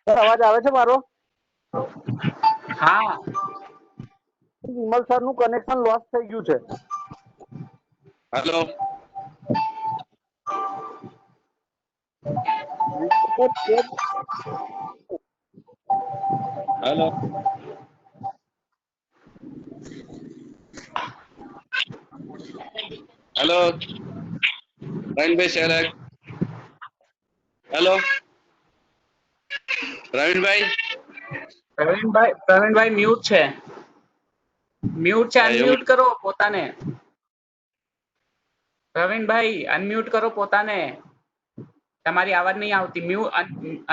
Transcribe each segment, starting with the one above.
Sir અવાજ આવે છે મારો? હા. વિમલ સર નું કનેક્શન લોસ થઈ ગયું છે. હેલો. હેલો. હેલો પ્રવીણભાઈ શેરક. હેલો પ્રવીણભાઈ. પ્રવીણભાઈ મ્યુટ છે. અનમ્યુટ કરો પોતાને. પ્રવીણભાઈ અનમ્યુટ કરો પોતાને. તમારી અવાજ નહીં આવતી.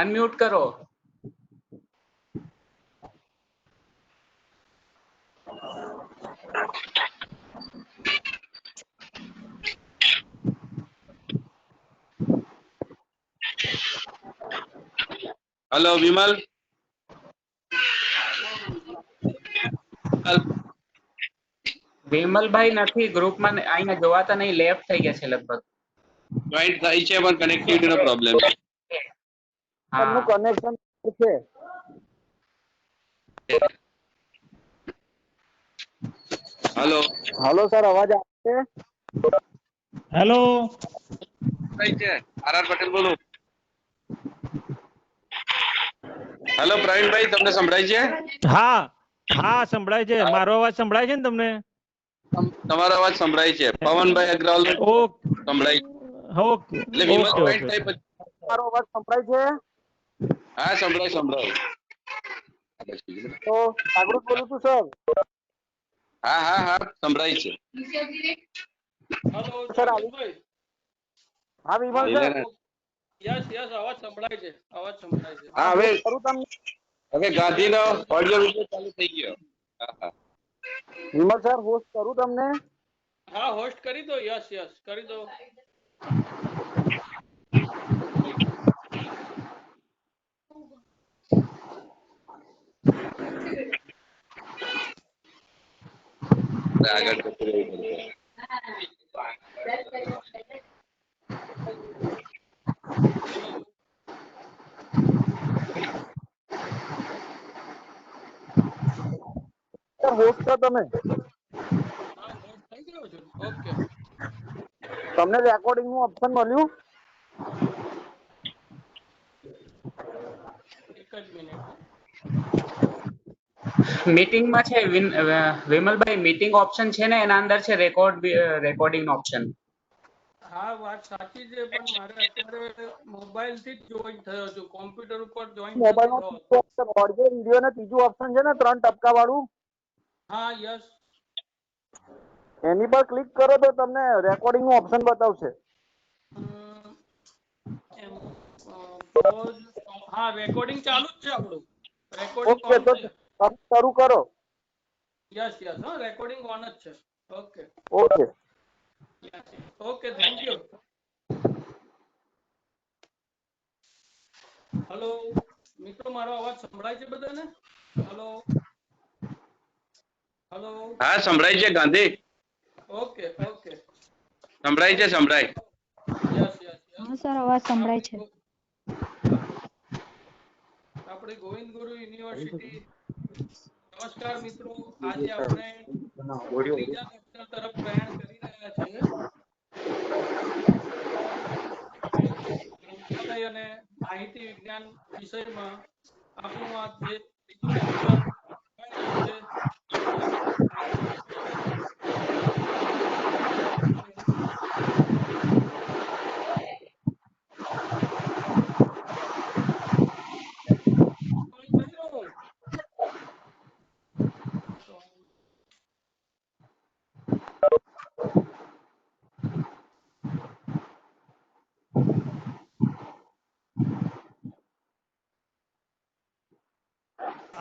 અનમ્યુટ કરો. હેલો વિમલ. વિમલભાઈ નથી ગ્રુપમાં, અહીંયા જોવાતા નહીં, લેફ્ટ થઈ ગયા છે લગભગ. જોઈન્ટ થઈ છે પણ કનેક્ટિવિટી નો પ્રોબ્લેમ છે. નું કનેક્શન છે. હેલો. હેલો સર અવાજ આવે છે? હેલો. છે આર પટેલ બોલું. હેલો પ્રવીણભાઈ તમને સંભળાય છે? હા હા સંભળાય છે. મારો અવાજ સંભળાય છે ને તમને? તમારો અવાજ સંભળાય છે. પવનભાઈ અગ્રવાલ સંભળાય. ઓકે એટલે વિમલ ઓકે જોઈન્ટ ઓકે. થાય પછી. મારો અવાજ સંભળાય છે? હા સંભળાય. તો જાગૃત બોલું છું સર. હા સંભળાય છે. હેલો સર આવી. જાગૃતભાઈ. હા વિમલ સર. યસ અવાજ સંભળાય છે. હા હવે હોસ્ટ કરું તમને. હવે ગાંધીનો ઓડિયો વિડિયો ચાલુ થઈ ગયો. વિમલ સર હોસ્ટ કરું તમને. હા હોસ્ટ કરી દો. યસ કરી દો. આગળ જતું રહેવું પડશે. સર હોસ્ટ છો તમે. હા હોસ્ટ થઈ ગયો છે. ઓકે. તમને રેકોર્ડિંગ નું ઓપ્શન મળ્યું? એક જ મિનિટ. મીટિંગમાં છે વિમલભાઈ, મીટિંગ ઓપ્શન છે ને એના અંદર છે રેકોર્ડિંગ ઓપ્શન. હા વાત સાચી છે પણ મારે અત્યારે મોબાઈલ થી જ જોઈન થયો છું. કોમ્પ્યુટર ઉપર જોઈન નથી થયો. મોબાઈલ ઓડિયો વિડીયો ને ત્રીજું ઓપ્શન છે ને 3 ટપકા વાળું. હા યસ. એની પર ક્લિક કરો તો તમને રેકોર્ડિંગ નું ઓપ્શન બતાવશે. હા રેકોર્ડિંગ ચાલુ જ છે આપણું. રેકોર્ડિંગ ઓકે ઓન તો છે. શરૂ કરો. યસ હા રેકોર્ડિંગ ઓન જ છે. Okay. Okay thank you. Hello મિત્રો, મારો અવાજ સંભળાય છે બધાને? હેલો. હા સંભળાય છે ગાંધી. ઓકે. સંભળાય છે. યસ હા સર અવાજ સંભળાય છે. આપણે ગોવિંદ ગુરુ યુનિવર્સિટી. નમસ્કાર મિત્રો, આજે આપણે ત્રીજા લેક્ચર તરફ પ્રયાણ કરી રહ્યા છીએ. ગ્રંથાલય અને માહિતી વિજ્ઞાન વિષયમાં આપણું આ જે ત્રીજું લેક્ચર છે.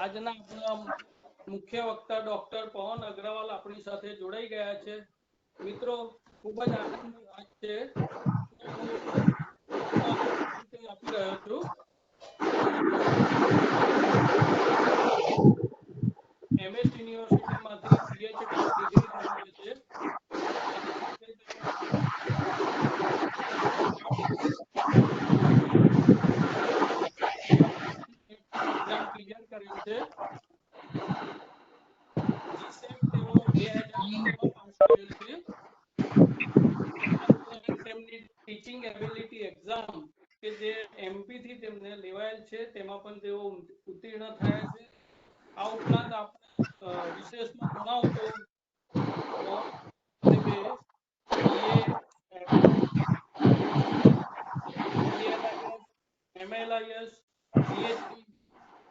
આજના આપણા મુખ્ય વક્તા ડોક્ટર પવન અગ્રવાલ આપણી સાથે જોડાઈ ગયા છે. મિત્રો, ખૂબ જ આનંદની વાત છે. હું આપી રહ્યો છું. MS યુનિવર્સિટી માંથી PhD ડિગ્રી ધરાવે છે. ટીચિંગ એબિલિટી એક્ઝામ કે જે MP થી તેમને લેવાયેલ છે તેમાં પણ તેઓ ઉત્તીર્ણ થયા છે. આ ઉપરાંત આપણે વિશેષમાં જણાવું તો સાહેબે MLIS, PhD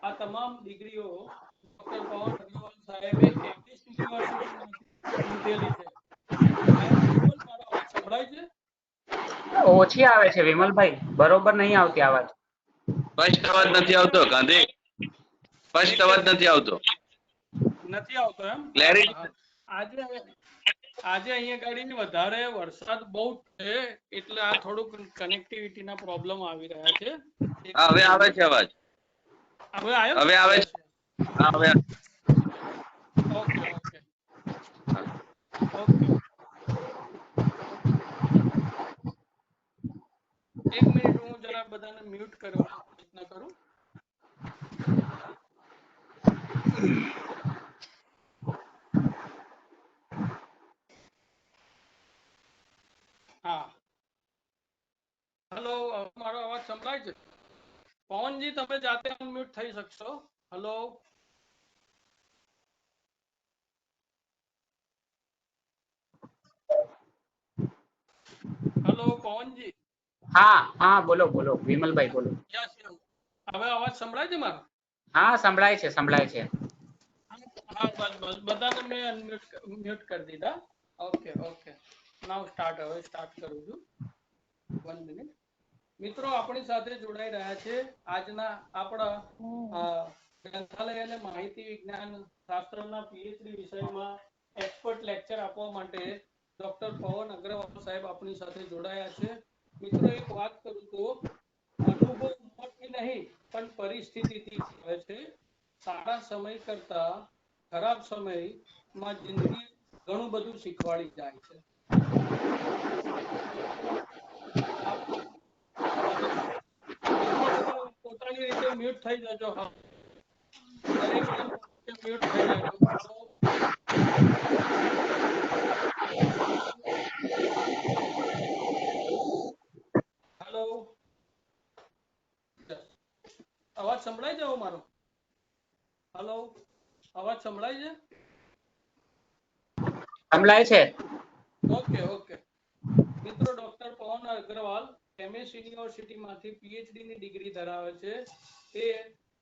આ તમામ ડિગ્રીઓ ડોક્ટર પવન અગ્રવાલ સાહેબે એમએસ યુનિવર્સિટીમાંથી લીધેલી છે. મારો અવાજ સંભળાય છે? ઓછી આવે છે વિમલભાઈ, બરોબર નહીં આવતી આવાજ. સ્પષ્ટ અવાજ નથી આવતો ગાંધી, સ્પષ્ટ અવાજ નથી આવતો. નથી આવતો એમ? ક્લેરિટી હા. આજે અહીંયા ગાડી વધારે વરસાદ બહુ છે એટલે આ થોડુંક કનેક્ટિવિટીના પ્રોબ્લેમ આવી રહ્યા છે. હા, હવે આવે છે અવાજ. હવે આવ્યો? હવે આવે છે. હા, હવે ઓકે ઓકે ઓકે. એક મિનિટ હું જરા બધાને મ્યુટ કરવાનો પ્રયત્ન કરું. હા, હેલો, મારો અવાજ સંભળાય છે? પવનજી તમે જાતે અનમ્યુટ થઈ શકશો. Hello, hello Pavanji. હા હા, બોલો બોલો વિમલભાઈ બોલો. Yes yes. હવે અવાજ સંભળાય છે મારો? હા, સંભળાય છે સંભળાય છે. હા, બસ બસ બધાને મેં મ્યુટ કરી દીધા. ઓકે ઓકે, નાઉ સ્ટાર્ટ. હવે સ્ટાર્ટ કરું છું. 1 મિનિટ. મિત્રો આપણી સાથે જોડાઈ રહ્યા છે આજના આપણા ગ્રંથાલય અને માહિતી વિજ્ઞાન શાસ્ત્રના PhD વિષયમાં એક્સપર્ટ લેક્ચર આપવા માટે ડોક્ટર પવન અગ્રવાલ સાહેબ આપણી સાથે જોડાયા છે. મિત્રો એક વાત કરું તો અનુભવ ઉંમરથી નહીં પણ પરિસ્થિતિથી આવે છે. સારા સમય કરતા ખરાબ સમયમાં જિંદગી ઘણું બધું શીખવાડી જાય છે. મિત્રો બધા પોતાની રીતે મ્યુટ થઈ જજો. હા, દરેક જણ મ્યુટ થઈ જજો. હેલો, અવાજ સંભળાય છે મારો? હેલો, અવાજ સંભળાય છે? સંભળાય છે. Okay okay. મિત્રો doctor Pavan Agarwal MS યુનિવર્સિટીમાંથી PhD ની ડિગ્રી ધરાવે છે. તે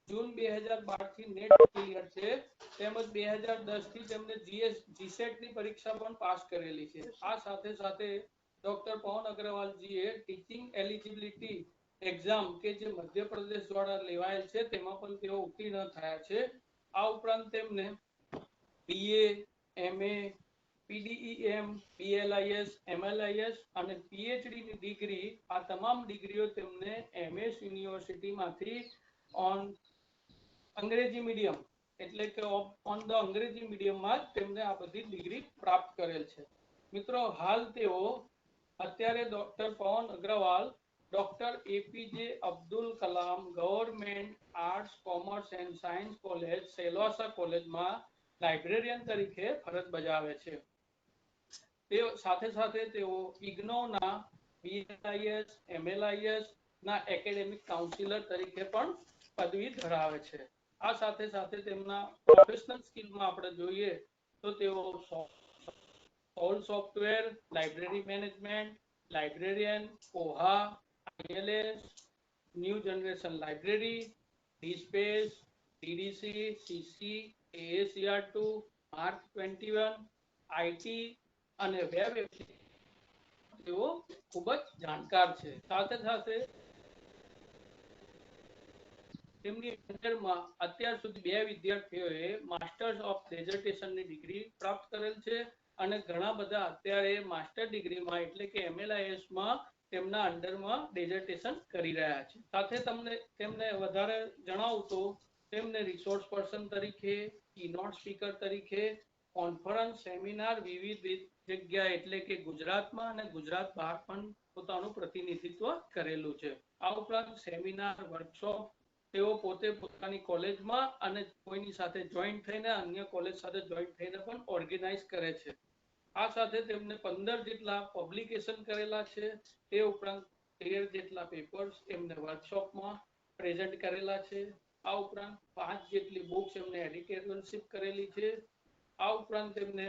જૂન 2012 થી નેટ ક્લિયર છે તેમજ 2010 થી તેમને GSET ની પરીક્ષા પણ પાસ કરેલી છે. આ સાથે સાથે ડોક્ટર પવન અગ્રવાલજીએ ટીચિંગ એલિજિબિલિટી એક્ઝામ કે જે મધ્યપ્રદેશ દ્વારા લેવાયેલ છે તેમાં પણ તેઓ ઉત્તીર્ણ થયા છે. આ ઉપરાંત તેમને BA, MA, PDEM, BLIS, MLIS અને PhD ની ડિગ્રી આ તમામ ડિગ્રીઓ તેમને MS યુનિવર્સિટીમાંથી ઓન અંગ્રેજી મીડિયમ એટલે કે ઓન ધ અંગ્રેજી મીડિયમમાં તેમને આ બધી ડિગ્રી પ્રાપ્ત કરેલ છે. મિત્રો હાલ તેઓ અત્યારે doctor Pavan Agrawal doctor APJ Abdul Kalam government arts commerce and science college સેલોસા કોલેજમાં લાઇબ્રેરિયન તરીકે ફરજ બજાવે છે. તે સાથે સાથે તેઓ ઇગ્નોના BLIS, MLIS ના એકેડેમિક કાઉન્સિલર તરીકે પણ પદવી ધરાવે છે. આ સાથે સાથે તેમના પ્રોફેશનલ સ્કિલમાં આપણે જોઈએ તો તેઓ SOUL software, library management, librarian, OHA, ILS, new generation library, DSpace, DDC, CC, AACR2, Mark 21, IT અને વેબ તેઓ ખૂબ જ જાણકાર છે. સાથે સાથે તેમની અંડરમાં અત્યાર સુધી 2 વિદ્યાર્થીઓએ માસ્ટર્સ ઓફ ડેઝર્ટેશનની ડિગ્રી પ્રાપ્ત કરેલ છે અને ઘણા બધા અત્યારે માસ્ટર ડિગ્રીમાં એટલે કે MLIS માં તેમના અંડરમાં ડેઝર્ટેશન કરી રહ્યા છે. સાથે તેમને વધારે જણાવું તો તેમને રિસોર્સ પર્સન તરીકે, કીનોટ સ્પીકર તરીકે, કોન્ફરન્સ સેમિનાર વિવિધ જગ્યા એટલે કે ગુજરાતમાં અને ગુજરાત બહાર પણ પોતાનું પ્રતિનિધિત્વ કરેલું છે. આ ઉપરાંત સેમિનાર, વર્કશોપ તેઓ પોતે પોતાની કોલેજમાં અને કોઈની સાથે જોઈન્ટ થઈને અન્ય કોલેજ સાથે જોઈન્ટ થઈને પણ ઓર્ગેનાઇઝ કરે છે. આ સાથે તેમને 15 જેટલા પબ્લિકેશન કરેલા છે. તે ઉપરાંત 13 જેટલા પેપર્સ એમને વર્કશોપમાં પ્રેઝન્ટ કરેલા છે. આ ઉપરાંત 5 જેટલી બુક્સ એમને એડિટોરિયલશિપ કરેલી છે. આ ઉપરાંત તેમને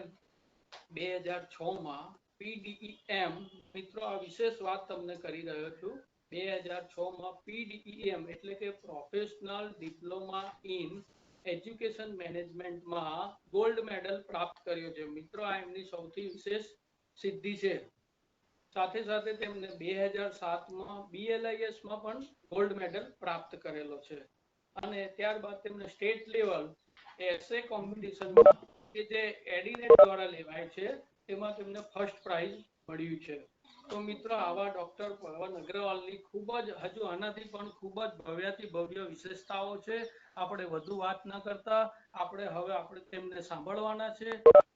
2006 માં PDEM, મિત્રો આ વિશેષ વાત તમને કરી રહ્યો છું, 2006 માં PDEM એટલે કે પ્રોફેશનલ ડિપ્લોમા ઇન એજ્યુકેશન મેનેજમેન્ટમાં ગોલ્ડ મેડલ પ્રાપ્ત કર્યો છે. મિત્રો આ એમની સૌથી વિશેષ સિદ્ધિ છે. સાથે સાથે તેમને 2007 માં BLIS માં પણ ગોલ્ડ મેડલ પ્રાપ્ત કરેલો છે. અને ત્યારબાદ તેમને સ્ટેટ લેવલ એસે કોમ્પિટિશનમાં કે જે એડીનેટ દ્વારા લેવાય છે તેમાં તેમને ફર્સ્ટ પ્રાઇઝ મળ્યું છે. તો મિત્રો આવા ડોક્ટર પવન અગ્રવાલની ખૂબ જ હજુ આનાથી પણ ખૂબ જ ભવ્યાથી ભવ્ય વિશેષતાઓ છે. આપણે વધુ વાત ન કરતા આપણે તેમને સાંભળવાના છે.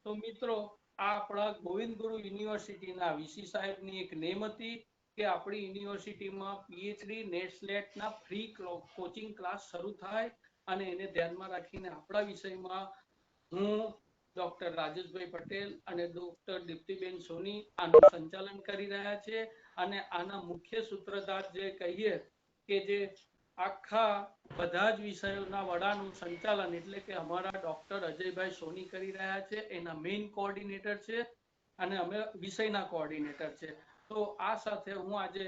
તો મિત્રો આ આપણા ગોવિંદ ગુરુ યુનિવર્સિટીના વીસી સાહેબની એક નેમ હતી કે આપણી યુનિવર્સિટીમાં PhD નેટ સ્લેટના ફ્રી કોચિંગ ક્લાસ શરૂ થાય અને એને ધ્યાનમાં રાખીને આપણા વિષયમાં હું ડોક્ટર રાજેશભાઈ પટેલ અને ડોક્ટર દીપ્તિબેન સોની આનું સંચાલન કરી રહ્યા છે. અને આના મુખ્ય સૂત્રધાર જે કહીએ કે જે આખા બધા જ વિષયોના વડાનું સંચાલન એટલે કે અમારા ડોક્ટર અજયભાઈ સોની કરી રહ્યા છે. એના મેઇન કોઓર્ડિનેટર છે અને અમે વિષયના કોઓર્ડિનેટર છે. તો આ સાથે હું આજે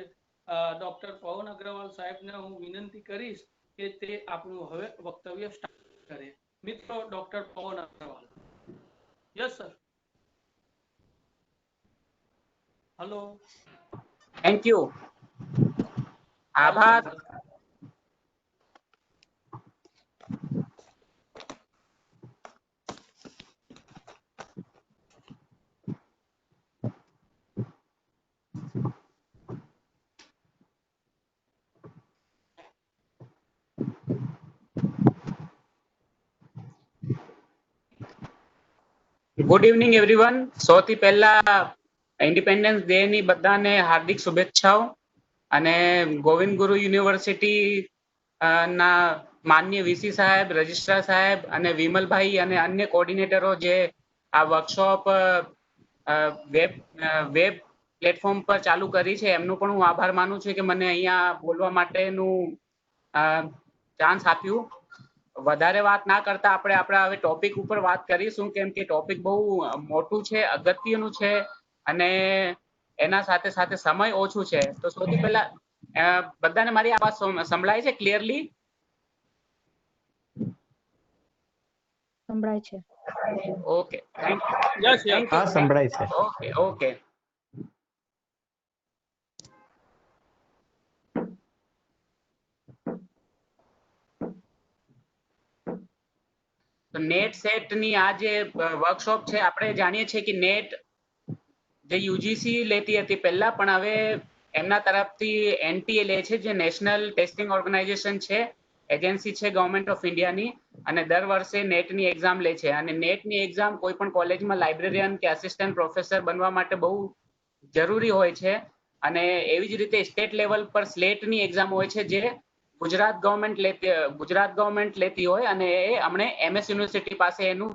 ડોક્ટર પવન અગ્રવાલ સાહેબને હું વિનંતી કરીશ કે તે આપણું હવે વક્તવ્ય સ્ટાર્ટ કરે. મિત્રો doctor Pavan Agrawal. Yes sir. Hello. Thank you. આભાર. Good evening everyone. સૌથી પહેલા ઇન્ડિપેન્ડન્સ ડે ની બધાને હાર્દિક શુભેચ્છાઓ. અને ગોવિંદ ગુરુ યુનિવર્સિટી ના માન્ય વીસી સાહેબ, રજિસ્ટ્રાર સાહેબ અને વિમલભાઈ અને અન્ય કોઓર્ડિનેટરો જે આ વર્કશોપ વેબ પ્લેટફોર્મ પર ચાલુ કરી છે એમનું પણ હું આભાર માનું છું કે મને અહીંયા બોલવા માટેનું ચાન્સ આપ્યું. વધારે વાત ના કરતા આપણે આપણા હવે ટોપિક ઉપર વાત કરીશું કેમ કે ટોપિક બહુ મોટું છે, અગત્યનું છે અને એના સાથે સાથે સમય ઓછું છે. તો સૌથી પહેલા બધાને મારી આ વાત સંભળાય છે ક્લિયરલી? સંભળાય છે. Okay, thank you. હા સંભળાય છે. Okay okay. તો નેટ સેટ ની આ જે વર્કશોપ છે આપણે જાણીએ છીએ કે નેટ જે યુજીસી લેતી હતી પહેલા પણ હવે એમના તરફથી એનટીએ લે છે જે નેશનલ ટેસ્ટિંગ ઓર્ગેનાઇઝેશન છે, એજન્સી છે ગવર્મેન્ટ ઓફ ઇન્ડિયાની અને દર વર્ષે નેટની એક્ઝામ લે છે. અને નેટની એક્ઝામ કોઈ પણ કોલેજમાં લાઇબ્રેરિયન કે આસિસ્ટન્ટ પ્રોફેસર બનવા માટે બહુ જરૂરી હોય છે. અને એવી જ રીતે સ્ટેટ લેવલ પર સ્લેટની એક્ઝામ હોય છે જે ગુજરાત ગવર્મેન્ટ લેતી હોય અને એ હમણે એમએસ યુનિવર્સિટી પાસે એનું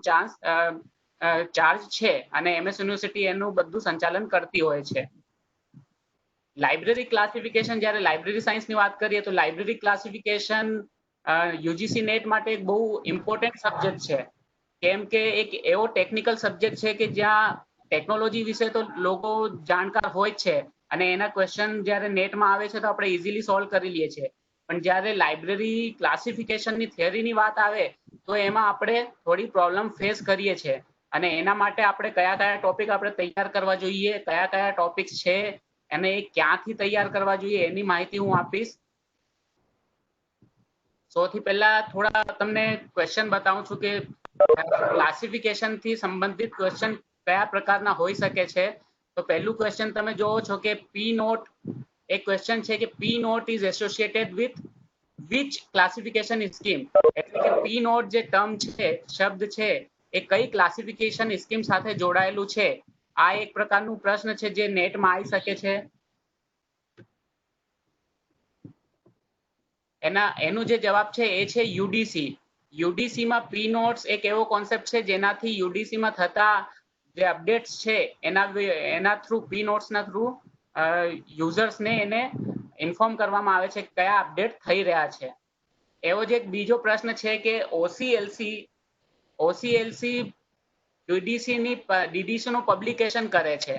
ચાર્જ છે અને એમએસ યુનિવર્સિટી એનું બધું સંચાલન કરતી હોય છે. લાઇબ્રેરી ક્લાસિફિકેશન, જ્યારે લાઇબ્રેરી સાયન્સની વાત કરીએ તો લાઇબ્રેરી ક્લાસિફિકેશન યુજીસી નેટ માટે એક બહુ ઇમ્પોર્ટન્ટ સબ્જેક્ટ છે કેમ કે એક એવો ટેકનિકલ સબ્જેક્ટ છે કે જ્યાં ટેકનોલોજી વિશે તો લોકો જાણકાર હોય જ છે અને એના ક્વેશ્ચન જ્યારે નેટમાં આવે છે તો આપણે ઇઝીલી સોલ્વ કરી લઈએ છીએ. પણ જ્યારે લાઇબ્રેરી ક્લાસિફિકેશનની થિયરીની વાત આવે તો એમાં આપણે થોડી પ્રોબ્લેમ ફેસ કરીએ છીએ અને એના માટે આપણે કયા કયા ટોપિક આપણે તૈયાર કરવા જોઈએ, કયા કયા ટોપિક્સ છે અને એ ક્યાંથી તૈયાર કરવા જોઈએ એની માહિતી હું આપીશ. સૌથી પહેલા થોડા તમને ક્વેશ્ચન બતાવું છું કે ક્લાસિફિકેશન થી સંબંધિત ક્વેશ્ચન કયા પ્રકારના હોઈ શકે છે. તો પહેલું ક્વેશ્ચન તમે જોવો છો કે પી નોટ એક ક્વેશ્ચન છે કે P note is associated with which classification scheme, એટલે કે પી નોટ જે ટર્મ છે, શબ્દ છે, એ કઈ ક્લાસિફિકેશન સ્કીમ સાથે જોડાયેલું છે. આ એક પ્રકારનું પ્રશ્ન છે જે નેટમાં આવી શકે છે. એનું જે જવાબ છે એ છે યુડીસી. યુડીસી માં પી નોટ્સ એક એવો કોન્સેપ્ટ છે જેનાથી યુડીસી માં થતા જે અપડેટ્સ છે એના થ્રુ પી નોટ્સ ના થ્રુ યુઝર્સને એને ઇન્ફોર્મ કરવામાં આવે છે કે કયા અપડેટ થઈ રહ્યા છે. એવો જ એક બીજો પ્રશ્ન છે કે ઓસીએલસી ડીડીસી નું પબ્લિકેશન કરે છે,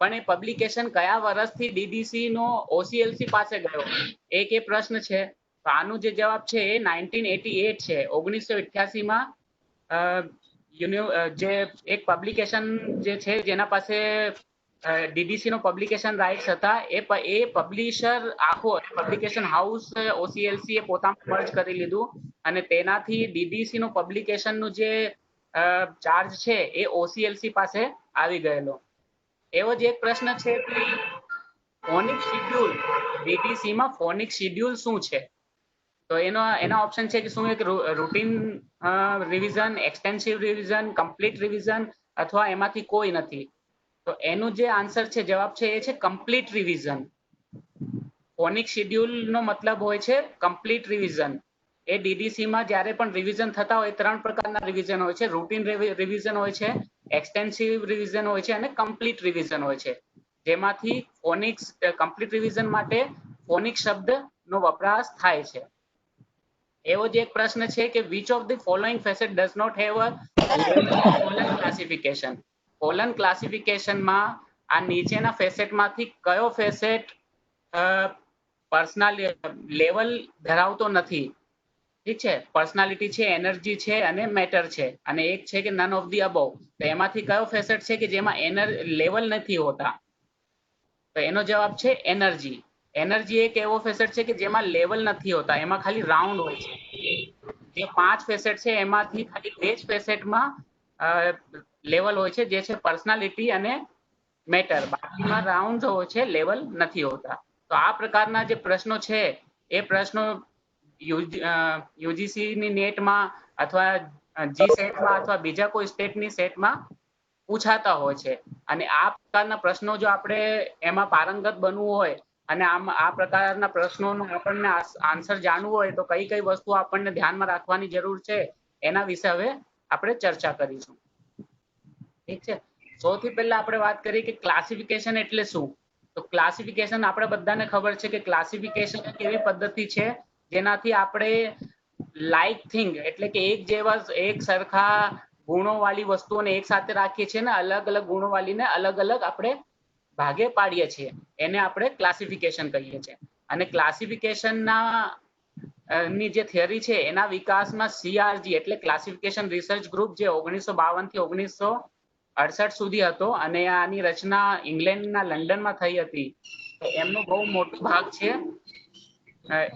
પણ એ પબ્લિકેશન કયા વર્ષથી ડીડીસી નો ઓસીએલસી પાસે ગયો, એક એ પ્રશ્ન છે. તો આનું જે જવાબ છે એ 1988 છે. 1988 માં જે એક પબ્લિકેશન જે છે જેના પાસે ડીડીસી નો પબ્લિકેશન રાઇટ્સ હતા એ પબ્લિશર આખો પબ્લિકેશન હાઉસ ઓસીએલસી એ પોતાનું મર્જ કરી લીધું અને તેનાથી ડીડીસી નું પબ્લિકેશન નું જે ચાર્જ છે એ ઓસીએલસી પાસે આવી ગયેલો. એવો જ એક પ્રશ્ન છે કે ફોનિક શિડ્યુલ ડીડીસી માં ફોનિક શિડ્યુલ શું છે? તો એના ઓપ્શન છે કે શું એક routine revision, extensive revision, complete revision અથવા એમાંથી કોઈ નથી. તો એનું જે આન્સર છે, જવાબ છે એ છે કમ્પ્લીટ રિવિઝન. ફોનિક શિડ્યુલ નો મતલબ હોય છે કમ્પ્લીટ રિવિઝન. એ ડીડીસી માં જ્યારે પણ રિવિઝન થતા હોય 3 પ્રકારના રિવિઝન હોય છે. રૂટીન રિવિઝન હોય છે, એક્સટેન્સિવ રિવિઝન હોય છે અને કમ્પ્લીટ રિવિઝન હોય છે. જેમાંથી ફોનિક્સ કમ્પ્લીટ રિવિઝન માટે ફોનિક શબ્દનો વપરાશ થાય છે. એવો જ એક પ્રશ્ન છે કે which of the following facet does not have a colon classification. Colon ક્લાસિફિકેશનમાં આ નીચેના ફેસેટમાંથી કયો ફેસેટ પર્સનલ લેવલ ધરાવતો નથી? ઠીક છે, પર્સનાલિટી છે, એનર્જી છે અને મેટર છે, અને એક છે કે નન ઓફ ધી અબોવ. તો એમાંથી કયો ફેસેટ છે કે જેમાં લેવલ નથી હોતા? તો એનો જવાબ છે એનર્જી. એનર્જી એક એવો ફેસેટ છે કે જેમાં લેવલ નથી હોતા, એમાં ખાલી રાઉન્ડ હોય છે. જે 5 ફેસેટ છે એમાંથી ખાલી 2 જ ફેસેટમાં લેવલ હોય છે, જે છે પર્સનાલિટી અને મેટર. બાકીમાં રાઉન્ડ હોય છે, લેવલ નથી હોતા. તો આ પ્રકારના જે પ્રશ્નો છે એ પ્રશ્નો યુજીસી ની નેટમાં અથવા જી સેટમાં અથવા બીજા કોઈ સ્ટેટની સેટમાં પૂછાતા હોય છે. અને આ પ્રકારના પ્રશ્નો જો આપણે એમાં પારંગત બનવું હોય અને આ પ્રકારના પ્રશ્નોનો આપણને આન્સર જાણવું હોય તો કઈ કઈ વસ્તુ આપણને ધ્યાનમાં રાખવાની જરૂર છે એના વિશે હવે આપણે ચર્ચા કરીશું. ઠીક છે, સૌથી પહેલા આપણે વાત કરીએ કે ક્લાસિફિકેશન એટલે શું. તો ક્લાસિફિકેશન આપણે બધાને ખબર છે કે ક્લાસિફિકેશન એક એવી પદ્ધતિ છે જેનાથી આપણે લાઇક થિંગ એટલે કે એક સરખા ગુણો વાળી વસ્તુઓને એક સાથે રાખીએ છીએ ને અલગ અલગ ગુણો વાળીને અલગ અલગ આપણે ભાગે પાડીએ છીએ, એને આપણે ક્લાસિફિકેશન કહીએ છીએ. અને ક્લાસિફિકેશનના ની જે થિયરી છે એના વિકાસમાં સીઆરજી એટલે ક્લાસિફિકેશન રિસર્ચ ગ્રુપ જે 1952 થી 1968 સુધી હતો અને આની રચના ઇંગ્લેન્ડના લંડનમાં થઈ હતી. એમનો બહુ મોટો ભાગ છે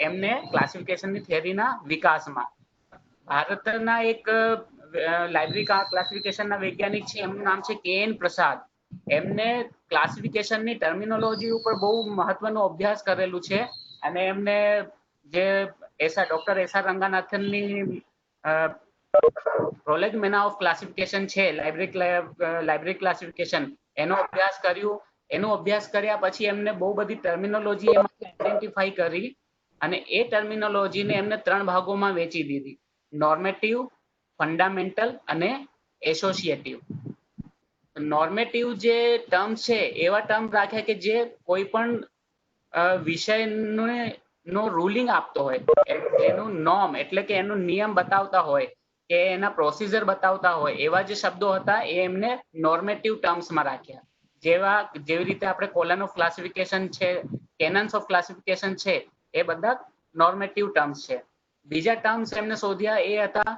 એમને ક્લાસિફિકેશનની થિયરીના વિકાસમાં. ભારતના એક લાઇબ્રેરી ક્લાસિફિકેશનના વૈજ્ઞાનિક છે, એમનું નામ છે કે.એન. પ્રસાદ. એમને ક્લાસિફિકેશનની ટર્મિનોલોજી ઉપર બહુ મહત્વનો અભ્યાસ કરેલું છે અને એમને જે ડોક્ટર એસ.આર. રંગાનાથનની પ્રોલેગમેના ઓફ ક્લાસિફિકેશન છે, લાઇબ્રેરી ક્લાસિફિકેશન, એનો અભ્યાસ કર્યું. એનો અભ્યાસ કર્યા પછી એમને બહુ બધી ટર્મિનોલોજી એમાંથી આઈડેન્ટિફાઈ કરી અને એ ટર્મિનોલોજીને એમને 3 ભાગોમાં વેચી દીધી: નોર્મેટિવ, ફંડામેન્ટલ અને એસોસિએટિવ. નોર્મેટિવ જે ટર્મ છે એવા ટર્મ રાખ્યા કે જે કોઈ પણ વિષયનો રૂલિંગ આપતો હોય, એનું નોર્મ એટલે કે એનો નિયમ બતાવતા હોય કે એના પ્રોસિજર બતાવતા હોય એવા જે શબ્દો હતા એ એમને નોર્મેટિવ ટર્મ્સમાં રાખ્યા. જેવી રીતે આપણે કોલન ઓફ ક્લાસિફિકેશન છે, કેનન્સ ઓફ ક્લાસિફિકેશન છે, એ બધા નોર્મેટિવ ટર્મ્સ છે. બીજા ટર્મ્સ એમને શોધ્યા એ હતા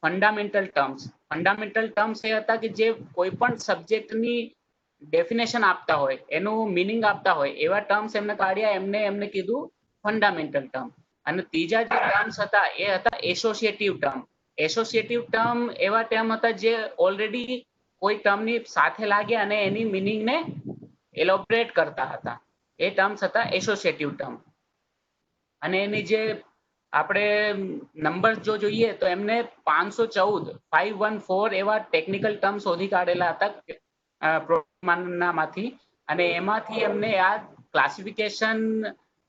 ફંડામેન્ટલ ટર્મ્સ. ફંડામેન્ટલ ટર્મ્સ એ હતા કે જે કોઈ પણ સબ્જેક્ટની ડેફિનેશન આપતા હોય, એનું મિનિંગ આપતા હોય એવા ટર્મ્સ એમને કાઢ્યા. એમને કીધું ફંડામેન્ટલ ટર્મ. અને ત્રીજા જે ટર્મ્સ હતા એ હતા એસોસિએટિવ ટર્મ. એસોસિએટિવ ટર્મ એવા ટર્મ હતા જે ઓલરેડી કોઈ ટર્મની સાથે લાગે અને એની મિનિંગને એલોબરેટ કરતા હતા. એ ટર્મ્સ હતા એસોસિએટિવ ટર્મ. અને એની જે આપણે નંબર જો જોઈએ તો એમને 514 એવા ટેકનિકલ ટર્મ શોધી કાઢેલા હતા પ્રોગ્રામમાંથી. અને એમાંથી એમને આ ક્લાસિફિકેશન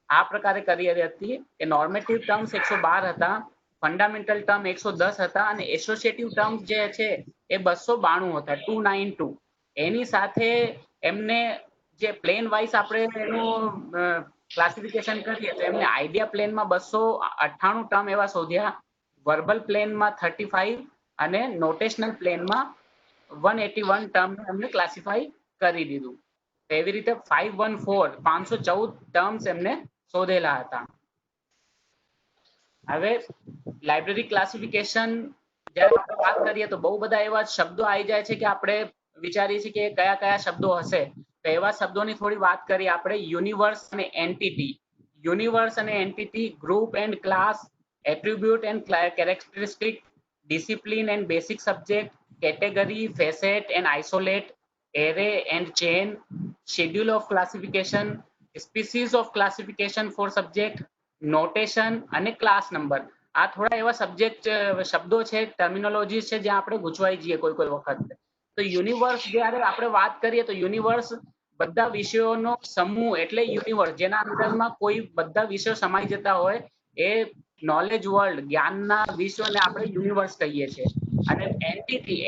આ પ્રકારે કરી હતી કે નોર્મેટિવ ટર્મ્સ 112 હતા, ફંડામેન્ટલ ટર્મ 110 હતા અને એસોસિએટિવ ટર્મ્સ જે છે એ 292 હતા, 292. એની સાથે એમને જે પ્લેન વાઇઝ આપણે એનું ક્લાસિફિકેશન કરીએ તો એમને આઈડિયા પ્લેનમાં 298 ટર્મ એવા શોધ્યા, વર્બલ પ્લેનમાં 35 અને નોટેશનલ પ્લેનમાં 181 ટર્મ એમને ક્લાસિફાઈ કરી દીધું. એવી રીતે 514 ટર્મ્સ એમને શોધેલા હતા. હવે લાઇબ્રેરી ક્લાસિફિકેશન જ્યારે આપણે વાત કરીએ તો બહુ બધા એવા શબ્દો આવી જાય છે કે આપણે વિચારીએ છીએ કે કયા કયા શબ્દો હશે. તો એવા શબ્દોની થોડી વાત કરીએ આપણે. યુનિવર્સ અને એન્ટિટી. યુનિવર્સ અને entity, group and class, attribute and characteristic, discipline and basic subject, category, facet and isolate, array and chain, schedule of classification, species of classification for subject, notation અને ક્લાસ નંબર. આ થોડા એવા શબ્દો છે, terminologies છે જ્યાં આપણે ગૂંચવાઈ જઈએ કોઈ વખત. તો યુનિવર્સ જ્યારે આપણે વાત કરીએ તો યુનિવર્સ બધા વિષયોનો સમૂહ એટલે યુનિવર્સ, જેના અંદરમાં કોઈ બધા વિષયો સમાઈ જતા હોય એ નોલેજ વર્લ્ડ, જ્ઞાનના વિશ્વને આપણે યુનિવર્સ કહીએ છીએ. અને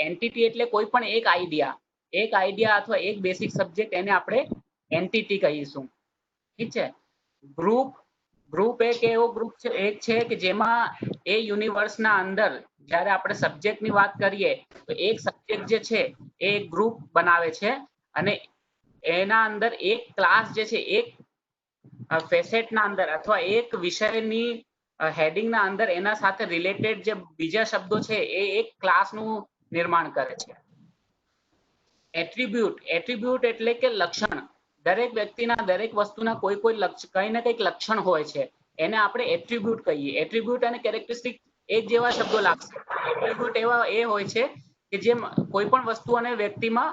એન્ટિટી એટલે કોઈ પણ એક આઈડિયા અથવા એક બેસિક સબ્જેક્ટ, એને આપણે એન્ટિટી કહીશું. ઠીક છે. ગ્રુપ એક એવો ગ્રુપ છે કે જેમાં એ યુનિવર્સના અંદર જ્યારે આપણે સબ્જેક્ટની વાત કરીએ તો એક સબ્જેક્ટ જે છે એ ગ્રુપ બનાવે છે અને એના અંદર એક ક્લાસ જે છે એક ફેસેટના અંદર અથવા એક વિષયની હેડિંગના અંદર એના સાથે રિલેટેડ જે બીજા શબ્દો છે એ એક ક્લાસનું નિર્માણ કરે છે. એટ્રીબ્યુટ એટલે કે લક્ષણ. દરેક વ્યક્તિના, દરેક વસ્તુના કોઈ કંઈ ને કંઈક લક્ષણ હોય છે, એને આપણે એટ્રીબ્યુટ કહીએ. એટ્રીબ્યુટ અને કેરેક્ટરિસ્ટિક એક જેવા શબ્દો લાગશે. એટ્રીબ્યુટ એવા એ હોય છે કે જે કોઈ પણ વસ્તુ અને વ્યક્તિમાં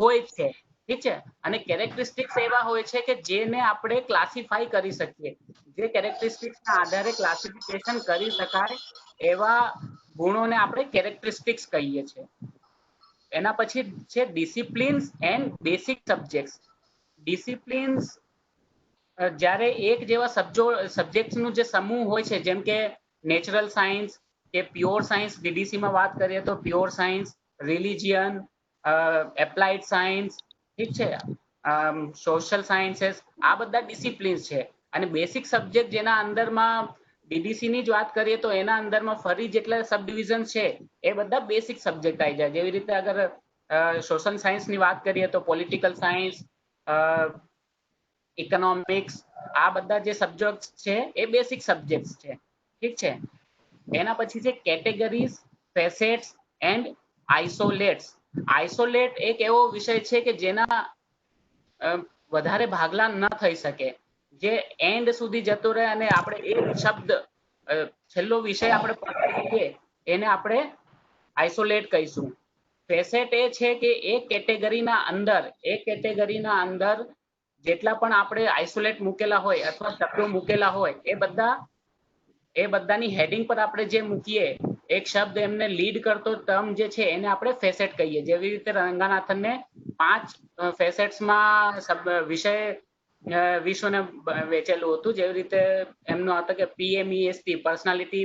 હોય છે. ઠીક છે. અને કેરેક્ટરિસ્ટિક્સ એવા હોય છે કે જેને આપણે ક્લાસિફાઈ કરી શકીએ. જે કેરેક્ટરિસ્ટિક્સના આધારે ક્લાસિફિકેશન કરી શકાય એવા ગુણોને આપણે કેરેક્ટરિસ્ટિક્સ કહીએ છીએ. એના પછી છે disciplines and basic subjects. Disciplines જ્યારે એક જેવા સબ્જેક્ટ્સનું જે સમૂહ હોય છે, જેમ કે નેચરલ સાયન્સ કે પ્યોર સાયન્સ, ડીડીસીમાં વાત કરીએ તો pure science, religion, applied science, ઠીક છે, સોશિયલ સાયન્સીસ, આ બધા ડિસિપ્લિન્સ છે. અને બેસિક સબ્જેક્ટ જેના અંદરમાં ડીડીસીની જ વાત કરીએ તો એના અંદરમાં ફરી જેટલા સબ ડિવિઝન છે એ બધા બેસિક સબ્જેક્ટ આવી જાય. જેવી રીતે અગર સોશિયલ સાયન્સની વાત કરીએ તો પોલિટિકલ સાયન્સ, ઇકોનોમિક્સ, આ બધા જે સબ્જેક્ટ છે એ બેસિક સબ્જેક્ટ છે. ઠીક છે. એના પછી છે કેટેગરીઝ, ફેસેટ્સ એન્ડ આઇસોલેટ્સ. આઇસોલેટ એક એવો વિષય છે કે જેના વધારે ભાગલા ન થઈ શકે, જે એન્ડ સુધી જતો રહે અને આપણે એક શબ્દ છેલ્લો વિષય આપણે પકડીએ એને આપણે આઇસોલેટ કહીશું. ફેસેટ એ છે કે એક કેટેગરીના અંદર જેટલા પણ આપણે આઇસોલેટ મૂકેલા હોય અથવા શબ્દો મૂકેલા હોય એ બધાની હેડિંગ પર આપણે જે મૂકીએ એક શબ્દ એમને લીડ કરતો ટર્મ જે છે એને આપણે ફેસેટ કહીએ. જેવી રીતે રંગાનાથનને 5 ફેસેટ્સમાં વિશ્વને વેચેલું હતું. જેવી રીતે એમનો હતો કે PMEST, personality,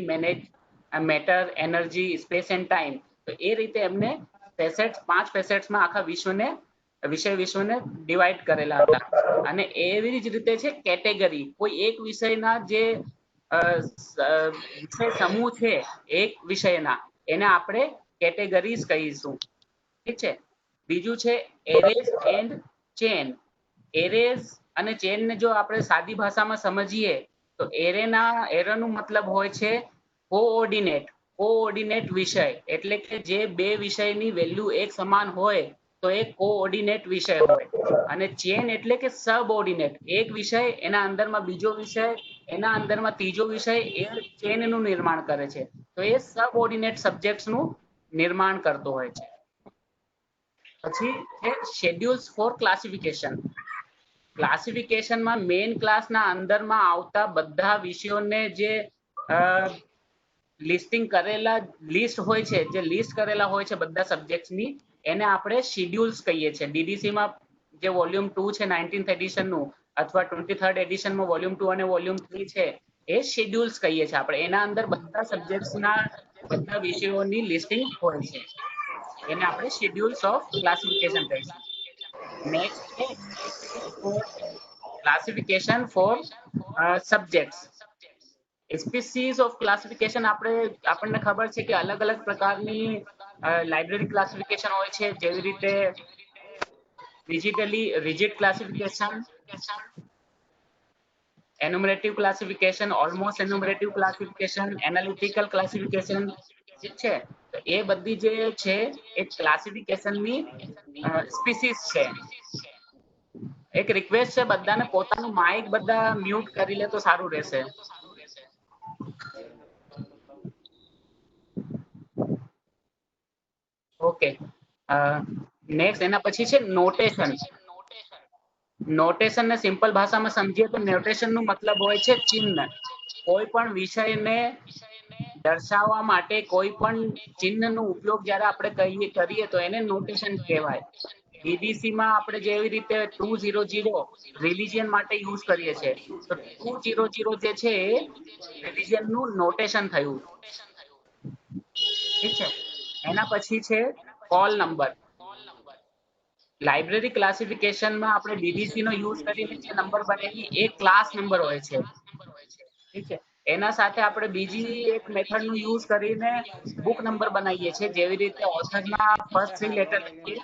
matter, energy, space end time. તો એ રીતે એમને 5 ફેસેટ્સમાં આખા વિશ્વને ડિવાઈડ કરેલા હતા. અને એવી જ રીતે છે કેટેગરી. કોઈ એક વિષયના જે વિષય સમૂહ છે એક વિષયના, એને આપણે કેટેગરીઝ કહીશું. ઠીક છે. બીજું છે એરેઝ એન્ડ ચેન. એરેઝ અને ચેનને જો આપણે સાદી ભાષામાં સમજીએ તો એરેનો મતલબ હોય છે કોઓર્ડિનેટ વિષય. એટલે કે જે બે વિષયની વેલ્યુ એક સમાન હોય તો એ કોઓર્ડિનેટ વિષય હોય. અને ચેન એટલે કે સબઓર્ડિનેટ. એક વિષય, એના અંદરમાં બીજો વિષય, એના અંદરમાં ત્રીજો વિષય, એ ચેનનું નિર્માણ કરે છે. તો એ સબઓર્ડિનેટ સબ્જેક્ટ્સનું નિર્માણ કરતો હોય છે. પછી છે શેડ્યુલ્સ ફોર ક્લાસિફિકેશન. ક્લાસિફિકેશનમાં મેઇન ક્લાસના અંદરમાં આવતા બધા વિષયોને જે લિસ્ટ કરેલા હોય છે બધા સબ્જેક્ટ્સની, એને આપણે શેડ્યુલ્સ કહીએ છીએ. ડીડીસીમાં જે વોલ્યુમ 2 છે 19th એડિશનનું, અથવા 23rd એડિશનમાં વોલ્યુમ 2 અને વોલ્યુમ 3 છે, એ શેડ્યુલ્સ કહીએ છીએ આપણે. એના અંદર બધા સબ્જેક્ટ્સના બધા વિષયોની લિસ્ટિંગ હોય છે. એને આપણે શેડ્યુલ્સ ઓફ ક્લાસિફિકેશન કહીશું. નેક્સ્ટ છે classification for subjects. Species of classification આપણને ખબર છે કે અલગ અલગ પ્રકારની લાઇબ્રેરી ક્લાસિફિકેશન હોય છે, જેવી રીતે rigid classification, enumerative classification, almost enumerative classification, analytical classification છે. તો એ બધી જે છે એ ક્લાસિફિકેશનની સ્પીસીઝ છે. એક રિક્વેસ્ટ છે બધાને પોતાનું માઇક બધા મ્યુટ કરી લે તો સારું રહેશે. ઓકે, નેક્સ્ટ એના પછી છે નોટેશન. નોટેશન ને સિમ્પલ ભાષામાં સમજીએ તો નોટેશન નું મતલબ હોય છે ચિહ્ન. કોઈ પણ વિષયને દર્શાવવા માટે કોઈ પણ ચિહ્નનો ઉપયોગ જ્યારે આપણે કરીએ તો એને નોટેશન કહેવાય. DDC માં આપણે જેવી રીતે 200 રિલિજિયન માટે યુઝ કરીએ છીએ, તો 200 જે છે એ રિલિજિયન નું નોટેશન થયું. ઠીક છે. એના પછી છે કોલ નંબર. લાઇબ્રેરી ક્લાસિફિકેશનમાં આપણે DDC નો યુઝ કરીને જે નંબર બને એ ક્લાસ નંબર હોય છે. ઠીક છે. એના સાથે આપણે બીજી એક મેથડ નું યુઝ કરીને બુક નંબર બનાવીએ છીએ, જેવી રીતે ઓથરના ફર્સ્ટ 3 લેટર લખીએ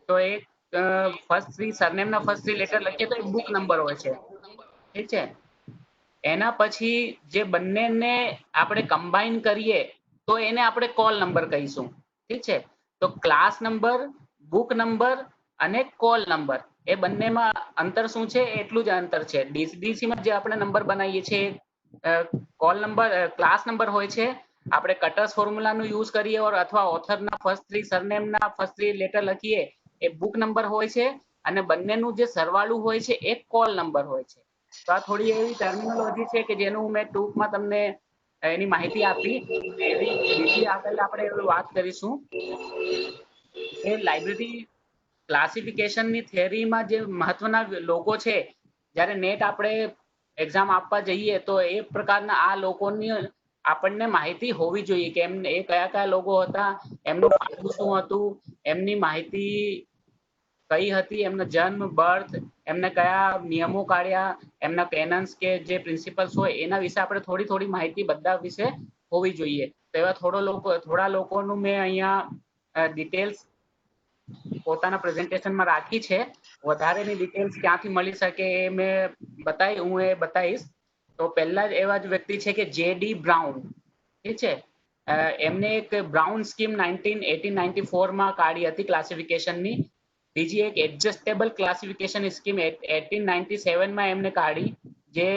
તો એક ફર્સ્ટ 3 સરનેમ ના ફર્સ્ટ 3 લેટર લખીએ તો એક બુક નંબર હોય છે. ઠીક છે. એના પછી જે બંનેને આપણે કમ્બાઈન કરીએ તો એને આપણે કોલ નંબર કહીશું. ઠીક છે. તો ક્લાસ નંબર, બુક નંબર અને કોલ નંબર એ બંનેમાં અંતર શું છે? એટલું જ અંતર છે. DDC માં જે આપણે નંબર બનાવીએ છીએ કોલ નંબર ક્લાસ નંબર હોય છે. આપણે કટર્સ ફોર્મ્યુલાનું યુઝ કરીએ અથવા ઓથરના ફર્સ્ટ 3 સરનેમના ફર્સ્ટ 3 લેટર લખીએ એ બુક નંબર હોય છે, અને બંનેનું જે સરવાળું હોય છે એ કોલ નંબર હોય છે. તો આ થોડી એવી ટર્મિનોલોજી છે કે જેનું મેં ટૂંકમાં તમને એની માહિતી આપી. એવી બીજી આગળ આપણે એવી વાત કરીશું કે લાઇબ્રેરી ક્લાસિફિકેશનની થિયરીમાં જે મહત્વના લોકો છે, જ્યારે નેટ આપણે એક્ઝામ આપવા જઈએ તો એ પ્રકારના આ લોકોની આપણને માહિતી હોવી જોઈએ કે એમને એ કયા કયા લોકો હતા, એમનું ફાધર શું હતું, એમની માહિતી કઈ હતી, એમનો જન્મ, બર્થ, એમને કયા નિયમો કાઢ્યા, એમના પેનન્સ કે જે પ્રિન્સિપલ્સ હોય એના વિશે આપણે થોડી માહિતી બધા વિશે હોવી જોઈએ. તો એવા થોડા લોકોનું મેં અહીંયા ડિટેલ્સ પોતાના પ્રેઝન્ટેશનમાં રાખી છે. વધારેની ડિટેલ્સ ક્યાંથી મળી શકે એ હું બતાવીશ. તો પહેલા જ એવા જ વ્યક્તિ છે કે JD બ્રાઉન. ઠીક છે. એમને એક બ્રાઉન સ્કીમ 1994 માં કાઢી હતી ક્લાસિફિકેશનની. બીજી એક એડજસ્ટેબલ ક્લાસિફિકેશન સ્કીમ 1897 માં એમને કાઢી, જે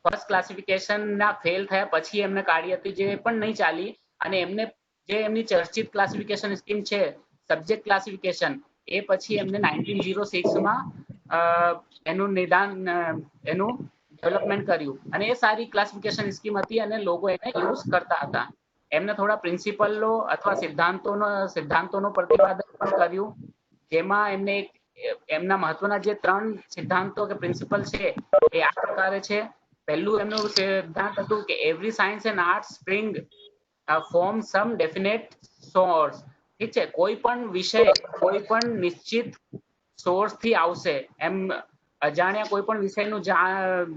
ફર્સ્ટ ક્લાસિફિકેશન ના ફેલ થયા પછી એમને કાઢી હતી, જે પણ નહીં ચાલી. અને એમની ચર્ચિત ક્લાસિફિકેશન સ્કીમ છે સબ્જેક્ટ ક્લાસિફિકેશન, એ પછી એમને 1906 માં એનું ડેવલપમેન્ટ કર્યું, અને એ સારી ક્લાસિફિકેશન સ્કીમ હતી અને લોકો એને યુઝ કરતા હતા. એમને થોડા પ્રિન્સિપલો અથવા સિદ્ધાંતોનો પ્રતિપાદન પણ કર્યું, જેમાં એમને એમના મહત્વના જે 3 સિદ્ધાંતો કે પ્રિન્સિપલ છે એ આ પ્રકારે છે. પહેલું એમનું સિદ્ધાંત હતું કે every science and art spring from some definite source. ઠીક છે. કોઈ પણ વિષય કોઈ પણ નિશ્ચિત સોર્સ થી આવશે. એમ અજાણ્યા કોઈ પણ વિષયનું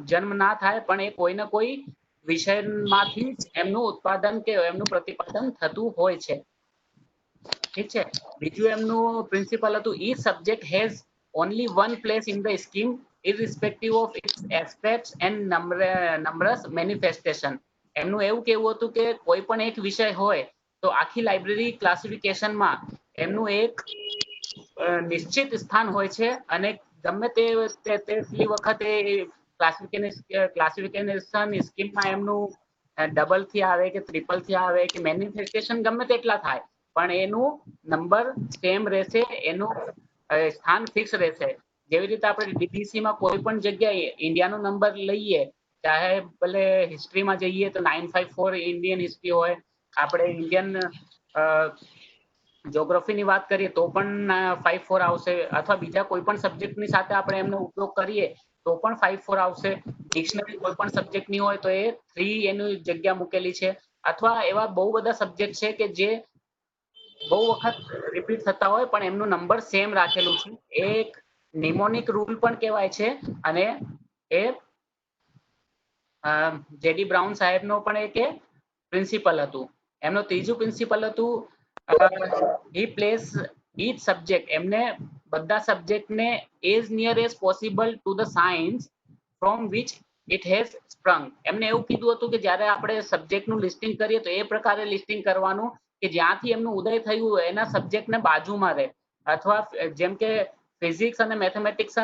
જન્મ ના થાય, પણ એ કોઈ ને કોઈ વિષયમાંથી એમનું ઉત્પાદન કે એમનું પ્રતિપાદન થતું હોય છે. ઠીક છે. બીજું એમનું પ્રિન્સિપલ હતું each subject has only one place in the scheme irrespective of its aspects and numerous manifestation. એમનું એવું કહેવું હતું કે કોઈ પણ એક વિષય હોય તો આખી લાઇબ્રેરી ક્લાસિફિકેશનમાં એમનું એક નિશ્ચિત સ્થાન હોય છે, અને ગમે તેટલી વખતે ક્લાસિફિકેશન સ્કીમમાં એમનું ડબલ થી આવે કે ટ્રિપલ થી આવે કે મેનિફેસ્ટેશન ગમે તેટલા થાય, પણ એનું નંબર સેમ રહેશે, એનું સ્થાન ફિક્સ રહેશે. જેવી રીતે આપણે DDC માં કોઈ પણ જગ્યાએ ઇન્ડિયાનો નંબર લઈએ, ચાહે ભલે હિસ્ટ્રીમાં જઈએ તો 954 ઇન્ડિયન હિસ્ટ્રી હોય, આપણે ઇન્ડિયન જ્યોગ્રાફીની વાત કરીએ તો પણ 54 આવશે, અથવા બીજા કોઈ પણ સબ્જેક્ટની સાથે આપણે એમનો ઉપયોગ કરીએ તો પણ 54 આવશે. ડિક્શનરી કોઈ પણ સબ્જેક્ટની હોય તો એ 3 એની જગ્યા મૂકેલી છે. અથવા એવા બહુ બધા સબ્જેક્ટ છે કે જે બહુ વખત રિપીટ થતા હોય પણ એમનું નંબર સેમ રાખેલું છે. એ એક નિમોનિક રૂલ પણ કહેવાય છે. અને એ જેડી બ્રાઉન સાહેબનો પણ એક પ્રિન્સિપલ હતું. એમનું ત્રીજું પ્રિન્સિપલ હતું હી પ્લેસ ઈચ સબ્જેક્ટ. એમને બધા સબ્જેક્ટને as near as possible to the science from which it has sprung. એમને એવું કીધું હતું કે જ્યારે આપણે સબ્જેક્ટનું લિસ્ટિંગ કરીએ તો એ પ્રકારે લિસ્ટિંગ કરવાનું કે જ્યાંથી એમનું ઉદય થયું હોય એના સબ્જેક્ટને બાજુમાં રહે. અથવા જેમ કે ફિઝિક્સ અને મેથેમેટિક્સ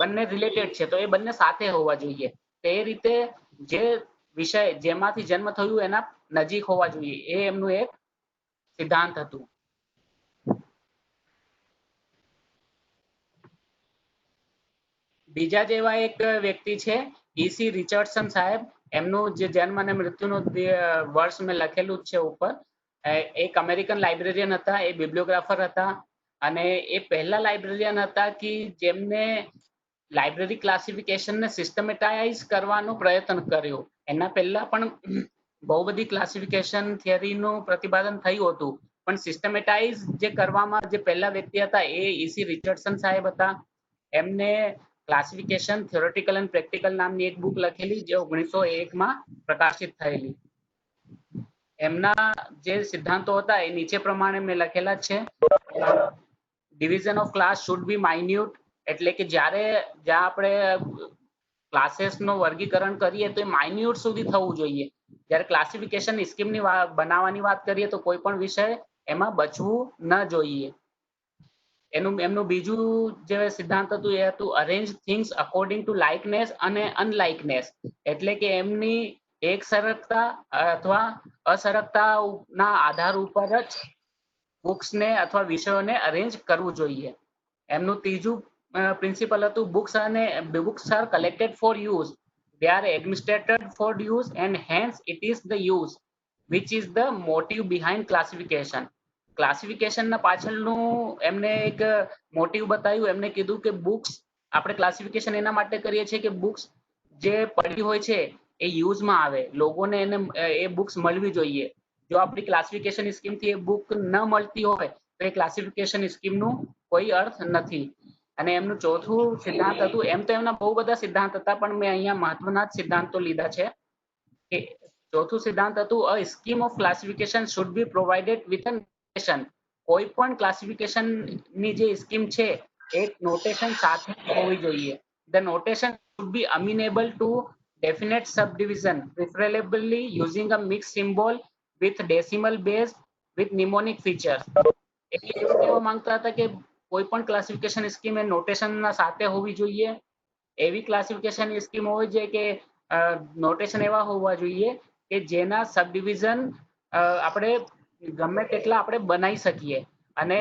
બંને રિલેટેડ છે તો એ બંને સાથે હોવા જોઈએ. તો એ રીતે જે વિષય જેમાંથી જન્મ થયું એના નજીક હોવા જોઈએ. એ એમનું એક સિદ્ધાંત હતું. બીજા જેવા એક વ્યક્તિ છે ઈસી રિચર્ડસન સાહેબ. એમનું જે જન્મ અને મૃત્યુનું વર્ષ મેં લખેલું જ છે ઉપર. એક અમેરિકન લાઇબ્રેરિયન હતા, એ બિબ્લિયોગ્રાફર હતા અને એ પહેલા લાઇબ્રેરિયન હતા કે જેમને લાઇબ્રેરી ક્લાસિફિકેશનને સિસ્ટમેટાઇઝ કરવાનો પ્રયત્ન કર્યો. એના પહેલા પણ બહુ બધી ક્લાસિફિકેશન થિયરીનું પ્રતિપાદન થયું હતું પણ સિસ્ટમેટાઇઝ જે કરવામાં જે પહેલા વ્યક્તિ હતા એ ઈસી રિચર્ડસન સાહેબ હતા. એમને ક્લાસિફિકેશન થિયોરેટિકલ એન્ડ પ્રેક્ટિકલ નામની એક બુક લખેલી જે 1901 પ્રકાશિત થયેલી. એમના જે સિદ્ધાંતો હતા એ નીચે પ્રમાણે મેં લખેલા છે. Division of class should be minute. એટલે કે જ્યાં આપણે ક્લાસીસનું વર્ગીકરણ કરીએ તો એ માઇન્યુટ સુધી થવું જોઈએ. જ્યારે ક્લાસિફિકેશન સ્કીમની બનાવવાની વાત કરીએ તો કોઈ પણ વિષય એમાં બચવું ન જોઈએ. એમનું બીજું જે સિદ્ધાંત હતું એ હતું અરેન્જ થિંગ્સ અકોર્ડિંગ ટુ લાઇકનેસ અને અનલાઇકનેસ. એટલે કે એમની એક સરકતા અથવા અસરકતાના આધાર ઉપર જ બુક્સને અથવા વિષયોને અરેન્જ કરવું જોઈએ. એમનું ત્રીજું પ્રિન્સિપલ હતું books are collected for use. they are administered for use and hence it is the use which is the motive behind classification. ક્લાસિફિકેશનના પાછળનું એમને એક મોટિવ બતાવ્યું. એમને કીધું કે બુક્સ આપણે ક્લાસિફિકેશન એના માટે કરીએ છીએ કે બુક્સ જે પડી હોય છે એ યુઝમાં આવે, લોકોને એને એ બુક્સ મળવી જોઈએ. જો આપણી ક્લાસિફિકેશન સ્કીમથી એ બુક ન મળતી હોય તો એ ક્લાસિફિકેશન સ્કીમનું કોઈ અર્થ નથી. અને એમનું ચોથું સિદ્ધાંત હતું, એમ તો એમના બહુ બધા સિદ્ધાંત હતા પણ મેં અહીંયા મહત્વના જ સિદ્ધાંતો લીધા છે. કે ચોથું સિદ્ધાંત હતું a scheme of classification should be provided with a notation. કોઈ પણ ક્લાસિફિકેશનની જે સ્કીમ છે એક નોટેશન સાથે હોવી જોઈએ. The notation should be amenable to definite subdivision, preferably using a mixed symbol with decimal base with mnemonic features. એટલે એવું કહેવા માંગતા હતા કે કોઈ પણ ક્લાસિફિકેશન સ્કીમ એ નોટેશનના સાથે હોવી જોઈએ. એવી ક્લાસિફિકેશન સ્કીમ હોવી જોઈએ કે નોટેશન એવા હોવા જોઈએ કે જેના સબડિવિઝન આપણે ગમે તેટલા આપણે બનાવી શકીએ. અને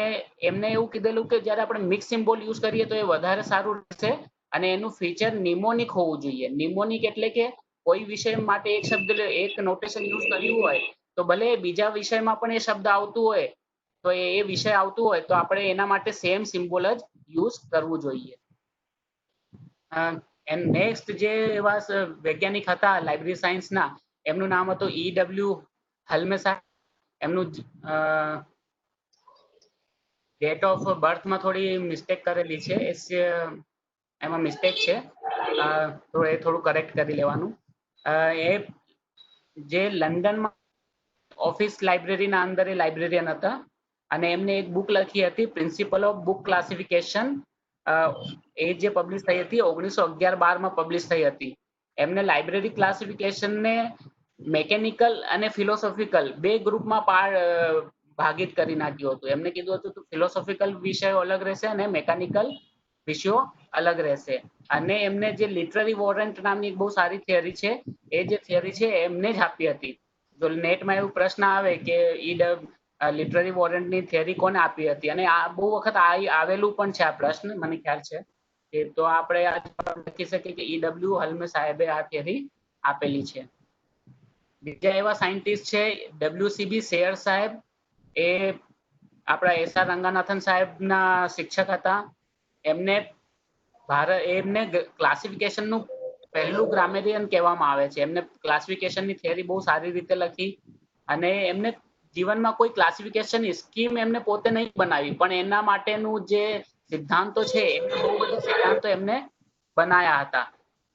એમને એવું કીધેલું કે જ્યારે આપણે મિક્સ સિમ્બોલ યુઝ કરીએ તો એ વધારે સારું રહેશે અને એનું ફીચર નિમોનિક હોવું જોઈએ. નિમોનિક એટલે કે કોઈ વિષય માટે એક શબ્દ એક નોટેશન યુઝ કર્યું હોય તો ભલે બીજા વિષયમાં પણ એ શબ્દ આવતું હોય તો એ વિષય આવતું હોય તો આપણે એના માટે સેમ સિમ્બોલ જ યુઝ કરવું જોઈએ. એન્ડ નેક્સ્ટ જે એવા વૈજ્ઞાનિક હતા લાઇબ્રેરી સાયન્સના એમનું નામ હતું EW હલ્મેસા. એમનું ડેટ ઓફ બર્થમાં થોડી મિસ્ટેક કરેલી છે, એમાં મિસ્ટેક છે તો એ થોડું કરેક્ટ કરી લેવાનું. એ જે લંડનમાં ઓફિસ લાઇબ્રેરીના અંદર એ લાઇબ્રેરિયન હતા અને એમને એક બુક લખી હતી પ્રિન્સિપલ ઓફ બુક ક્લાસિફિકેશન. એ જે પબ્લિશ થઈ હતી 1911-12 પબ્લિશ થઈ હતી. એમને લાઇબ્રેરી ક્લાસિફિકેશનને મેકેનિકલ અને ફિલોસોફિકલ બે ગ્રુપમાં ભાગિત કરી નાખ્યું હતું. એમને કીધું હતું કે ફિલોસોફિકલ વિષયો અલગ રહેશે અને મેકેનિકલ વિષયો અલગ રહેશે. અને એમને જે લિટરરી વોરંટ નામની બહુ સારી થિયરી છે એ જે થિયરી છે એમને જ આપી હતી. જો નેટમાં એવું પ્રશ્ન આવે કે લિટરરી વોરંટની થિયરી કોને આપી હતી અને આ બહુ વખત આવેલું પણ છે આ પ્રશ્ન, મને ખ્યાલ છે. તો આપણે આ લખી શકીએ કે EW હલ્મે સાહેબે આ થિયરી આપેલી છે. બીજા એવા સાયન્ટિસ્ટ છે WCB શેર સાહેબ. એ આપણા SR રંગાનાથન સાહેબના શિક્ષક હતા. એમને ક્લાસિફિકેશનનું પહેલું ગ્રામેરિયન કહેવામાં આવે છે. એમને ક્લાસિફિકેશનની થિયરી બહુ સારી રીતે લખી અને એમને જીવનમાં કોઈ ક્લાસિફિકેશન સ્કીમ એમને પોતે નહીં બનાવી, પણ એના માટેનું જે સિદ્ધાંતો છે એમને બહુ બધા સિદ્ધાંતો એમને બનાયા હતા.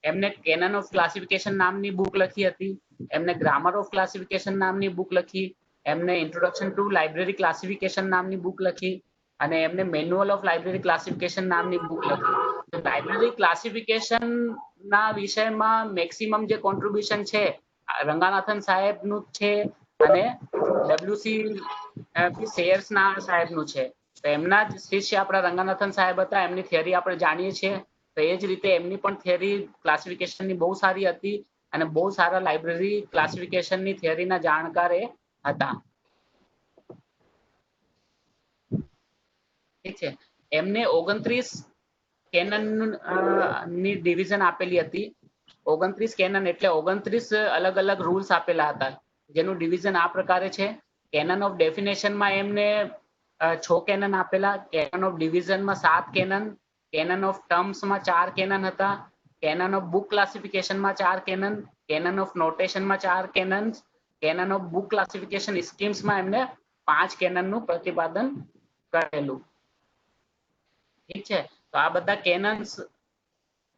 એમને કેનન ઓફ ક્લાસિફિકેશન નામની બુક લખી હતી, એમને ગ્રામર ઓફ ક્લાસિફિકેશન નામની બુક લખી, એમને ઇન્ટ્રોડક્શન ટુ લાઇબ્રેરી ક્લાસિફિકેશન નામની બુક લખી અને એમને મેન્યુઅલ ઓફ લાઇબ્રેરી ક્લાસિફિકેશન નામની બુક લખી. તો લાઇબ્રેરી ક્લાસિફિકેશન ના વિષયમાં મેક્સિમમ જે કોન્ટ્રીબ્યુશન છે રંગાનાથન સાહેબનું છે અને WC શેર્સ ના સાહેબનું છે. તો એમના જ શિષ્ય આપણા રંગાનાથન સાહેબ હતા, એમની થિયરી આપણે જાણીએ છીએ. તો એ જ રીતે એમની પણ થિયરી ક્લાસિફિકેશનની બહુ સારી હતી અને બહુ સારા લાઇબ્રેરી ક્લાસિફિકેશનની થિયરીના જાણકાર એ હતા. ઠીક છે. એમને 29 કેનન ની ડિવિઝન આપેલી હતી. 29 કેનન એટલે 29 અલગ અલગ રૂલ્સ આપેલા હતા, જેનું ડિવિઝન આ પ્રકારે છે. કેનન ઓફ ડેફિનેશનમાં એમને 6 કેનન આપેલા, કેનન ઓફ ડિવિઝનમાં 7 કેનન, કેનન ઓફ ટર્મ્સમાં 4 કેનન હતા, કેનન ઓફ બુક ક્લાસિફિકેશનમાં 4 કેનન, કેનન ઓફ નોટેશનમાં 4 canon, canon of book classification સ્કીમ્સમાં એમને 5 કેનનનું પ્રતિપાદન કરેલું. ઠીક છે. તો આ બધા કેનન્સ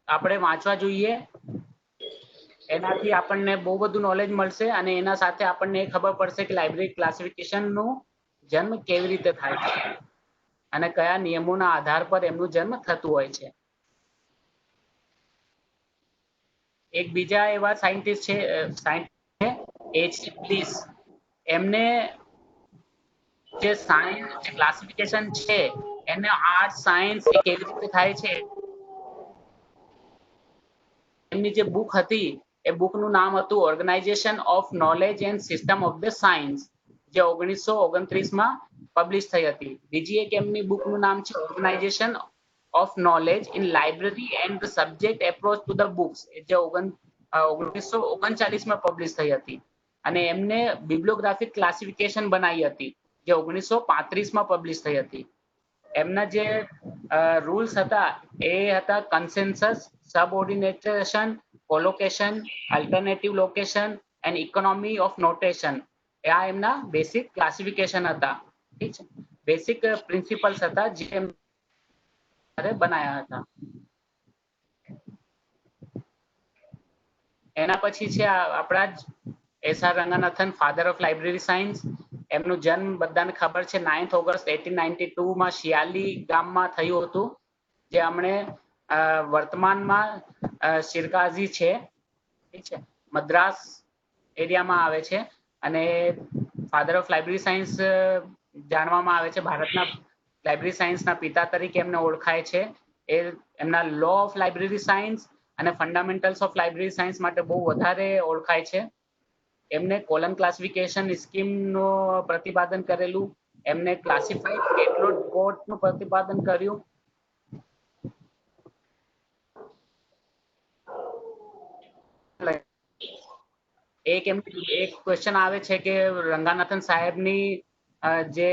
આપણે વાંચવા જોઈએ, એનાથી આપણને બહુ બધું નોલેજ મળશે અને એના સાથે આપણને એ ખબર પડશે કે લાઇબ્રેરી ક્લાસિફિકેશનનું જન્મ કેવી રીતે થાય છે અને કયા નિયમોના આધાર પર એમનું જન્મ થતું હોય છે. એક બીજા એવા સાયન્ટિસ્ટ છે H.C. Bliss. એમને જે સાયન્સ જે ક્લાસિફિકેશન છે એને આર્ટ સાયન્સ એ કેવી રીતે થાય છે, એમની જે બુક હતી એ બુકનું નામ હતું organization of knowledge and system of the science, જે 1929માં પબ્લિશ થઈ હતી. બીજી એક એમની બુકનું નામ છે organization of knowledge in library and the subject approach to the books, જે 1939માં પબ્લિશ થઈ હતી. અને એમને બિબ્લિયોગ્રાફિક ક્લાસિફિકેશન બનાવી હતી, જે 1935માં પબ્લિશ થઈ હતી. એમના જે રૂલ્સ હતા એ હતા consensus, subordination, collocation, alternative location and economy of notation. આ એમના બેસિક ક્લાસિફિકેશન હતા. ઠીક છે. બેસિક પ્રિન્સિપલ્સ હતા જે બનાયા હતા. એના પછી છે આપણા જ S.R. Ranganathan, father of library science. એમનું જન્મ બધાને ખબર છે 9th ઓગસ્ટ 1892માં શિયાલી ગામમાં થયું હતું, જે હમણે વર્તમાનમાં શિરકાઝી છે. ઠીક છે. મદ્રાસ એરિયામાં આવે છે અને ફાધર ઓફ લાઇબ્રેરી સાયન્સ જાણવામાં આવે છે. ભારતના લાઇબ્રેરી સાયન્સના પિતા તરીકે એમને ઓળખાય છે. એ એમના લો ઓફ લાઇબ્રેરી સાયન્સ અને ફંડામેન્ટલ્સ ઓફ લાઇબ્રેરી સાયન્સ માટે બહુ વધારે ઓળખાય છે. એમને કોલન ક્લાસિફિકેશન સ્કીમનું પ્રતિપાદન કરેલું, એમને ક્લાસિફાઈડ કેટલોગ કોડનું પ્રતિપાદન કર્યું. એક ક્વેશ્ચન આવે છે કે રંગાનાથન સાહેબની જે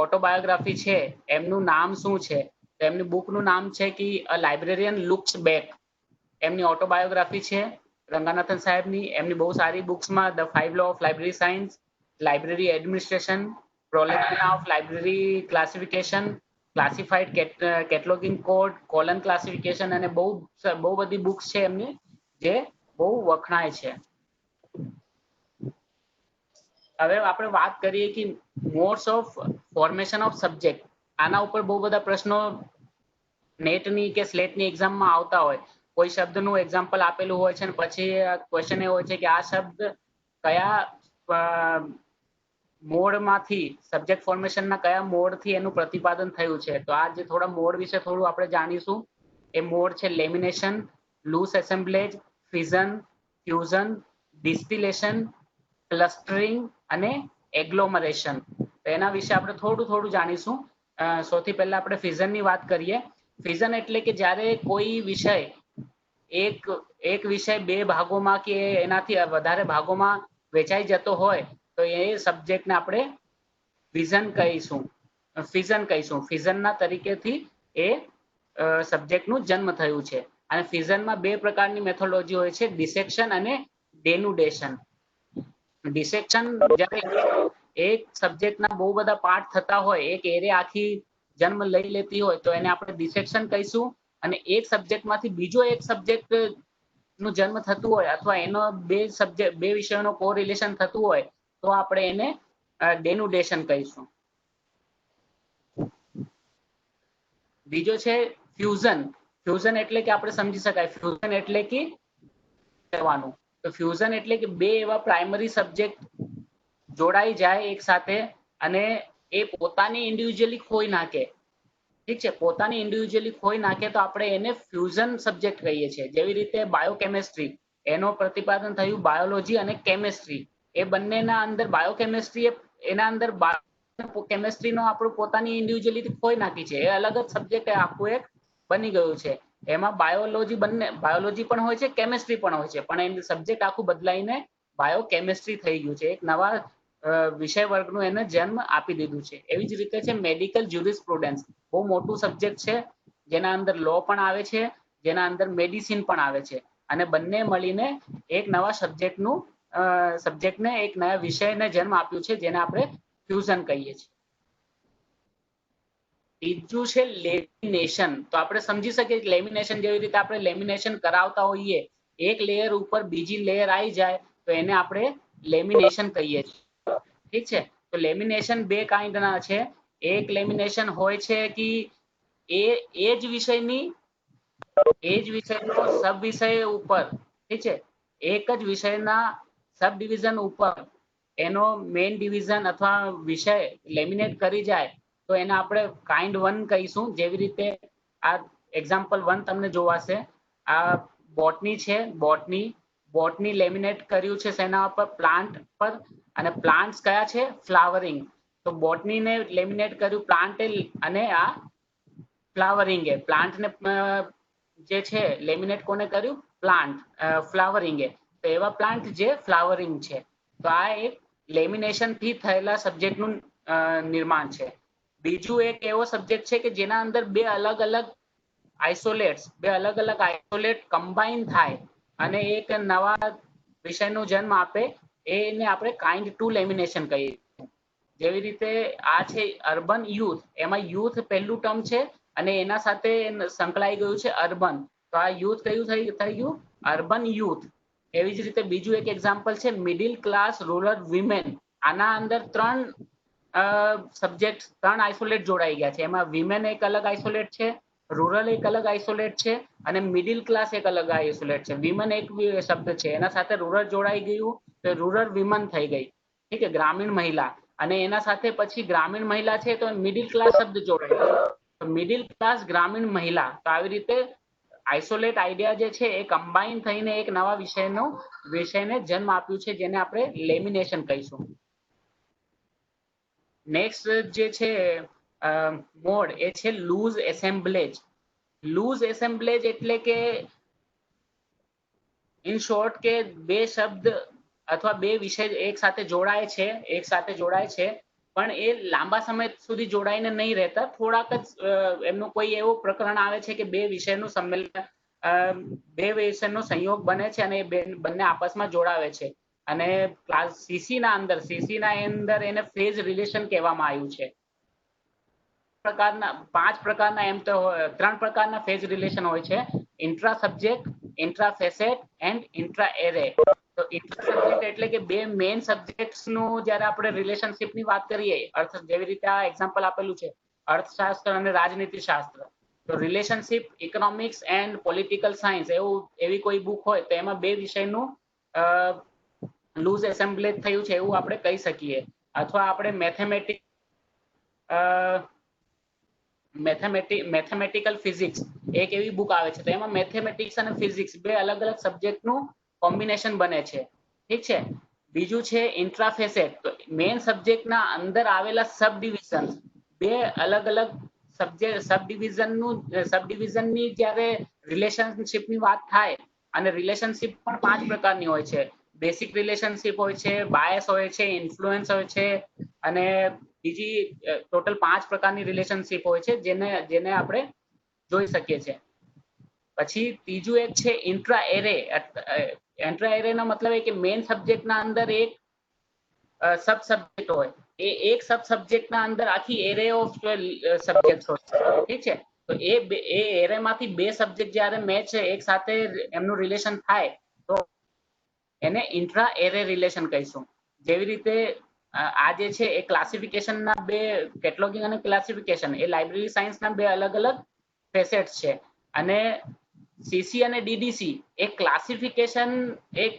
ઓટોબાયોગ્રાફી છે એમનું નામ શું છે? તો એમની બુકનું નામ છે કે અ લાઇબ્રેરિયન લુક્સ બેક. એમની ઓટોબાયોગ્રાફી છે રંગાનાથન સાહેબની. એમની બહુ સારી બુક્સમાં the 5 law of library science, library administration, prolegomena of library classification, classified cataloguing code, colon classification અને બહુ બધી બુક્સ છે એમની જે બહુ વખણાય છે. હવે આપણે વાત કરીએ કે modes of formation of subject. આના ઉપર બહુ બધા પ્રશ્નો નેટની કે સ્લેટની એક્ઝામમાં આવતા હોય. કોઈ શબ્દનું એક્ઝામ્પલ આપેલું હોય છે અને પછી ક્વેશ્ચન એ હોય છે કે આ શબ્દ કયા મોડમાંથી, સબ્જેક્ટ ફોર્મેશનના કયા મોડથી એનું પ્રતિપાદન થયું છે. તો આ જે થોડા મોડ વિશે થોડું આપણે જાણીશું. એ મોડ છે lamination, loose assemblage, fission, fusion, distillation, clustering અને એગ્લોમરેશન. તો એના વિશે આપણે થોડું જાણીશું. સૌથી પહેલા આપણે ફિઝનની વાત કરીએ. ફિઝન એટલે કે જ્યારે કોઈ વિષય એક વિષય બે ભાગોમાં કે એનાથી વધારે ભાગોમાં વેચાઈ જતો હોય તો એ સબ્જેક્ટને આપણે ફિઝન કહીશું. ફિઝનના તરીકેથી એ સબ્જેક્ટનું જન્મ થયું છે. અને ફિઝનમાં બે પ્રકારની મેથોડોલોજી હોય છે, ડિસેક્શન અને ડેનુડેશન. ડિસેક્શન જ્યારે એક સબ્જેક્ટના બહુ બધા પાર્ટ થતા હોય, એક એરે આખી જન્મ લઈ લેતી હોય તો એને આપણે ડિસેક્શન કહીશું. અને એક સબ્જેક્ટમાંથી બીજો એક સબ્જેક્ટ નું જન્મ થતું હોય અથવા એનો બે વિષયોનો કોરિલેશન થતું હોય તો આપણે એને ડેનુડેશન કહીશું. બીજો છે ફ્યુઝન. ફ્યુઝન એટલે કે આપણે સમજી શકાય, ફ્યુઝન એટલે કે કરવાનું. તો ફ્યુઝન એટલે કે બે એવા પ્રાઇમરી સબ્જેક્ટ જોડાઈ જાય એક સાથે અને એ પોતાની ઇન્ડિવિજ્યુઅલી ખોઈ નાખે. ઠીક છે, પોતાની ઇન્ડિવિજ્યુઅલી ખોઈ નાખે તો આપણે એને ફ્યુઝન સબ્જેક્ટ કહીએ છીએ. જેવી રીતે બાયોકેમિસ્ટ્રી, એનો પ્રતિપાદન થયું બાયોલોજી અને કેમિસ્ટ્રી. એ બંનેના અંદર બાયોકેમિસ્ટ્રી એના અંદર કેમિસ્ટ્રીનો આપણું પોતાની ઇન્ડિવિજ્યુઅલી ખોઈ નાખી છે, એ અલગ જ સબ્જેક્ટ આખું એક બની ગયું છે. એમાં બાયોલોજી પણ હોય છે, કેમિસ્ટ્રી પણ હોય છે, પણ એનું સબ્જેક્ટ આખું બદલાઈને બાયોકેમિસ્ટ્રી થઈ ગયું છે. એક નવા વિષય વર્ગનું એને જન્મ આપી દીધું છે. એવી જ રીતે છે મેડિકલ જ્યુરિસ્પ્રુડન્સ. બહુ મોટું સબ્જેક્ટ છે, જેના અંદર લો પણ આવે છે, જેના અંદર મેડિસિન પણ આવે છે, અને બંને મળીને એક નવા સબ્જેક્ટને એક નવા વિષયને જન્મ આપ્યું છે, જેને આપણે ફ્યુઝન કહીએ છીએ. ત્રીજું છે લેમિનેશન. તો આપણે સમજી શકીએ કે લેમિનેશન જેવી રીતે આપણે લેમિનેશન કરાવતા હોઈએ, એક લેયર ઉપર બીજી લેયર આવી જાય તો એને આપણે લેમિનેશન કહીએ છીએ. ઠીક છે, તો લેમિનેશન બે કાઇન્ડના છે. એક લેમિનેશન હોય છે કે એ જ વિષયનો સબ વિષય ઉપર, ઠીક છે, એક જ વિષયના સબ ડિવિઝન ઉપર એનો મેઇન ડિવિઝન અથવા વિષય લેમિનેટ કરી જાય તો એને આપણે કાઇન્ડ 1 કહીશું. જેવી રીતે આ એક્ઝામ્પલ 1 તમને જોવાશે. આ બોટની છે, બોટની લેમિનેટ કર્યું છે શેના ઉપર? પ્લાન્ટ પર. અને પ્લાન્ટ્સ કયા છે? ફ્લાવરિંગ. તો બોટનીને લેમિનેટ કર્યું પ્લાન્ટ અને આ ફ્લાવરિંગ એ પ્લાન્ટને જે છે લેમિનેટ કોને કર્યું? પ્લાન્ટ ફ્લાવરિંગ એ. તો એવા પ્લાન્ટ જે ફ્લાવરિંગ છે. તો આ એક લેમિનેશન થી થયેલા સબ્જેક્ટનું નિર્માણ છે. બીજું એક એવો સબ્જેક્ટ છે કે જેના અંદર બે અલગ અલગ આઇસોલેટ કમ્બાઈન થાય અને એક નવા વિષયનો જન્મ આપે, એને આપણે કાઇન્ડ 2 લેમિનેશન કહીએ. જેવી રીતે આ છે અર્બન યુથ. એમાં યુથ પહેલું ટર્મ છે અને એના સાથે સંકળાઈ ગયું છે અર્બન. તો આ યુથ કયું થઈ ગયું? Urban youth. એવી જ રીતે બીજું એક એક્ઝામ્પલ છે મિડિલ ક્લાસ રૂરલ વિમેન. આના અંદર ત્રણ આઇસોલેટ જોડાઈ ગયા છે. એમાં વિમેન એક અલગ આઇસોલેટ છે, રૂરલ એક અલગ આઇસોલેટ છે અને મિડિલ ક્લાસ એક અલગ આઇસોલેટ છે. વિમન એક શબ્દ છે, એના સાથે રૂરલ જોડાઈ ગયું તો રૂરલ વિમન થઈ ગઈ. ઠીક છે, ગ્રામીણ મહિલા. અને એના સાથે પછી ગ્રામીણ મહિલા છે તો મિડિલ ક્લાસ શબ્દ જોડાઈ ગયો, મિડિલ ક્લાસ ગ્રામીણ મહિલા. તો આવી રીતે આઇસોલેટ આઈડિયા જે છે એ કમ્બાઈન થઈને એક નવા વિષયને જન્મ આપ્યું છે, જેને આપણે લેમિનેશન કહીશું. નેક્સ્ટ જે છે મોડ એ છે લૂઝ એસેમ્બલેજ. લૂઝ એસેમ્બલેજ એટલે કે ઇન શોર્ટ કે બે શબ્દ અથવા બે વિષય એક સાથે જોડાય છે પણ એ લાંબા સમય સુધી જોડાઈને નહીં રહેતા. થોડાક જ એમનું કોઈ એવું પ્રકરણ આવે છે કે બે વિષયનું સંયોગ બને છે અને બંને આપસમાં જોડાવે છે. અને ક્લાસ સીસીના અંદર એને ફેઝ રિલેશન કહેવામાં આવ્યું છે. ત્રણ પ્રકારના ફેઝ રિલેશન હોય છે: intra subject, intra facet and intra array. તો ઇન્ટ્રા સબ્જેક્ટ એટલે કે બે મેઇન સબ્જેક્ટ્સનું જ્યારે આપણે રિલેશનશિપની વાત કરીએ, જેવી રીતે આ એક્ઝામ્પલ આપેલું છે અર્થશાસ્ત્ર અને રાજનીતિ શાસ્ત્ર. તો relationship economics and political science એવી કોઈ બુક હોય તો એમાં બે વિષયનું લૂઝ એસેમ્બલેજ થયું છે એવું આપણે કહી શકીએ. અથવા આપણે મેથેમેટિકલ ફિઝિક્સ એક એવી બુક આવે છે તો એમાં મેથેમેટિક્સ અને ફિઝિક્સ બે અલગ અલગ સબ્જેક્ટનું કોમ્બિનેશન બને છે. ઠીક છે. બીજું છે ઇન્ટ્રાફેસેટ. તો મેઇન સબ્જેક્ટના અંદર આવેલા સબ ડિવિઝન, બે અલગ અલગ સબ ડિવિઝનની જ્યારે રિલેશનશિપની વાત થાય, અને રિલેશનશિપ પણ 5 પ્રકારની હોય છે. બેસિક રિલેશનશિપ હોય છે, બાયસ હોય છે, ઇન્ફ્લુઅન્સ હોય છે અને બીજી ટોટલ 5 પ્રકારની રિલેશનશિપ હોય છે જેને આપણે જોઈ શકીએ છીએ. પછી ત્રીજું એક છે ઇન્ટ્રા એરે. ઇન્ટ્રા એરે નો મતલબ એ કે મેઇન સબ્જેક્ટના અંદર એક સબ સબ્જેક્ટ હોય, એ એક સબ સબ્જેક્ટના અંદર આખી એરે ઓફ સબ્જેક્ટ હોય, ઠીક છે. તો એ એરેમાંથી બે સબ્જેક્ટ જ્યારે મેચ એક સાથે એમનું રિલેશન થાય તો એને ઇન્ટ્રા એરે રિલેશન કહીશું. જેવી રીતે આ જે છે એ ક્લાસિફિકેશનના બે, કેટલોગિંગ અને ક્લાસિફિકેશન, એ લાઇબ્રેરી સાયન્સના બે અલગ અલગ ફેસેટ્સ છે. અને સીસી અને ડીડીસી એક ક્લાસિફિકેશન એક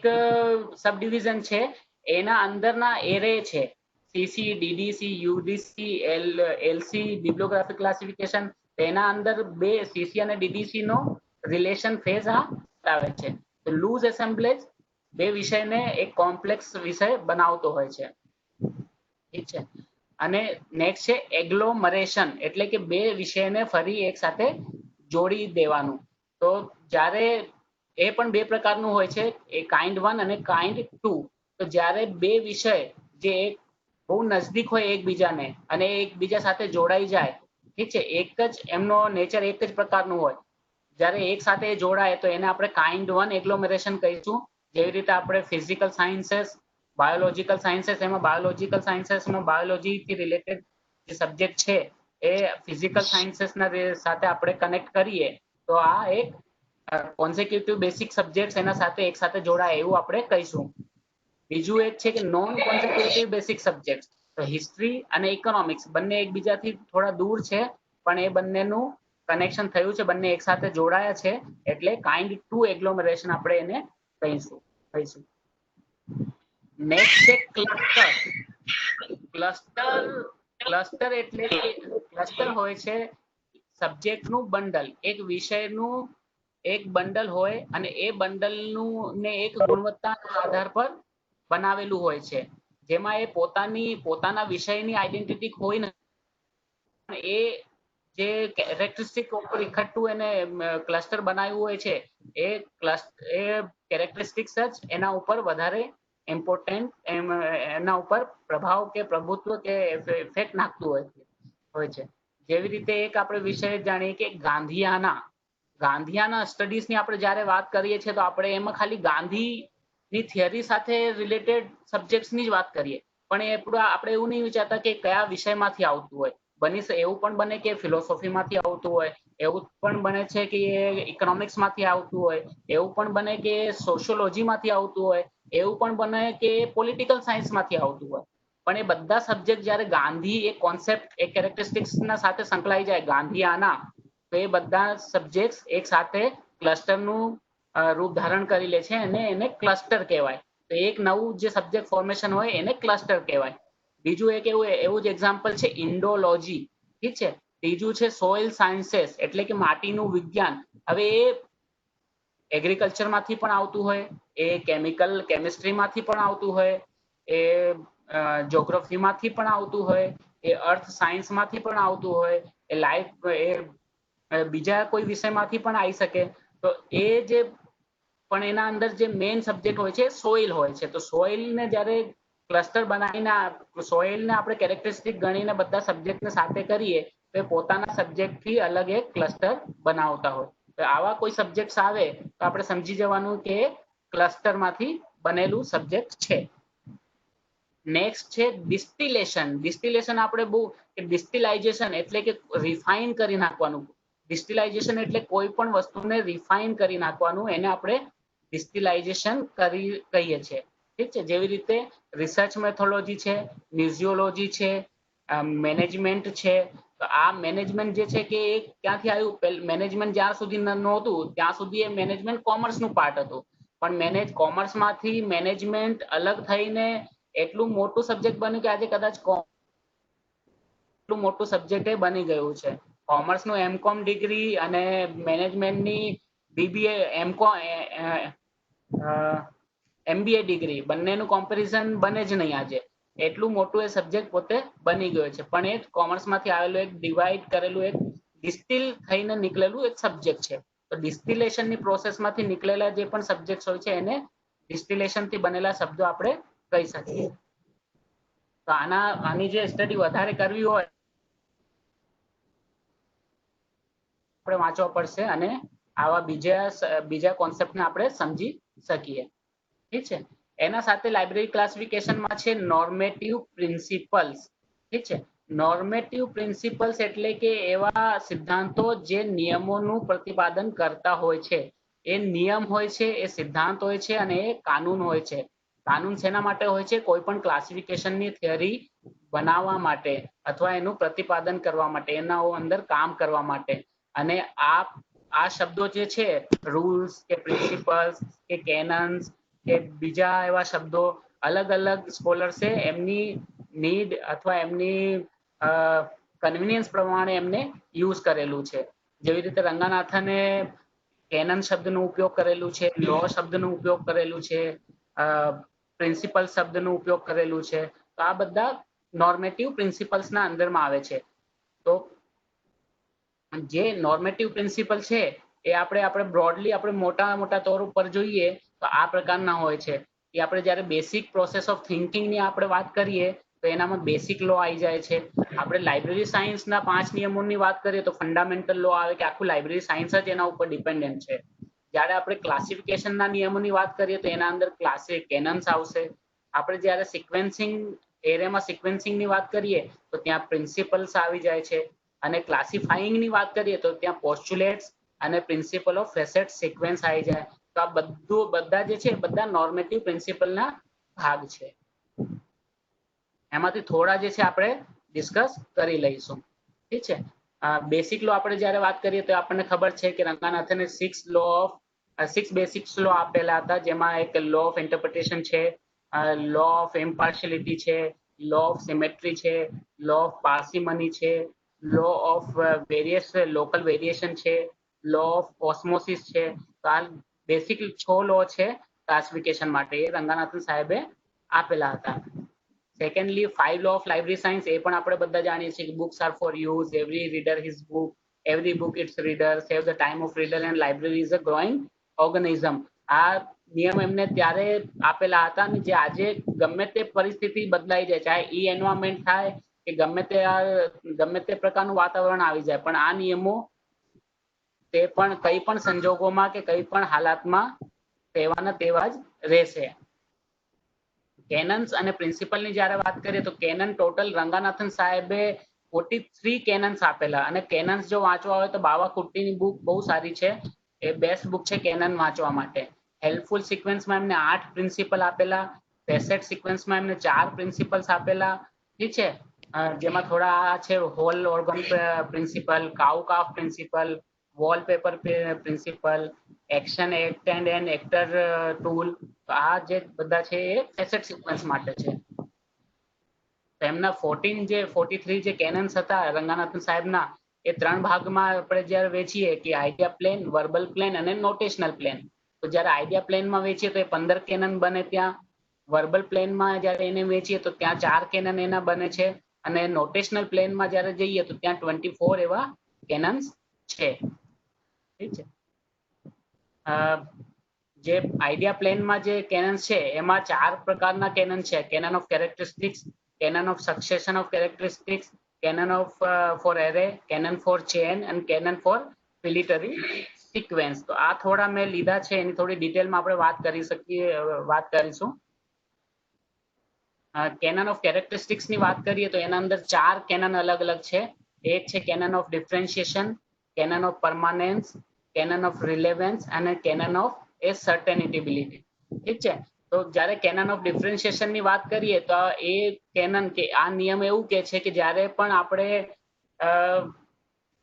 સબ ડિવિઝન છે, એના અંદરના એરે છે. CC, DDC, UDC, LC, bibliographic classification, તેના અંદર બે સીસી અને ડીડીસી નો રિલેશન ફેઝ આ આવે છે. તો લૂઝ એસેમ્બલેજ બે વિષયને એક કોમ્પ્લેક્સ વિષય બનાવતો હોય છે, ઠીક છે. અને નેક્સ્ટ છે એગ્લોમરેશન, એટલે કે બે વિષયને ફરી એક સાથે જોડી દેવાનું. તો જ્યારે એ પણ બે પ્રકારનું હોય છે, એ કાઇન્ડ 1 અને કાઇન્ડ 2. તો જ્યારે બે વિષય જે એક બહુ નજદીક હોય એકબીજાને અને એકબીજા સાથે જોડાઈ જાય, ઠીક છે, એક જ એમનો નેચર એક જ પ્રકારનું હોય, જ્યારે એક સાથે જોડાય તો એને આપણે કાઇન્ડ 1 એગ્લોમરેશન કહીશું. જેવી રીતે આપણે ફિઝિકલ સાયન્સીસ, બાયોલોજીકલ સાયન્સીસ, એમાં બાયોલોજીકલ સાયન્સીસમાં બાયોલોજીથી રિલેટેડ જે સબ્જેક્ટ છે એ ફિઝિકલ સાયન્સીસના સાથે આપણે કનેક્ટ કરીએ તો આ એક કોન્ઝિક્યુટિવ બેસિક સબ્જેક્ટ એના સાથે એક સાથે જોડાય એવું આપણે કહીશું. બીજું એક છે કે નોન કોન્ઝિક્યુટિવ બેસિક સબ્જેક્ટ. તો હિસ્ટ્રી અને ઇકોનોમિક્સ બંને એકબીજાથી થોડા દૂર છે, પણ એ બંનેનું કનેક્શન થયું છે, બંને એક સાથે જોડાયા છે, એટલે કાઇન્ડ 2 એગ્લોમરેશન આપણે એને કહીશું. નેક્સ્ટ છે ક્લસ્ટર. ક્લસ્ટર એટલે કે ક્લસ્ટર હોય છે સબ્જેક્ટનું બંડલ, એક વિષયનું એક બંડલ હોય અને એ બંડલનું ને એક ગુણવત્તાના આધાર પર બનાવેલું હોય છે, જેમાં એ પોતાના વિષયની આઈડેન્ટિટી હોય ને એ જે કેરેક્ટરિસ્ટિક ઉપર ઇકઠ્ઠું એને ક્લસ્ટર બનાવ્યું હોય છે, એ કેરેક્ટરિસ્ટિક્સ જ એના ઉપર વધારે ઇમ્પોર્ટન્ટ એના ઉપર પ્રભાવ કે પ્રભુત્વ કે ઇફેક્ટ નાખતું હોય છે. જેવી રીતે એક આપણે વિષય જાણીએ કે ગાંધીયાના સ્ટડીઝની આપણે જ્યારે વાત કરીએ છીએ તો આપણે એમાં ખાલી ગાંધીની થિયરી સાથે રિલેટેડ સબ્જેક્ટ્સની જ વાત કરીએ, પણ એ આપણે એવું નહીં વિચારતા કે કયા વિષયમાંથી આવતું હોય. એવું પણ બને કે ફિલોસોફીમાંથી આવતું હોય, એવું પણ બને છે કે ઇકોનોમિક્સમાંથી આવતું હોય, એવું પણ બને કે સોશિયોલોજીમાંથી આવતું હોય, એવું પણ બને કે પોલિટિકલ સાયન્સમાંથી આવતું હોય. પણ એ બધા સબ્જેક્ટ જ્યારે ગાંધી એક કોન્સેપ્ટ એક કેરેક્ટરિસ્ટિક્સના સાથે સંકળાઈ જાય ગાંધીયાના, તો એ બધા સબ્જેક્ટ એક સાથે ક્લસ્ટરનું રૂપ ધારણ કરી લે છે અને એને ક્લસ્ટર કહેવાય. તો એક નવું જે સબ્જેક્ટ ફોર્મેશન હોય એને ક્લસ્ટર કહેવાય. બીજું એક એવું જ એક્ઝામ્પલ છે ઇન્ડોલોજી, ઠીક છે. ત્રીજું છે સોઇલ સાયન્સીસ, એટલે કે માટીનું વિજ્ઞાન. હવે એ એગ્રીકલ્ચરમાંથી પણ આવતું હોય, એ કેમિસ્ટ્રીમાંથી પણ આવતું હોય, એ જ્યોગ્રાફીમાંથી પણ આવતું હોય, એ અર્થ સાયન્સમાંથી પણ આવતું હોય, બીજા કોઈ વિષયમાંથી પણ આવી શકે. તો એ જે પણ એના અંદર જે મેઇન સબ્જેક્ટ હોય છે સોઇલ હોય છે. તો સોઇલને જ્યારે ક્લસ્ટર બનાવીને સોઇલને આપણે કેરેક્ટરિસ્ટિક ગણીને બધા સબ્જેક્ટને સાથે કરીએ તો એ પોતાના સબ્જેક્ટથી અલગ એક ક્લસ્ટર બનાવતા હોય. તો આવા કોઈ સબ્જેક્ટ્સ આવે તો આપણે સમજી જવાનું કે ક્લસ્ટરમાંથી બનેલું સબ્જેક્ટ છે. નેક્સ્ટ છે ડિસ્ટિલેશન. ડિસ્ટિલેશન આપણે ડિસ્ટિલાઇઝેશન એટલે કે રિફાઇન કરી નાખવાનું. ડિસ્ટિલાઇઝેશન એટલે કોઈ પણ વસ્તુને રિફાઇન કરી નાખવાનું, એને આપણે ડિસ્ટિલાઇઝેશન કહીએ છીએ, ઠીક છે. જેવી રીતે રિસર્ચ મેથોલોજી છે, મ્યુઝિયોલોજી છે, મેનેજમેન્ટ છે. તો આ મેનેજમેન્ટ જે છે કે એ ક્યાંથી આવ્યું? મેનેજમેન્ટ જ્યાં સુધી નહોતું ત્યાં સુધી એ મેનેજમેન્ટ કોમર્સનું પાર્ટ હતું, પણ કોમર્સમાંથી મેનેજમેન્ટ અલગ થઈને એટલું મોટું સબ્જેક્ટ બન્યું કે આજે કદાચ એટલું મોટું સબ્જેક્ટ એ બની ગયું છે. કોમર્સનું એમકોમ ડિગ્રી અને મેનેજમેન્ટની બીબીએ એમબીએ ડિગ્રી બંનેનું કોમ્પેરિઝન બને જ નહીં આજે. એટલું મોટું એ સબ્જેક્ટ પોતે બની ગયો છે, પણ એ કોમર્સમાંથી આવેલું એક ડિવાઈડ કરેલું એક ડિસ્ટિલ થઈને નીકળેલું એક સબ્જેક્ટ છે. તો ડિસ્ટિલેશનની પ્રોસેસમાંથી નીકળેલા જે પણ સબ્જેક્ટ હોય છે એને ડિસ્ટિલેશનથી બનેલા શબ્દો આપણે કહી શકીએ. તો આની જે સ્ટડી વધારે કરવી હોય આપણે વાંચવા પડશે અને આવા બીજા કોન્સેપ્ટને આપણે સમજી શકીએ. ઠીક છે. એના સાથે લાઇબ્રેરી ક્લાસિફિકેશનમાં છે નોર્મેટિવ પ્રિન્સિપલ્સ. ઠીક છે. નોર્મેટિવ પ્રિન્સિપલ્સ એટલે કે એવા સિદ્ધાંતો જે નિયમોનું પ્રતિપાદન કરતા હોય છે. એ નિયમ હોય છે, એ સિદ્ધાંત હોય છે અને એ કાનૂન હોય છે. કાનૂન શેના માટે હોય છે? કોઈ પણ ક્લાસિફિકેશનની થિયરી બનાવવા માટે અથવા એનું પ્રતિપાદન કરવા માટે, એના અંદર કામ કરવા માટે. અને આ શબ્દો જે છે રૂલ્સ કે પ્રિન્સિપલ્સ કે કેનન્સ કે બીજા એવા શબ્દો અલગ અલગ સ્કોલર્સે એમની નીડ અથવા એમની કન્વિનિયન્સ પ્રમાણે એમને યુઝ કરેલું છે. જેવી રીતે રંગાનાથને કેનન શબ્દનો ઉપયોગ કરેલું છે, લો શબ્દનો ઉપયોગ કરેલું છે, પ્રિન્સિપલ શબ્દનો ઉપયોગ કરેલું છે. તો આ બધા નોર્મેટિવ પ્રિન્સિપલ્સના અંદરમાં આવે છે. તો જે નોર્મેટિવ પ્રિન્સિપલ છે એ આપણે બ્રોડલી આપણે મોટા તौर ઉપર જોઈએ તો આ પ્રકારના હોય છે. એ આપણે જ્યારે બેસિક પ્રોસેસ ઓફ થિંકિંગની આપણે વાત કરીએ તો એનામાં બેસિક લો આવી જાય છે. આપણે લાઇબ્રેરી સાયન્સના 5 નિયમોની વાત કરીએ તો ફંડામેન્ટલ લો આવે કે આખું લાઇબ્રેરી સાયન્સ જ એના ઉપર ડિપેન્ડન્ટ છે. જ્યારે આપણે ક્લાસિફિકેશનના નિયમોની વાત કરીએ તો એના અંદર ક્લાસિક કેનન્સ આવશે. આપણે જ્યારે સિક્વેન્સિંગ એરિયામાં સિક્વેન્સિંગની વાત કરીએ તો ત્યાં પ્રિન્સિપલ્સ આવી જાય છે. અને ક્લાસિફાઈંગની વાત કરીએ તો ત્યાં પોસ્ચ્યુલેટ્સ અને પ્રિન્સિપલ ઓફ ફેસેટ સિક્વેન્સ આવી જાય. તો આ બધા જે છે બધા નોર્મેટિવ પ્રિન્સિપલના ભાગ છે. એમાંથી થોડા જે છે આપણે ડિસ્કસ કરી લઈશું. ઠીક છે. બેસિક લો આપણે જ્યારે વાત કરીએ તો આપણને ખબર છે કે રંગાનાથને 6 બેસિક્સ લો આપેલા હતા, જેમાં એક લો ઓફ ઇન્ટરપ્રિટેશન છે, લો ઓફ ઇમ્પાર્શિયલિટી છે, લો ઓફ સિમેટ્રી છે, લો ઓફ પાર્સિમની છે, law of various local variation છે, લો ઓફ ઓસ્મોસિસ છે. તો આ બેસિક 6 લો છે ક્લાસિફિકેશન માટે, એ રંગાનાથન સાહેબે આપેલા હતા. Secondly 5 law of library science, એ પણ આપણે બધા જાણીએ છીએ કે books are for use, every reader his book, every book its reader, save the time of reader and library is a growing organism. આ નિયમ એમને ત્યારે આપેલા હતા અને જે આજે ગમે તે પરિસ્થિતિ બદલાઈ જાય, ચાહે એન્વાયરમેન્ટ થાય કે ગમે તે પ્રકારનું વાતાવરણ આવી જાય, પણ આ નિયમો તે પણ કઈ પણ સંજોગોમાં કે કઈ પણ હાલાતમાં તેવાના તેવા જ રહેશે. કેનન્સ અને પ્રિન્સિપલની જ્યારે વાત કરીએ તો કેનન ટોટલ રંગાનાથન સાહેબે 43 કેનન્સ આપેલા. અને કેનન્સ જો વાંચવા હોય તો બાવા કુટ્ટીની બુક બહુ સારી છે, એ બેસ્ટ બુક છે કેનન વાંચવા માટે. હેલ્પફુલ સિક્વન્સમાં એમને 8 પ્રિન્સિપલ આપેલા, ફેસેટ સિક્વન્સમાં એમને 4 પ્રિન્સિપલ્સ આપેલા. ઠીક છે. જેમાં થોડા છે whole organ principle, cow calf principle, wallpaper principle, action act and an actor tool. આ જે બધા છે એ ફેસેટ સિક્વન્સ માટે છે. તો એમના 43 જે કેનન્સ હતા રંગાનાથન સાહેબના, એ 3 ભાગમાં આપણે જ્યારે વેચીએ કે આઈડિયા પ્લેન, વર્બલ પ્લેન અને નોટેશનલ પ્લેન. તો જ્યારે આઈડિયા પ્લેનમાં વેચીએ તો એ 15 કેનન બને ત્યાં. વર્બલ પ્લેનમાં જ્યારે એને વેચીએ તો ત્યાં 4 કેનન એના બને છે. અને નોટેશનલ પ્લેનમાં જ્યારે જઈએ તો ત્યાં 24 એવા કેનન્સ છે. ઠીક છે. જે આઈડિયા પ્લેનમાં જે કેનન્સ છે એમાં 4 પ્રકારના કેનન છે: canon of characteristics, canon of succession of characteristics, canon of for array, canon for chain અને કેનન ફોર ફિલિટરી સિક્વેન્સ. તો આ થોડા મેં લીધા છે, એની થોડી ડિટેલમાં આપણે વાત કરીશું. કેનન ઓફ કેરેક્ટરિસ્ટિક્સની વાત કરીએ તો એના અંદર 4 કેનન અલગ અલગ છે. એક છે canon of differentiation, canon of permanence, canon of relevance અને કેનન ઓફ એ સર્ટેનિટેબિલિટી. ઠીક છે. તો જ્યારે કેનન ઓફ ડિફરન્શિએશનની વાત કરીએ તો એ કેનન કે આ નિયમ એવું કે છે કે જ્યારે પણ આપણે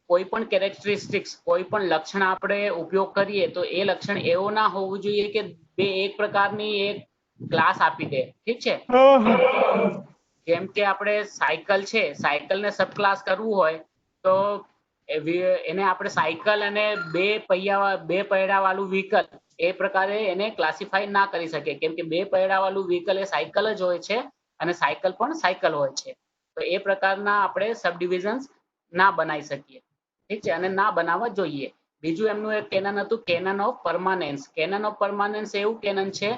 કોઈ પણ કેરેક્ટરિસ્ટિક્સ, કોઈ પણ લક્ષણ આપણે ઉપયોગ કરીએ તો એ લક્ષણ એવો ના હોવું જોઈએ કે બે એક પ્રકારની એક ક્લાસ આપી દે. ઠીક છે. જેમ કે આપણે સાયકલ છે, સાયકલને સબ ક્લાસ કરવું હોય તો એને આપણે સાયકલ અને બે પૈડા વાળું વ્હીકલ એ પ્રકારે એને ક્લાસિફાઈ ના કરી શકે, કેમ કે બે પૈડા વાળું વ્હીકલ એ સાયકલ જ હોય છે અને સાયકલ પણ સાયકલ હોય છે. તો એ પ્રકારના આપણે સબ ડિવિઝન્સ ના બનાવી શકીએ. ઠીક છે. અને ના બનાવવા જોઈએ. બીજું એમનું એક કેનન હતું Canon of permanence. Canon of પરમાનન્સ એવું કેનન છે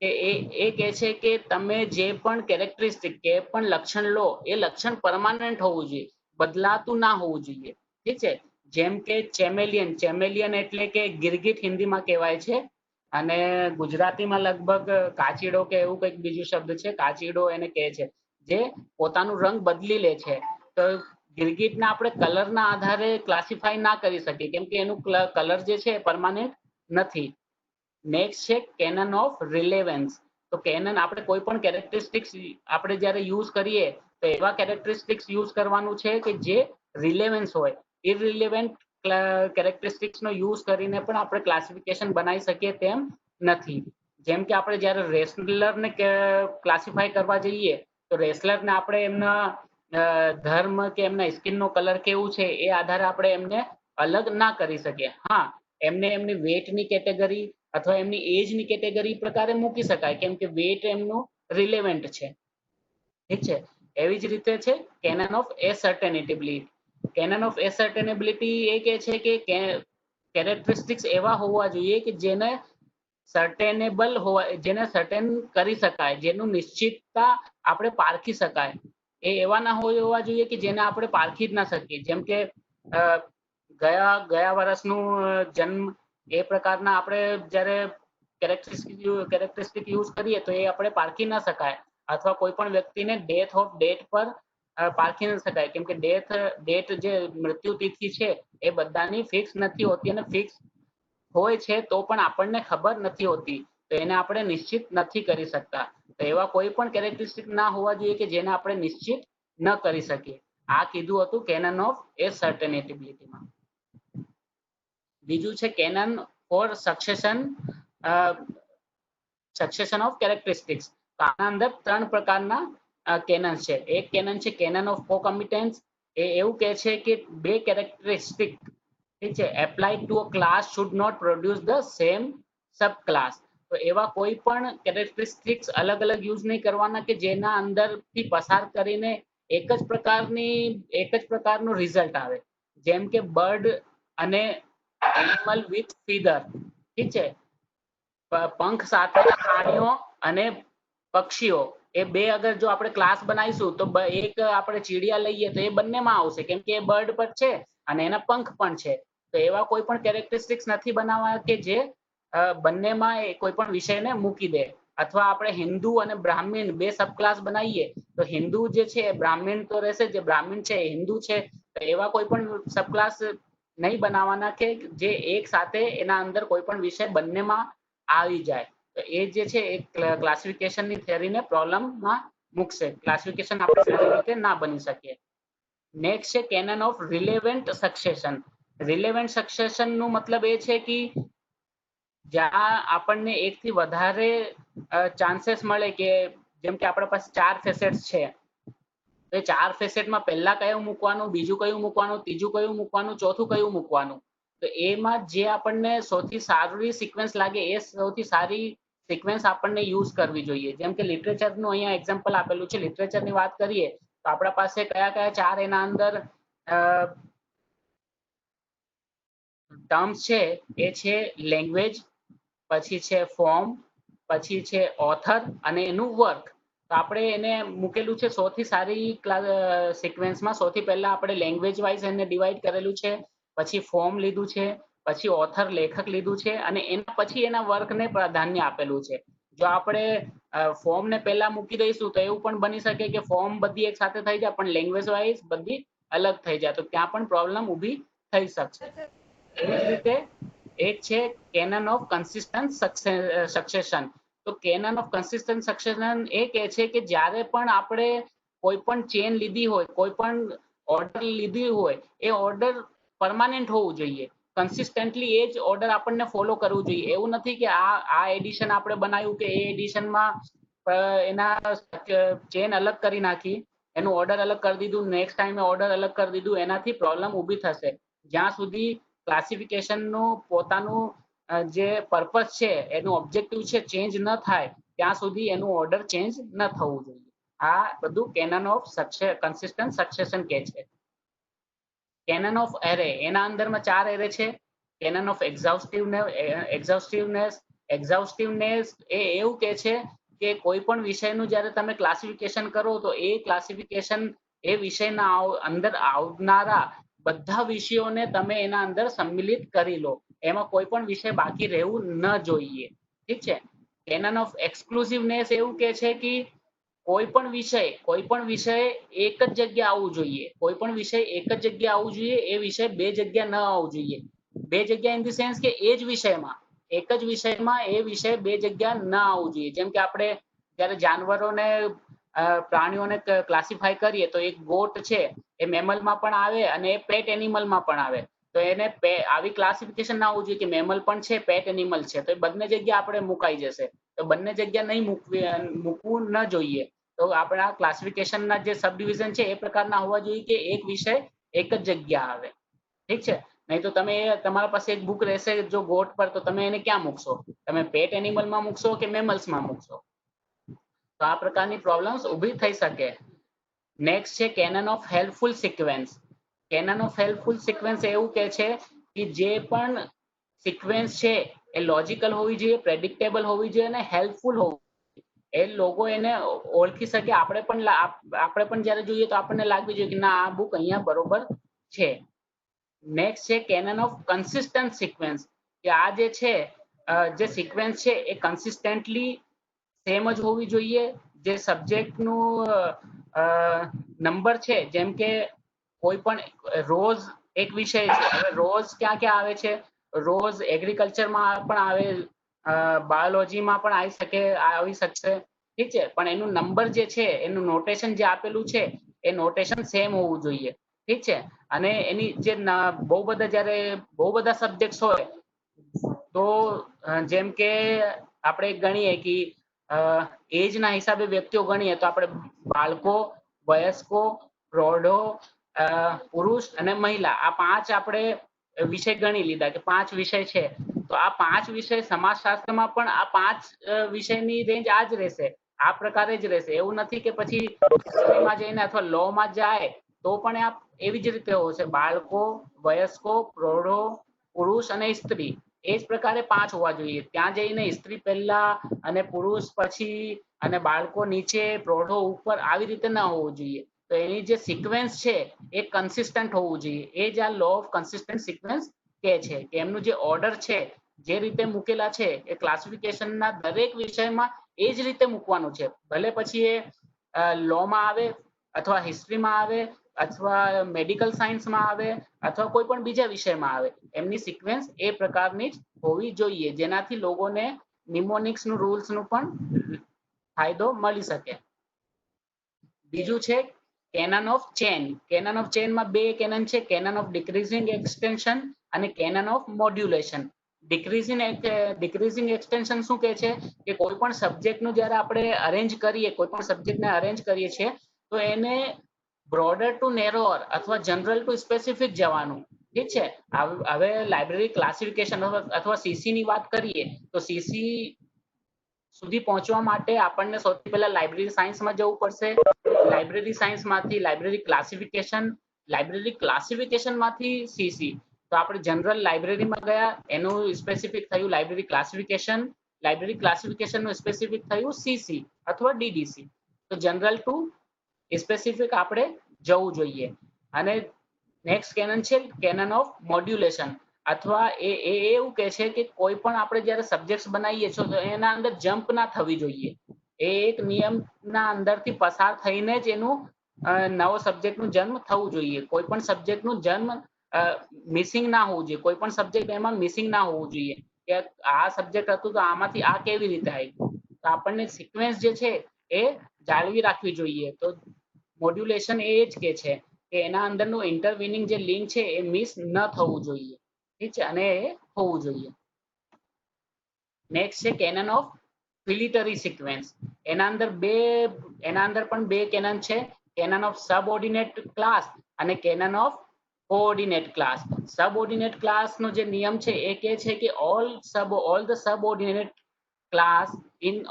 કે એ કહે છે કે તમે જે પણ કેરેક્ટરિસ્ટિક કે પણ લક્ષણ લો, એ લક્ષણ પરમાનન્ટ હોવું જોઈએ, બદલાતું ના હોવું જોઈએ. ઠીક છે. જેમ કે ચેમેલિયન એટલે કે ગિરગિટ હિન્દીમાં કહેવાય છે, અને ગુજરાતીમાં લગભગ કાચીડો કે એવું કંઈક બીજું શબ્દ છે, કાચીડો એને કહે છે, જે પોતાનું રંગ બદલી લે છે. તો ગિરગિટને આપણે કલરના આધારે ક્લાસિફાઈ ના કરી શકીએ, કેમ કે એનું કલર જે છે પરમાનન્ટ નથી. નેક્સ્ટ છે કેનન ઓફ રિલેવન્સ. તો કેનન આપણે કોઈ પણ કેરેક્ટરિસ્ટિક્સ આપણે જ્યારે યુઝ કરીએ તો એવા કેરેક્ટરિસ્ટિક્સ યુઝ કરવાનું છે કે જે રિલેવન્સ હોય. ઇરરિલેવન્ટ કેરેક્ટરિસ્ટિક્સનો યુઝ કરીને પણ આપણે ક્લાસિફિકેશન બનાવી શકીએ તેમ નથી. જેમ કે આપણે જ્યારે રેસલરને ક્લાસિફાઈ કરવા જઈએ તો રેસલરને આપણે એમના ધર્મ કે એમના સ્કિનનો કલર કેવું છે એ આધારે આપણે એમને અલગ ના કરી શકીએ. હા, એમને એમની વેટની કેટેગરી અથવા એમની એજની કેટેગરી પ્રકારે મૂકી શકાય, કેમ કે વેટ એમનું રિલેવન્ટ છે. ઠીક છે. એવી જ રીતે છે કેનન ઓફ એસર્ટેનેબિલિટી. કેનન ઓફ એસર્ટેનેબિલિટી એ કહે છે કે કેરેક્ટરિસ્ટિક્સ એવા હોવા જોઈએ કે જેને સર્ટેનેબલ હોવા, જેને સર્ટેન કરી શકાય, જેનું નિશ્ચિતતા આપણે પારખી શકાય. એ એવા ના હોવા જોઈએ કે જેને આપણે પારખી જ ના શકીએ. જેમ કે ગયા વર્ષનું જન્મ, એ પ્રકારના આપણે જ્યારે કેરેક્ટરિસ્ટિક યુઝ કરીએ તો એ આપણે પારખી ના શકાય. અથવા કોઈ પણ વ્યક્તિને ડેટ પર પારખી ન શકાય, કેમ કે ડેટ જે મૃત્યુ તિથિ છે એ બધાની ફિક્સ નથી હોતી, અને ફિક્સ હોય છે તો પણ આપણને ખબર નથી હોતી, તો એને આપણે નિશ્ચિત નથી કરી શકતા. તો એવા કોઈ પણ કેરેક્ટરિસ્ટિક ના હોવા જોઈએ કે જેને આપણે નિશ્ચિત ન કરી શકીએ. આ કીધું હતું કેનન ઓફ એસર્ટેનેબિલિટીમાં. બીજું છે canon for succession of characteristics. આના અંદર 3 પ્રકારના કેનન છે. એક કેનન છે કેનન ઓફ કોકમિટન્સ. એ એવું કહે છે કે બે કેરેક્ટરિસ્ટિક, ઠીક છે, applied to a class should not produce the same subclass. તો એવા કોઈ પણ કેરેક્ટરિસ્ટિક્સ અલગ અલગ યુઝ નહીં કરવાના કે જેના અંદરથી પસાર કરીને એક જ પ્રકારનું રિઝલ્ટ આવે. જેમ કે બર્ડ અને એનિમલ વિથ ફીધર, ઠીક છે, પંખ સાથેના પ્રાણીઓ અને પક્ષીઓ, એ બે અગર જો આપણે ક્લાસ બનાવીશું તો એક આપણે ચીડિયા લઈએ તો એ બંનેમાં આવશે, કેમ કે એ બર્ડ પર છે અને એના પંખ પણ છે. તો એવા કોઈ પણ કેરેક્ટરિસ્ટિક્સ નથી બનાવવા કે જે બંનેમાં કોઈ પણ વિષયને મૂકી દે. અથવા આપણે હિન્દુ અને બ્રાહ્મણ બે સબ ક્લાસ બનાવીએ તો હિન્દુ જે છે બ્રાહ્મણ તો રહેશે, જે બ્રાહ્મણ છે એ હિન્દુ છે. તો એવા કોઈ પણ સબ ક્લાસ નહીં બનાવવાના કે જે એક સાથે એના અંદર કોઈ પણ વિષય બંનેમાં આવી જાય. તો એ જે છે એ ક્લાસિફિકેશનની થિયરીને પ્રોબ્લેમમાં મૂકશે. ક્લાસિફિકેશન આપણે સારી રીતે ના બની શકે. નેક્સ્ટ છે canon of relevant succession. Relevant succession નું મતલબ એ છે કે જ્યાં આપણને એકથી વધારે ચાન્સીસ મળે, કે જેમ કે આપણા પાસે 4 ફેસેટ્સ છે, તો 4 ફેસેટમાં પહેલા કયું મૂકવાનું, બીજું કયું મૂકવાનું, ત્રીજું કયું મૂકવાનું, ચોથું કયું મૂકવાનું. તો એમાં જે આપણને સૌથી સારી સિક્વન્સ લાગે એ સૌથી સારી સિક્વન્સ આપણને યુઝ કરવી જોઈએ. જેમ કે લિટરેચરનું અહીંયા એક્ઝામ્પલ આપેલું છે. લિટરેચરની વાત કરીએ તો આપણા પાસે કયા 4 એના અંદર ટર્મ્સ છે એ છે લેંગ્વેજ, પછી છે ફોર્મ, પછી છે ઓથર અને એનું વર્ક. તો આપણે એને મૂકેલું છે સૌથી સારી સિક્વન્સમાં. સૌથી પહેલા આપણે લેંગ્વેજ વાઇઝ એને ડિવાઈડ કરેલું છે, પછી ફોર્મ લીધું છે, પછી ઓથર લેખક લીધું છે, અને એના પછી એના વર્કને પ્રાધાન્ય આપેલું છે. જો આપણે ફોર્મને પહેલા મૂકી દઈશું તો એવું પણ બની શકે કે ફોર્મ બધી એક સાથે થઈ જાય પણ લેંગ્વેજ વાઇઝ બધી અલગ થઈ જાય, તો ત્યાં પણ પ્રોબ્લેમ ઊભી થઈ શકશે. એવી જ રીતે એક છે કેનન ઓફ કન્સિસ્ટન્ટ સક્સેશન. તો કેનન ઓફ કન્સિસ્ટન્ટ સક્સેશન એ કહે છે કે જ્યારે પણ આપણે કોઈ પણ ચેન લીધી હોય, કોઈ પણ ઓર્ડર લીધી હોય, એ ઓર્ડર પરમાનન્ટ હોવું જોઈએ. કન્સિસ્ટન્ટલી એ જ ઓર્ડર આપણને ફોલો કરવું જોઈએ. એવું નથી કે આ એડિશન આપણે બનાવ્યું કે એ એડિશનમાં એના ચેન અલગ કરી નાખી, એનું ઓર્ડર અલગ કરી દીધું, નેક્સ્ટ ટાઈમે ઓર્ડર અલગ કરી દીધું, એનાથી પ્રોબ્લેમ ઊભી થશે. જ્યાં સુધી ક્લાસિફિકેશનનું પોતાનું જે પર્પસ છે, એનું ઓબ્જેક્ટિવ છે, ચેન્જ ન થાય ત્યાં સુધી એનું ઓર્ડર ચેન્જ ન થવું જોઈએ. આ બધું કેનન ઓફ કન્સિસ્ટન્ટ સક્સેશન કહે છે. કેનન ઓફ એરે, એના અંદરમાં 4 એરે છે. કેનન ઓફ એક્ઝાઉસ્ટિવનેસ એ એવું કહે છે કે કોઈ પણ વિષયનું જ્યારે તમે ક્લાસિફિકેશન કરો તો એ ક્લાસિફિકેશન એ વિષયના અંદર આવનારા બધા વિષયોને તમે એના અંદર સંમિલિત કરી લો, એમાં કોઈ પણ વિષય બાકી રહેવું ન જોઈએ. ઠીક છે. કેનન ઓફ એક્સક્લુઝિવનેસ એવું કે છે કે કોઈ પણ વિષય એક જ જગ્યા આવવું જોઈએ, કોઈ પણ વિષય એક જ જગ્યા આવવું જોઈએ, એ વિષય બે જગ્યા ન આવવું જોઈએ. બે જગ્યા ઇન ધી સેન્સ કે એ જ વિષયમાં, એક જ વિષયમાં એ વિષય બે જગ્યા ન આવવું જોઈએ. જેમ કે આપણે જ્યારે જાનવરોને પ્રાણીઓને ક્લાસિફાય કરીએ તો એક ગોટ છે એ મેમલમાં પણ આવે અને એ પેટ એનિમલમાં પણ આવે. તો એને આવી ક્લાસિફિકેશન ના આવવું જોઈએ કે મેમલ પણ છે પેટ એનિમલ છે, તો એ બંને જગ્યા આપણે મુકાઈ જશે. તો બંને જગ્યા નહીં મૂકવું ન જોઈએ. તો આપણા ક્લાસિફિકેશનના જે સબ ડિવિઝન છે એ પ્રકારના હોવા જોઈએ કે એક વિષય એક જ જગ્યા આવે. ઠીક છે. નહીં તો તમે તમારા પાસે એક બુક રહેશે જો ગોટ પર, તો તમે એને ક્યાં મૂકશો? તમે પેટ એનિમલમાં મૂકશો કે મેમલ્સમાં મૂકશો? તો આ પ્રકારની પ્રોબ્લેમ્સ ઊભી થઈ શકે. નેક્સ્ટ છે canon of helpful sequence. Canon of helpful sequence એવું કે છે કે જે પણ સિક્વેન્સ છે એ લોજિકલ હોવી જોઈએ, પ્રેડિક્ટેબલ હોવી જોઈએ અને હેલ્પફુલ હોવી જોઈએ. એ લોકો એને ઓળખી શકે. આપણે પણ જ્યારે જોઈએ તો આપણને લાગવી જોઈએ કે ના, આ બુક અહીંયા બરોબર છે. નેક્સ્ટ છે કેનન ઓફ કન્સિસ્ટન્ટ સિક્વેન્સ, કે આ જે છે જે સિક્વેન્સ છે એ કન્સિસ્ટન્ટલી સેમ જ હોવી જોઈએ. જે સબ્જેક્ટનું નંબર છે, જેમ કે કોઈ પણ રોઝ એક વિષય છે, હવે રોઝ ક્યાં ક્યાં આવે છે? રોઝ એગ્રીકલ્ચરમાં પણ આવે, બાયોલોજીમાં પણ આવી શકશે. ઠીક છે. પણ એનું નંબર જે છે, એનું નોટેશન જે આપેલું છે એ નોટેશન સેમ હોવું જોઈએ. ઠીક છે. અને એની જે જ્યારે બહુ બધા સબ્જેક્ટ હોય તો જેમ કે આપણે ગણીએ કે એજ ના હિસાબે વ્યક્તિઓ ગણીએ તો આપણે બાળકો, વયસ્કો, પ્રૌઢો, પુરુષ અને મહિલા, આ પાંચ આપણે વિષય ગણી લીધા કે પાંચ વિષય છે. તો આ પાંચ વિષય સમાજશાસ્ત્રમાં પણ આ પાંચ વિષયની રેન્જ આ જ રહેશે, આ પ્રકારે જ રહેશે. એવું નથી કે પછી હિસ્ટ્રીમાં જઈને અથવા લો માં જાય તો પણ આ એવી જ રીતે હશે. બાળકો, વયસ્કો, પ્રૌઢો, પુરુષ અને સ્ત્રી, એ જ પ્રકારે પાંચ હોવા જોઈએ. ત્યાં જઈને સ્ત્રી પહેલા અને પુરુષ પછી અને બાળકો નીચે, પ્રૌઢો ઉપર, આવી રીતે ના હોવું જોઈએ. તો એની જે સિક્વેન્સ છે એ કન્સિસ્ટન્ટ હોવું જોઈએ. એ જ આ લો ઓફ કન્સિસ્ટન્ટ સિક્વેન્સ કે છે કે એમનું જે ઓર્ડર છે, જે રીતે મૂકેલા છે એ ક્લાસિફિકેશનના દરેક વિષયમાં એ જ રીતે મૂકવાનું છે. ભલે પછી એ લોમાં આવે અથવા હિસ્ટ્રીમાં આવે અથવા મેડિકલ સાયન્સમાં આવે અથવા કોઈ પણ બીજા વિષયમાં આવે, એમની સિક્વેન્સ એ પ્રકારની જ હોવી જોઈએ, જેનાથી લોકોને નિમોનિક્સનું રૂલ્સનું પણ ફાયદો મળી શકે. બીજું છે canon of chain. Canon of ચેનમાં બે કેનન છે, કેનન ઓફ ડિક્રીઝિંગ એક્સટેન્શન અને canon of modulation. Decreasing extension શું કહે છે કે કોઈ પણ સબ્જેક્ટનું જ્યારે આપણે અરેન્જ કરીએ, કોઈ પણ સબ્જેક્ટને અરેન્જ કરીએ છીએ તો એને બ્રોડર ટુ નેરોઅર અથવા જનરલ ટુ સ્પેસિફિક જવાનું. ઠીક છે. હવે લાઇબ્રેરી ક્લાસિફિકેશન અથવા સીસી ની વાત કરીએ તો સીસી સુધી પહોંચવા માટે આપણને સૌથી પહેલા લાઇબ્રેરી સાયન્સમાં જવું પડશે. લાઇબ્રેરી સાયન્સમાંથી લાઇબ્રેરી ક્લાસિફિકેશનમાંથી સીસી. તો આપણે જનરલ લાઇબ્રેરીમાં ગયા, એનું સ્પેસિફિક થયું લાઇબ્રેરી ક્લાસિફિકેશન. લાઇબ્રેરી ક્લાસિફિકેશનનું સ્પેસિફિક થયું સીસી અથવા ડીડીસી. તો જનરલ ટુ સ્પેસિફિક આપણે જવું જોઈએ. અને નેક્સ્ટ કેનન છે કેનન ઓફ મોડ્યુલેશન, અથવા એવું કહે છે કે કોઈ પણ આપણે જ્યારે સબ્જેક્ટ બનાવીએ છીએ તો એના અંદર જમ્પ ના થવી જોઈએ. એ એક નિયમના અંદરથી પસાર થઈને જ એનું નવો સબ્જેક્ટનું જન્મ થવું જોઈએ. કોઈ પણ સબ્જેક્ટનું જન્મ મિસિંગ ના હોવું જોઈએ. કોઈ પણ સબ્જેક્ટ એમાં મિસિંગ ના હોવું જોઈએ કે આ સબ્જેક્ટ હતું તો આમાંથી આ કેવી રીતે આવ્યું. તો આપણને સિક્વેન્સ જે છે એ જાળવી રાખવી જોઈએ. તો મોડ્યુલેશન એ જ કે છે કે એના અંદરનું ઇન્ટરવિનિંગ જે લિંક છે એ મિસ ન થવું જોઈએ. ઠીક છે. અને એ હોવું જોઈએ. નેક્સ્ટ છે કેનન ઓફ ફિલિટરી સિક્વેન્સ. એના અંદર પણ બે કેનન છે, કેનન ઓફ સબઓર્ડિનેટ ક્લાસ અને canon of coordinate class. Subordinate ક્લાસનો જે નિયમ છે એ કહે છે કે all the subordinate class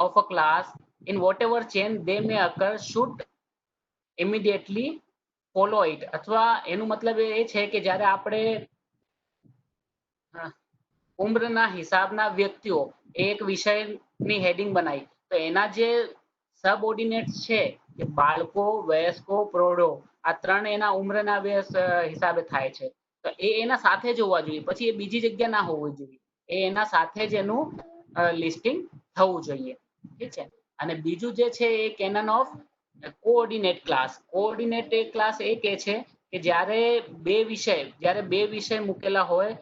of a class in whatever chain they may occur should immediately follow it. અથવા એનું મતલબ એ છે કે જ્યારે આપણે ઉમ્રના હિસાબના વ્યક્તિઓ એક વિષયની હેડિંગ બનાવી તો એના જે સબઓર્ડિનેટ્સ છે કે બાળકો, વયસ્કો, પ્રૌઢો, આ ત્રણ એના ઉંમરના હિસાબે થાય છે. તો એના સાથે જ હોવા જોઈએ, પછી એ બીજી જગ્યા ના હોવું જોઈએ, એ એના સાથે જ એનું લિસ્ટિંગ થવું જોઈએ. ઠીક છે. અને બીજું જે છે એ canon of coordinate class. Coordinate class એ કે છે કે જ્યારે બે વિષય મૂકેલા હોય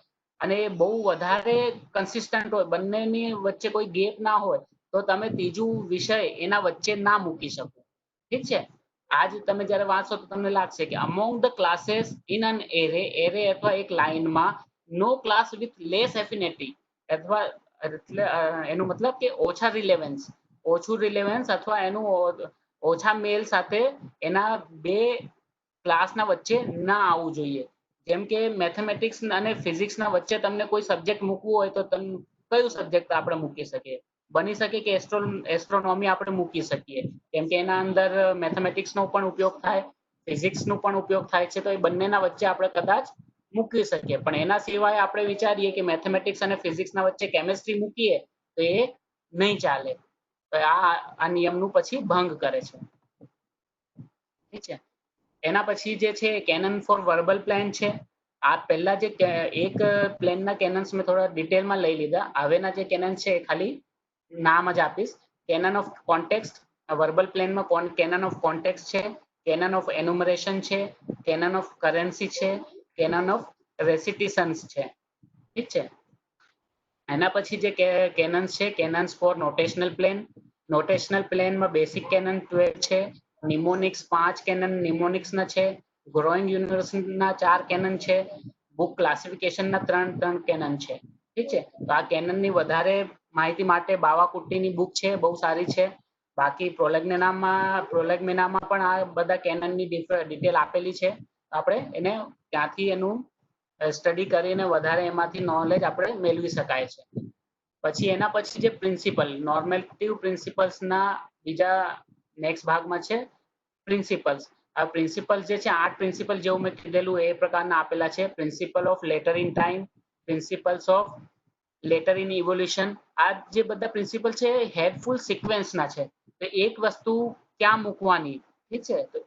અને બહુ વધારે કન્સિસ્ટન્ટ હોય, બંનેની વચ્ચે કોઈ ગેપ ના હોય, તો તમે ત્રીજું વિષય એના વચ્ચે ના મૂકી શકો. ઠીક છે. આજ તમે જ્યારે વાંચો તો તમને લાગશે કે among the classes in an array અથવા એક લાઇનમાં નો ક્લાસ વિથ લેસ એફિનિટી, અથવા એટલે એનો મતલબ કે ઓછું રિલેવન્સ અથવા એનું ઓછા મેલ સાથે એના બે ક્લાસના વચ્ચે ના આવવું જોઈએ. જેમ કે મેથેમેટિક્સ અને ફિઝિક્સના વચ્ચે તમને કોઈ સબ્જેક્ટ મૂકવું હોય તો કયું સબ્જેક્ટ આપણે મૂકી શકીએ? બની શકે કે એસ્ટ્રોનોમી આપણે મૂકી શકીએ, કેમ કે એના અંદર મેથેમેટિક્સનો પણ ઉપયોગ થાય, ફિઝિક્સનો પણ ઉપયોગ થાય છે. તો એ બંનેના વચ્ચે આપણે કદાચ મૂકી શકીએ. પણ એના સિવાય આપણે વિચારીએ કે મેથેમેટિક્સ અને ફિઝિક્સના વચ્ચે કેમેસ્ટ્રી મૂકીએ તો એ નહીં ચાલે. તો આ નિયમનું પછી ભંગ કરે છે. ઠીક છે. એના પછી જે છે કેનન ફોર વર્બલ પ્લાન છે. આ પહેલા જે એક પ્લેનના કેનન્સ મેં થોડા ડિટેલમાં લઈ લીધા. હવેના જે કેનન છે ખાલી નામ જ આપીશ. કેનન ઓફ કોન્ટેક્સ્ટ, વર્બલ પ્લેનમાં કેનન ઓફ કોન્ટેક્સ્ટ છે, કેનન ઓફ એન્યુમરેશન છે, કેનન ઓફ કરન્સી છે, કેનન ઓફ રેસિટિશન્સ છે. ઠીક છે. એના પછી જે કેનન્સ છે, કેનન્સ ફોર નોટેશનલ પ્લેન. નોટેશનલ પ્લેનમાં બેસિક કેનન 12 છે, નિમોનિક્સ 5 કેનન નિમોનિક્સના છે, ગ્રોઈંગ યુનિવર્સના 4 કેનન છે, બુક ક્લાસિફિકેશનના 3 કેનન છે. ઠીક છે. તો આ કેનનની વધારે માહિતી માટે બાવાકુટ્ટીની બુક છે, બહુ સારી છે. બાકી પ્રોલેગ્મેનામાં પણ આ બધા કેનનની ડિટેલ આપેલી છે. આપણે એને ત્યાંથી એનું સ્ટડી કરીને વધારે એમાંથી નોલેજ આપણે મેળવી શકાય છે. પછી એના પછી જે પ્રિન્સિપલ, નોર્મેટિવ પ્રિન્સિપલ્સના બીજા નેક્સ્ટ ભાગમાં છે પ્રિન્સિપલ્સ. આ પ્રિન્સિપલ્સ જે છે 8 પ્રિન્સિપલ જેવું મેં કીધેલું એ પ્રકારના આપેલા છે. Principal of letter in time, principles of letter in evolution. આ જે બધા પ્રિન્સિપલ છે હેલ્પફુલ સિક્વન્સના છે. તો એક વસ્તુ ક્યાં મૂકવાની, ઠીક છે, તો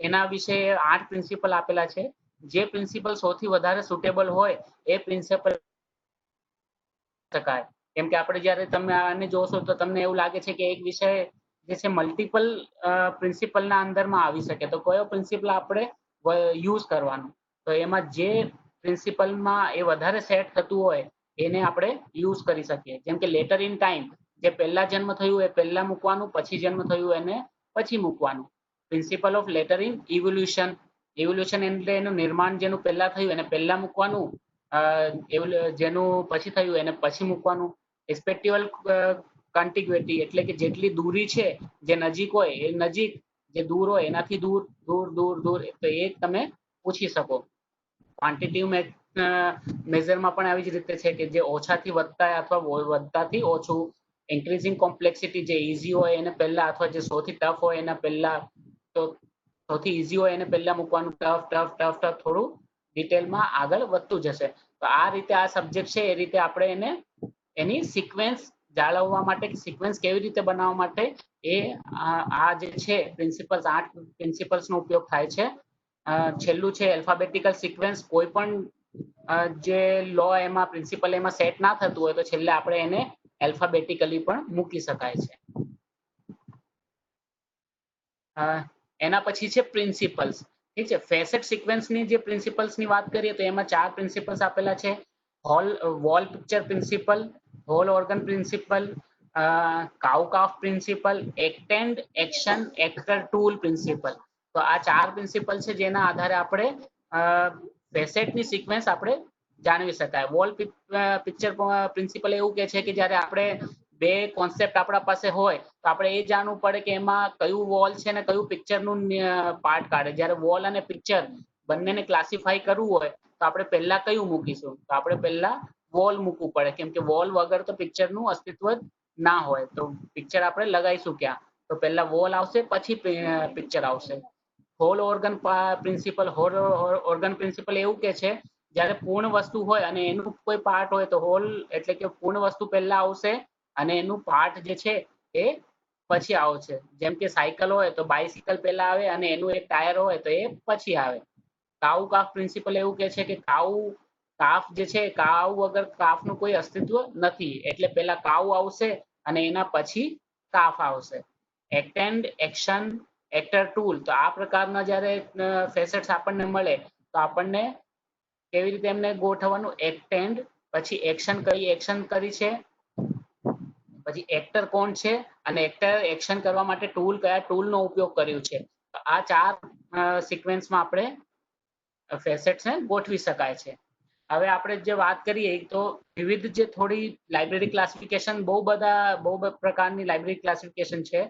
એના વિશે 8 પ્રિન્સિપલ આપેલા છે. જે પ્રિન્સિપલ સૌથી વધારે સુટેબલ હોય એ પ્રિન્સિપલ શકાય. કેમ કે આપણે જ્યારે તમે આને જોશો તો તમને એવું લાગે છે કે એક વિષય જે છે મલ્ટિપલ પ્રિન્સિપલના અંદરમાં આવી શકે. તો કયો પ્રિન્સિપલ આપણે યુઝ કરવાનો, તો એમાં જે પ્રિન્સિપલમાં એ વધારે સેટ થતું હોય એને આપણે યુઝ કરી શકીએ. જેમ કે લેટર ઇન ટાઈમ, જે પહેલા જન્મ થયું એ પહેલા મૂકવાનું, પછી જન્મ થયું એને પછી મૂકવાનું. Principal of letter in evolution, evolution એટલે એનું નિર્માણ જેનું પહેલા થયું એને પહેલા મૂકવાનું, જેનું પછી થયું એને પછી મૂકવાનું. રિસ્પેક્ટિવલ કન્ટિગ્યુટી એટલે કે જેટલી દૂરી છે, જે નજીક હોય એ નજીક, જે દૂર હોય એનાથી દૂર દૂર દૂર દૂર, તો એ તમે પૂછી શકો. ક્વોન્ટિટિવ મેઝરમાં પણ આવી જ રીતે છે કે જે ઓછાથી વધતા અથવા વધતાથી ઓછું. ઇન્ક્રીઝિંગ કોમ્પ્લેક્સિટી, જે ઇઝી હોય એને પહેલા, અથવા જે સૌથી ટફ હોય એના પહેલા. તો સૌથી ઇઝી હોય એને પહેલા મૂકવાનું, ટફ ટફ ટફ ટફ થોડું ડિટેલમાં આગળ વધતું જશે. તો આ રીતે આ સબ્જેક્ટ છે એ રીતે આપણે એને એની સિક્વેન્સ જાળવવા માટે, સિક્વેન્સ કેવી રીતે બનાવવા માટે એ આ જે છે પ્રિન્સિપલ્સ 8 પ્રિન્સિપલ્સનો ઉપયોગ થાય છે. છેલ્લું છે એલ્ફાબેટિકલ સિક્વેન્સ. કોઈ પણ જે લો એમાં પ્રિન્સિપલ એમાં સેટ ના થતું હોય તો છેલ્લે આપણે એને એલ્ફાબેટિકલી પણ મૂકી શકાય છે. એના પછી છે પ્રિન્સિપલ્સ. ઠીક છે. ફેસેટ સિક્વેન્સની જે પ્રિન્સિપલ્સની વાત કરીએ તો એમાં 4 પ્રિન્સિપલ્સ આપેલા છે. Wall picture principle, whole organ principle, cow calf principle, act and action actor tool principle. તો આ 4 પ્રિન્સિપલ છે જેના આધારે આપણે ફેસેટની સિક્વેન્સ આપણે જાણવી શકાય. વોલ પિક્ચર પ્રિન્સિપલ એવું કે છે કે જ્યારે આપણે બે કોન્સેપ્ટ આપણા પાસે હોય તો આપણે એ જાણવું પડે કે એમાં કયું વોલ છે ને કયું પિક્ચરનું પાર્ટ કાઢે. જ્યારે વોલ અને પિક્ચર બંનેને ક્લાસિફાઈ કરવું હોય તો આપણે પહેલા કયું મૂકીશું? તો આપણે પહેલા વોલ મૂકવું પડે, કેમ કે વોલ વગર તો પિક્ચરનું અસ્તિત્વ જ ના હોય. તો પિક્ચર આપણે લગાવીશું ક્યાં? તો પહેલા વોલ આવશે, પછી પિક્ચર આવશે. Whole organ principle, whole organ principle એવું કે છે જ્યારે પૂર્ણ વસ્તુ હોય અને એનું કોઈ પાર્ટ હોય તો હોલ એટલે કે પૂર્ણ વસ્તુ પહેલા આવશે અને એનું પાર્ટ જે છે એ પછી આવશે. જેમ કે સાયકલ હોય તો બાઇસિકલ પહેલા આવે અને એનું એક ટાયર હોય તો એ પછી આવે. કાઉ કાફ પ્રિન્સિપલ એવું કે છે કે કાફ જે છે, કાઉ વગર કાફનું કોઈ અસ્તિત્વ નથી, એટલે પહેલા કાઉ આવશે અને એના પછી કાફ આવશે. એક્ટેન્ડ, એક્શન, એક્ટર, ટૂલ, તો આ પ્રકારના જ્યારે ફેસેટ્સ આપણને મળે તો આપણને કેવી રીતે એમને ગોઠવવાનું, એક્ટેન્ડ, પછી એક્શન કઈ એક્શન કરી છે, પછી એક્ટર કોણ છે અને એક્ટર એક્શન કરવા માટે ટૂલ કયા ટૂલનો ઉપયોગ કર્યો છે. આ 4 સિક્વેન્સમાં આપણે ફેસેટ્સને ગોઠવી શકાય છે. હવે આપણે જે વાત કરીએ તો વિવિધ જે થોડી લાઇબ્રેરી ક્લાસિફિકેશન બહુ પ્રકારની લાઇબ્રેરી ક્લાસિફિકેશન છે,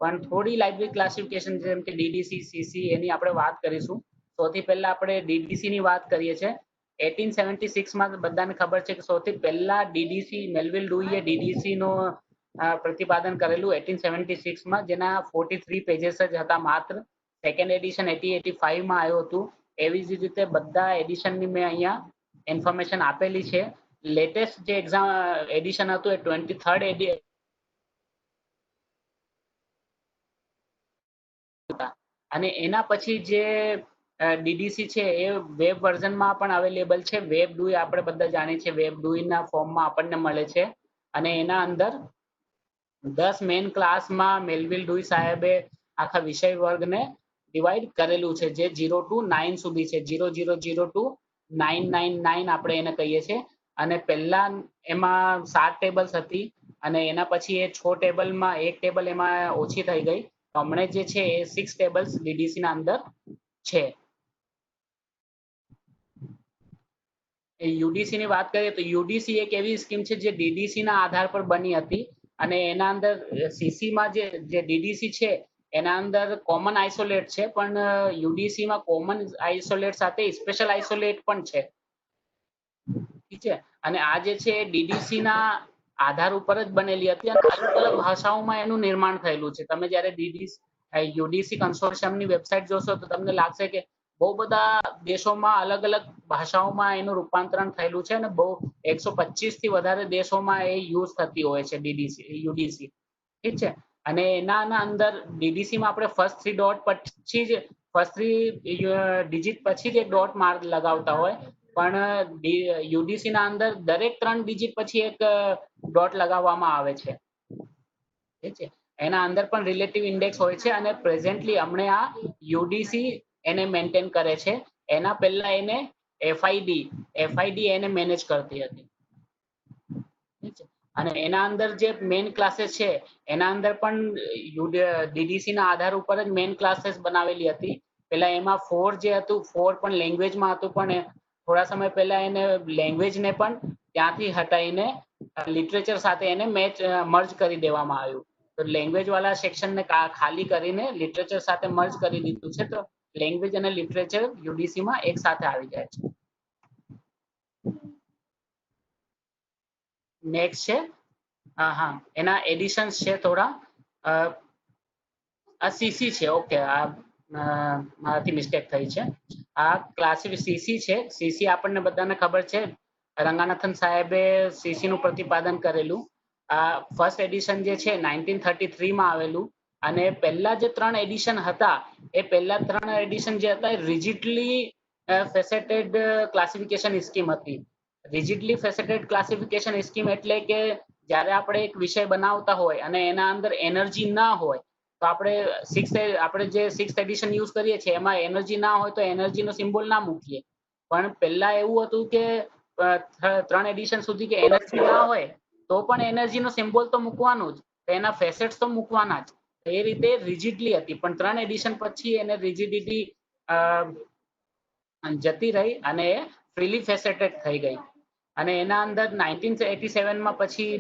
પણ થોડી લાઇબ્રેરી ક્લાસિફિકેશન જેમ કે ડીડીસી, સીસી, એની આપણે વાત કરીશું. સૌથી પહેલા આપણે ડીડીસી ની વાત કરીએ છીએ. 1876માં બધાને ખબર છે કે સૌથી પહેલા ડીડીસી મેલવિલ ડુઈએ ડીડીસી નો પ્રતિપાદન કરેલું 1876માં, જેના 43 પેजेस જ હતા માત્ર. સેકન્ડ એડિશન 1885માં આવ્યું હતું. એવી જ રીતે બધા એડિશનની મેં અહીંયા ઇન્ફોર્મેશન આપેલી છે. લેટેસ્ટ જે એડિશન હતું એ 23rd એડિશન અને એના પછી જે ડીડીસી છે એ વેબ વર્ઝનમાં પણ અવેલેબલ છે. વેબ ડુઈ આપણે બધા જાણીએ છીએ, વેબ ડુઈના ફોર્મમાં આપણને મળે છે. અને એના અંદર 10 મેઇન ક્લાસમાં મેલવિલ ડુઈ સાહેબે આખા વિષય વર્ગને ડિવાઈડ કરેલું છે, જે 0 to 9 સુધી છે. 0002 to 999 આપણે એને કહીએ છીએ. અને પહેલા એમાં 7 ટેબલ્સ હતી અને એના પછી એ 6 ટેબલમાં એક ટેબલ એમાં ઓછી થઈ ગઈ. હમણાં જે છે એ 6 ટેબલ્સ ડીડીસી ના અંદર છે. યુડીસી ની વાત કરીએ તો યુડીસી એક એવી સ્કીમ છે જે ડીડીસી ના આધાર પર બની હતી અને એના અંદર સીસી માં જે ડીડીસી છે એના અંદર કોમન આઇસોલેટ છે, પણ યુડીસી માં કોમન આઇસોલેટ સાથે સ્પેશિયલ આઇસોલેટ પણ છે. ઠીક છે. અને આ જે છે ડીડીસી ના આધાર ઉપર જ બનેલી હતી અને અલગ અલગ ભાષાઓમાં એનું નિર્માણ થયેલું છે. તમે જ્યારે યુડીસી કન્સોર્શિયમની વેબસાઇટ જોશો તો તમને લાગશે કે બહુ બધા દેશોમાં અલગ અલગ ભાષાઓમાં એનું રૂપાંતરણ થયેલું છે અને બહુ 125 થી વધારે દેશોમાં એ યુઝ થતી હોય છે યુડીસી. ઠીક છે. અને એના અંદર ડીડીસીમાં આપણે ફર્સ્ટ 3 ડોટ પછી જ ફર્સ્ટ 3 ડિજિટ પછી જ એક ડોટ માર્ક લગાવતા હોય, પણ યુડીસી ના અંદર દરેક 3 ડિજિટ પછી એક ડોટ લગાવવામાં આવે છે. ઠીક છે. એના અંદર પણ રિલેટિવ ઇન્ડેક્સ હોય છે અને પ્રેઝન્ટલી હમણે આ યુડીસી એને મેન્ટેન કરે છે. એના પહેલા એને એફઆઈડી એને મેનેજ કરતી હતી. ઠીક છે. અને એના અંદર જે મેઇન ક્લાસીસ છે એના અંદર પણ ડીડીસી ના આધાર ઉપર જ મેઇન ક્લાસીસ બનાવેલી હતી. પેલા એમાં 4 જે હતું 4 પણ લેંગ્વેજમાં હતું, પણ થોડા સમય પહેલા એને લેંગ્વેજને પણ ત્યાંથી હટાવીને લિટરેચર સાથે એને મર્જ કરી દેવામાં આવ્યું. તો લેંગ્વેજ વાળા સેક્શનને ખાલી કરીને લિટરેચર સાથે મર્જ કરી દીધું છે. તો લેંગ્વેજ અને લિટરેચર યુડીસી માં એક સાથે આવી જાય છે. નેક્સ્ટ છે હા એના એડિશન્સ છે થોડા. આ સીસી છે. ઓકે, આ મારાથી મિસ્ટેક થઈ છે. આ ક્લાસિક સીસી છે. સીસી આપણને બધાને ખબર છે, રંગાનાથન સાહેબે સીસી નું પ્રતિપાદન કરેલું. આ ફર્સ્ટ એડિશન જે છે 1933માં આવેલું અને પહેલા જે 3 એડિશન હતા એ પહેલા 3 એડિશન જે હતા એ રિજિડલી ફેસેટેડ ક્લાસિફિકેશન સ્કીમ હતી. રિજિડલી ફેસેટેડ ક્લાસિફિકેશન સ્કીમ એટલે કે જ્યારે આપણે એક વિષય બનાવતા હોય અને એના અંદર એનર્જી ના હોય તો આપણે જે 6th એડિશન યુઝ કરીએ છીએ એમાં એનર્જી ના હોય તો એનર્જીનો સિમ્બોલ ના મૂકીએ. પણ પહેલા એવું હતું કે 3 એડિશન સુધી કે એનર્જી ના હોય તો પણ એનર્જીનો સિમ્બોલ તો મૂકવાનું જ, એના ફેસેટ્સ તો મૂકવાના જ. એ રીતે રિજિડલી હતી, પણ 3 એડિશન પછી એને રિજિડિટી જતી રહી અને એ ફ્રીલી ફેસેટેડ થઈ ગઈ. અને એના અંદર 1987માં પછી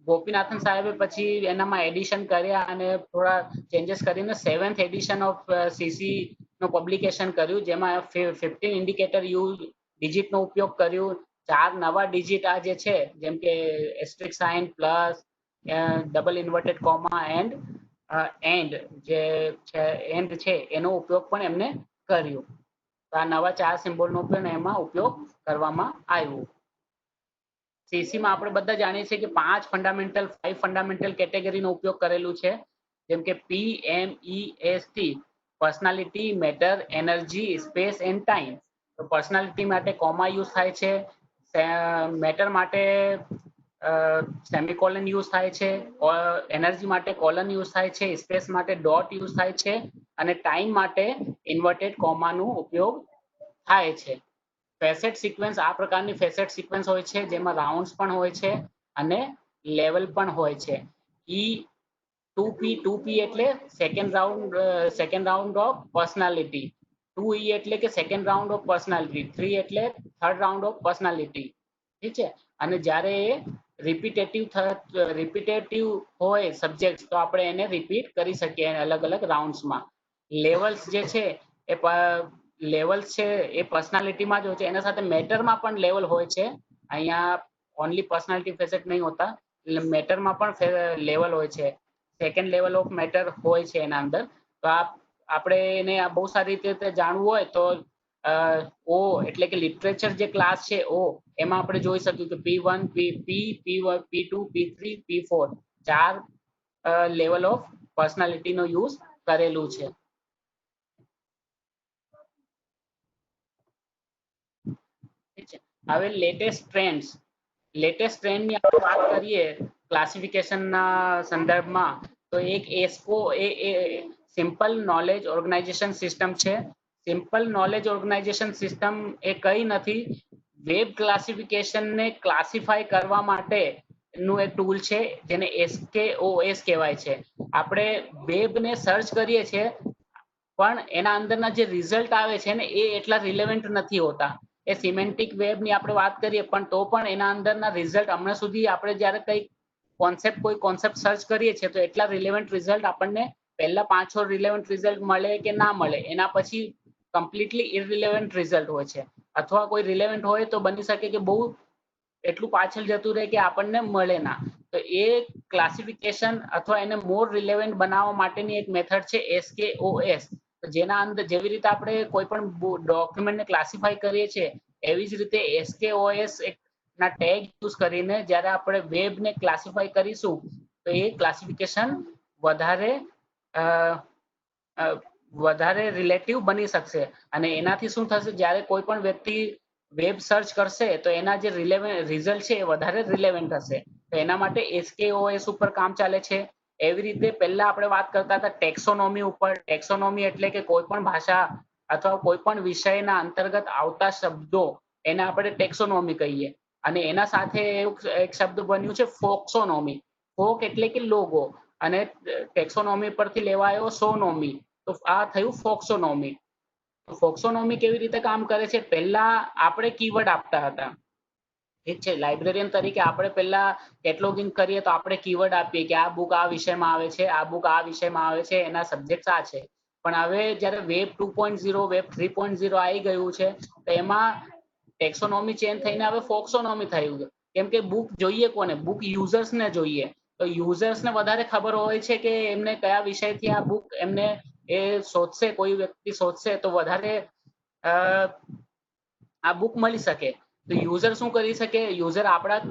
ગોપીનાથન સાહેબે પછી એનામાં એડિશન કર્યા અને થોડા ચેન્જીસ કરીને 7th એડિશન ઓફ સીસી નું પબ્લિકેશન કર્યું, જેમાં 15 ઇન્ડિકેટર ડિજિટનો ઉપયોગ કર્યું. 4 નવા ડિજિટ આ જે છે જેમ કે asterisk sign, plus, double inverted comma and and છે એનો ઉપયોગ પણ એમને કર્યો. આ નવા 4 સિમ્બોલનો પણ એમાં ઉપયોગ કરવામાં આવ્યો. સીસી માં આપણે બધા જાણીએ છીએ કે 5 ફંડામેન્ટલ કેટેગરીનો ઉપયોગ કરેલું છે, જેમ કે PMEST, personality, matter, energy, space end time. તો પર્સનાલિટી માટે કોમા યુઝ થાય છે, મેટર માટે સેમિકોલન યુઝ થાય છે, એનર્જી માટે કોલન યુઝ થાય છે, સ્પેસ માટે ડોટ યુઝ થાય છે, અને ટાઈમ માટે ઇન્વર્ટેડ કોમાનો ઉપયોગ થાય છે. ફેસેટ સિક્વન્સ આ પ્રકારની ફેસેટ સિક્વન્સ હોય છે, જેમાં રાઉન્ડ્સ પણ હોય છે અને લેવલ પણ હોય છે. E2P એટલે second round of personality, 2E એટલે કે સેકન્ડ રાઉન્ડ ઓફ પર્સનાલિટી, 3 એટલે થર્ડ રાઉન્ડ ઓફ પર્સનાલિટી. ઠીક છે. અને જ્યારે એ રિપીટેટિવ હોય સબ્જેક્ટ, તો આપણે એને રિપીટ કરી શકીએ અલગ અલગ રાઉન્ડ્સમાં. લેવલ્સ જે છે એ લેવલ્સ છે એ પર્સનાલિટીમાં જ હોય છે, એના સાથે મેટરમાં પણ લેવલ હોય છે. અહીંયા ઓનલી પર્સનાલિટી ફેસેટ નહીં હોતા, મેટરમાં પણ લેવલ હોય છે. સેકન્ડ લેવલ ઓફ મેટર હોય છે એના અંદર. તો આપણે એને બહુ સારી રીતે જાણવું હોય તો ઓ એટલે કે લિટરેચર જે ક્લાસ છે ઓ, એમાં આપણે જોઈ શકીએ કે P1, P1, P2, P3, P4 4 level of પર્સનાલિટીનો use કરેલું છે. હવે લેટેસ્ટ ટ્રેન્ડની આપણે વાત કરીએ ક્લાસિફિકેશનના સંદર્ભમાં, તો એક એસ્કો એ સિમ્પલ નોલેજ ઓર્ગેનાઇઝેશન સિસ્ટમ છે. સિમ્પલ નોલેજ ઓર્ગેનાઇઝેશન સિસ્ટમ એ કઈ નથી, વેબ ક્લાસિફિકેશનને ક્લાસિફાય કરવા માટે નું એક ટૂલ છે, જેને SKOS કહેવાય છે. આપણે વેબને સર્ચ કરીએ છીએ, પણ એના અંદરના જે રિઝલ્ટ આવે છે ને એ એટલા રિલેવન્ટ નથી હોતા. એ સિમેન્ટિક વેબની આપણે વાત કરીએ, પણ તો પણ એના અંદરના રિઝલ્ટ હમણાં સુધી આપણે જ્યારે કોઈ કોન્સેપ્ટ સર્ચ કરીએ છીએ તો એટલા રિલેવન્ટ રિઝલ્ટ આપણને પહેલા 5-6 રિલેવન્ટ રિઝલ્ટ મળે કે ના મળે, એના પછી કમ્પ્લીટલી ઇરરિલેવન્ટ રિઝલ્ટ હોય છે. અથવા કોઈ રિલેવન્ટ હોય તો બની શકે કે બહુ એટલું પાછળ જતું રહે કે આપણને મળે ના. તો એ ક્લાસિફિકેશન અથવા એને મોર રિલેવન્ટ બનાવવા માટેની એક મેથડ છે SKOS. જેના અંદર જેવી રીતે આપણે કોઈ પણ ડોક્યુમેન્ટને ક્લાસિફાઈ કરીએ છીએ, એવી જ રીતે SKOS ના ટેગ યુઝ કરીને જ્યારે આપણે વેબને ક્લાસિફાઈ કરીશું તો એ ક્લાસિફિકેશન વધારે રિલેટિવ બની શકશે. અને એનાથી શું થશે, જ્યારે કોઈ પણ વ્યક્તિ વેબ સર્ચ કરશે તો એના જે રિઝલ્ટ છે એ વધારે રિલેવન્ટ હશે. તો એના માટે SKOS ઉપર કામ ચાલે છે. એવી રીતે પહેલા આપણે વાત કરતા હતા ટેક્સોનોમી ઉપર. ટેક્સોનોમી એટલે કે કોઈ પણ ભાષા અથવા કોઈ પણ વિષયના અંતર્ગત આવતા શબ્દો એને આપણે ટેક્સોનોમી કહીએ. અને એના સાથે એક શબ્દ બન્યું છે ફોક્સોનોમી. ફોક એટલે કે લોગો, અને ટેક્સોનોમી પરથી લેવાયો સોનોમી. તો આ થયું ફોક્સોનોમી. ફોક્સોનોમી કેવી રીતે કામ કરે છે, પહેલા આપણે કીવર્ડ આપતા હતા. ઠીક છે. લાઇબ્રેરિયન તરીકે આપણે પહેલા કેટલોગિંગ કરીએ તો આપણે કીવર્ડ આપીએ કે આ બુક આ વિષયમાં આવે છે, આ બુક આ વિષયમાં આવે છે, એના સબ્જેક્ટ આ છે. પણ હવે જ્યારે વેબ 2.0 વેબ 3.0 આવી ગયું છે, તો એમાં ટેક્સોનોમી ચેન્જ થઈને હવે ફોક્સોનોમી થયું છે. કેમ કે બુક જોઈએ કોને, બુક યુઝર્સને જોઈએ. તો યુઝર્સને વધારે ખબર હોય છે કે એમને કયા વિષયથી આ બુક એમને એ શોધશે, કોઈ વ્યક્તિ શોધશે તો વધારે આ બુક મળી શકે. તો યુઝર શું કરી શકે, યુઝર આપણા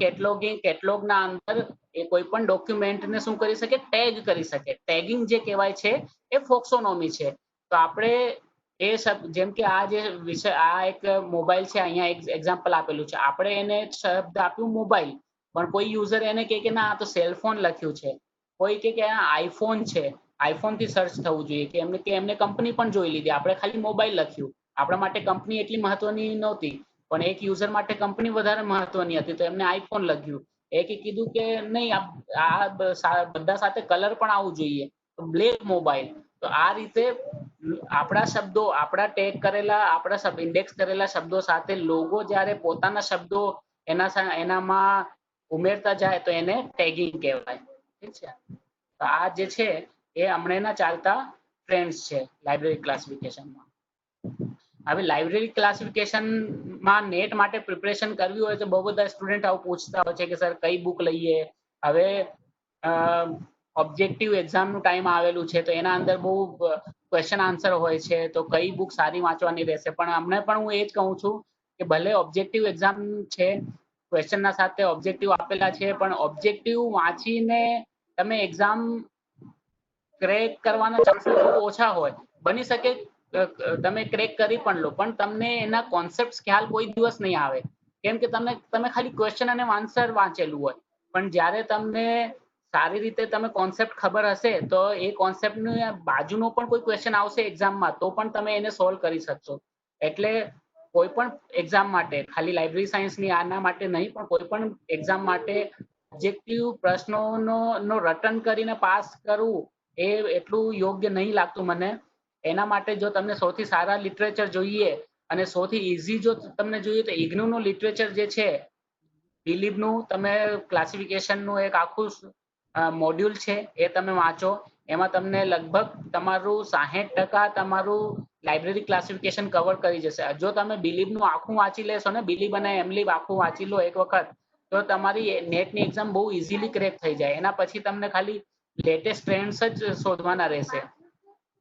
કેટલોગના અંદર એ કોઈ પણ ડોક્યુમેન્ટને શું કરી શકે, ટેગ કરી શકે. ટેગિંગ જે કહેવાય છે એ ફોક્સોનોમી છે. તો આપણે એ જેમ કે આ જે વિષય, આ એક મોબાઈલ છે, અહીંયા એક એક્ઝામ્પલ આપેલું છે. આપણે એને શબ્દ આપ્યું મોબાઈલ, પણ કોઈ યુઝર એને કહે કે ના આ તો સેલફોન લખ્યું છે, કોઈ કે આ આઈફોન છે, આઈફોન થી સર્ચ થવું જોઈએ. કે એમને કંપની પણ જોઈ લીધી, આપણે ખાલી મોબાઈલ લખ્યું. આપણા માટે કંપની એટલી મહત્વની નહોતી, પણ એક યુઝર માટે કંપની વધારે મહત્વની હતી, તો એમને આઈફોન લખ્યું. એકે કીધું કે નહીં આ બધા સાથે કલર પણ આવવું જોઈએ, તો બ્લેક મોબાઈલ. તો આ રીતે આપણા શબ્દો, આપણા ટેગ કરેલા, આપણા ઇન્ડેક્સ કરેલા શબ્દો સાથે લોગો જ્યારે પોતાના શબ્દો એનામાં ઉમેરતા જાય તો એને ટેગિંગ કહેવાય. ઠીક છે. તો આ જે છે એ હમણાંના ચાલતા ટ્રેન્ડ્સ છે લાઇબ્રેરી ક્લાસિફિકેશનમાં. હવે લાઇબ્રેરી ક્લાસિફિકેશનમાં નેટ માટે પ્રિપરેશન કરવી હોય તો બહુ બધા સ્ટુડન્ટ આવું પૂછતા હોય છે કે સર કઈ બુક લઈએ. હવે ઓબ્જેક્ટિવ એક્ઝામનું ટાઈમ આવેલું છે, તો એના અંદર બહુ ક્વેશ્ચન આન્સર હોય છે, તો કઈ બુક સારી વાંચવાની રહેશે. પણ હમણાં પણ હું એ જ કહું છું કે ભલે ઓબ્જેક્ટિવ એક્ઝામ છે, ક્વેશ્ચનના સાથે ઓબ્જેક્ટિવ આપેલા છે, પણ ઓબ્જેક્ટિવ વાંચીને તમે એક્ઝામ ક્રેક કરવાના ચાન્સીસ બહુ ઓછા હોય. બની શકે તમે ક્રેક કરી પણ લો, પણ તમને એના કોન્સેપ્ટ ખ્યાલ કોઈ દિવસ નહીં આવે, કેમ કે તમે ખાલી ક્વેશ્ચન અને આન્સર વાંચેલું હોય. પણ જ્યારે તમને સારી રીતે તમે કોન્સેપ્ટ ખબર હશે તો એ કોન્સેપ્ટની બાજુનો પણ કોઈ ક્વેશ્ચન આવશે એક્ઝામમાં તો પણ તમે એને સોલ્વ કરી શકશો. એટલે કોઈ પણ એક્ઝામ માટે, ખાલી લાઇબ્રેરી સાયન્સની આના માટે નહીં, પણ કોઈ પણ એક્ઝામ માટે ઓબ્જેક્ટિવ પ્રશ્નોનો રટન કરીને પાસ કરવું એ એટલું યોગ્ય નહીં લાગતું મને. એના માટે જો તમને સૌથી સારા લિટરેચર જોઈએ અને સૌથી ઇઝી જો તમને જોઈએ તો ઇગ્નુનું લિટરેચર જે છે, બિલીવનું તમે ક્લાસિફિકેશનનું એક આખું મોડ્યુલ છે એ તમે વાંચો. એમાં તમને લગભગ તમારું 60% તમારું લાઇબ્રેરી ક્લાસિફિકેશન કવર કરી જશે. જો તમે બિલીવનું આખું વાંચી લેશો ને, બિલીવ અને એમલીવ આખું વાંચી લો એક વખત, તો તમારી નેટની એક્ઝામ બહુ ઇઝીલી ક્રેક થઈ જાય. એના પછી તમને ખાલી લેટેસ્ટ ટ્રેન્ડ્સ જ શોધવાના રહેશે.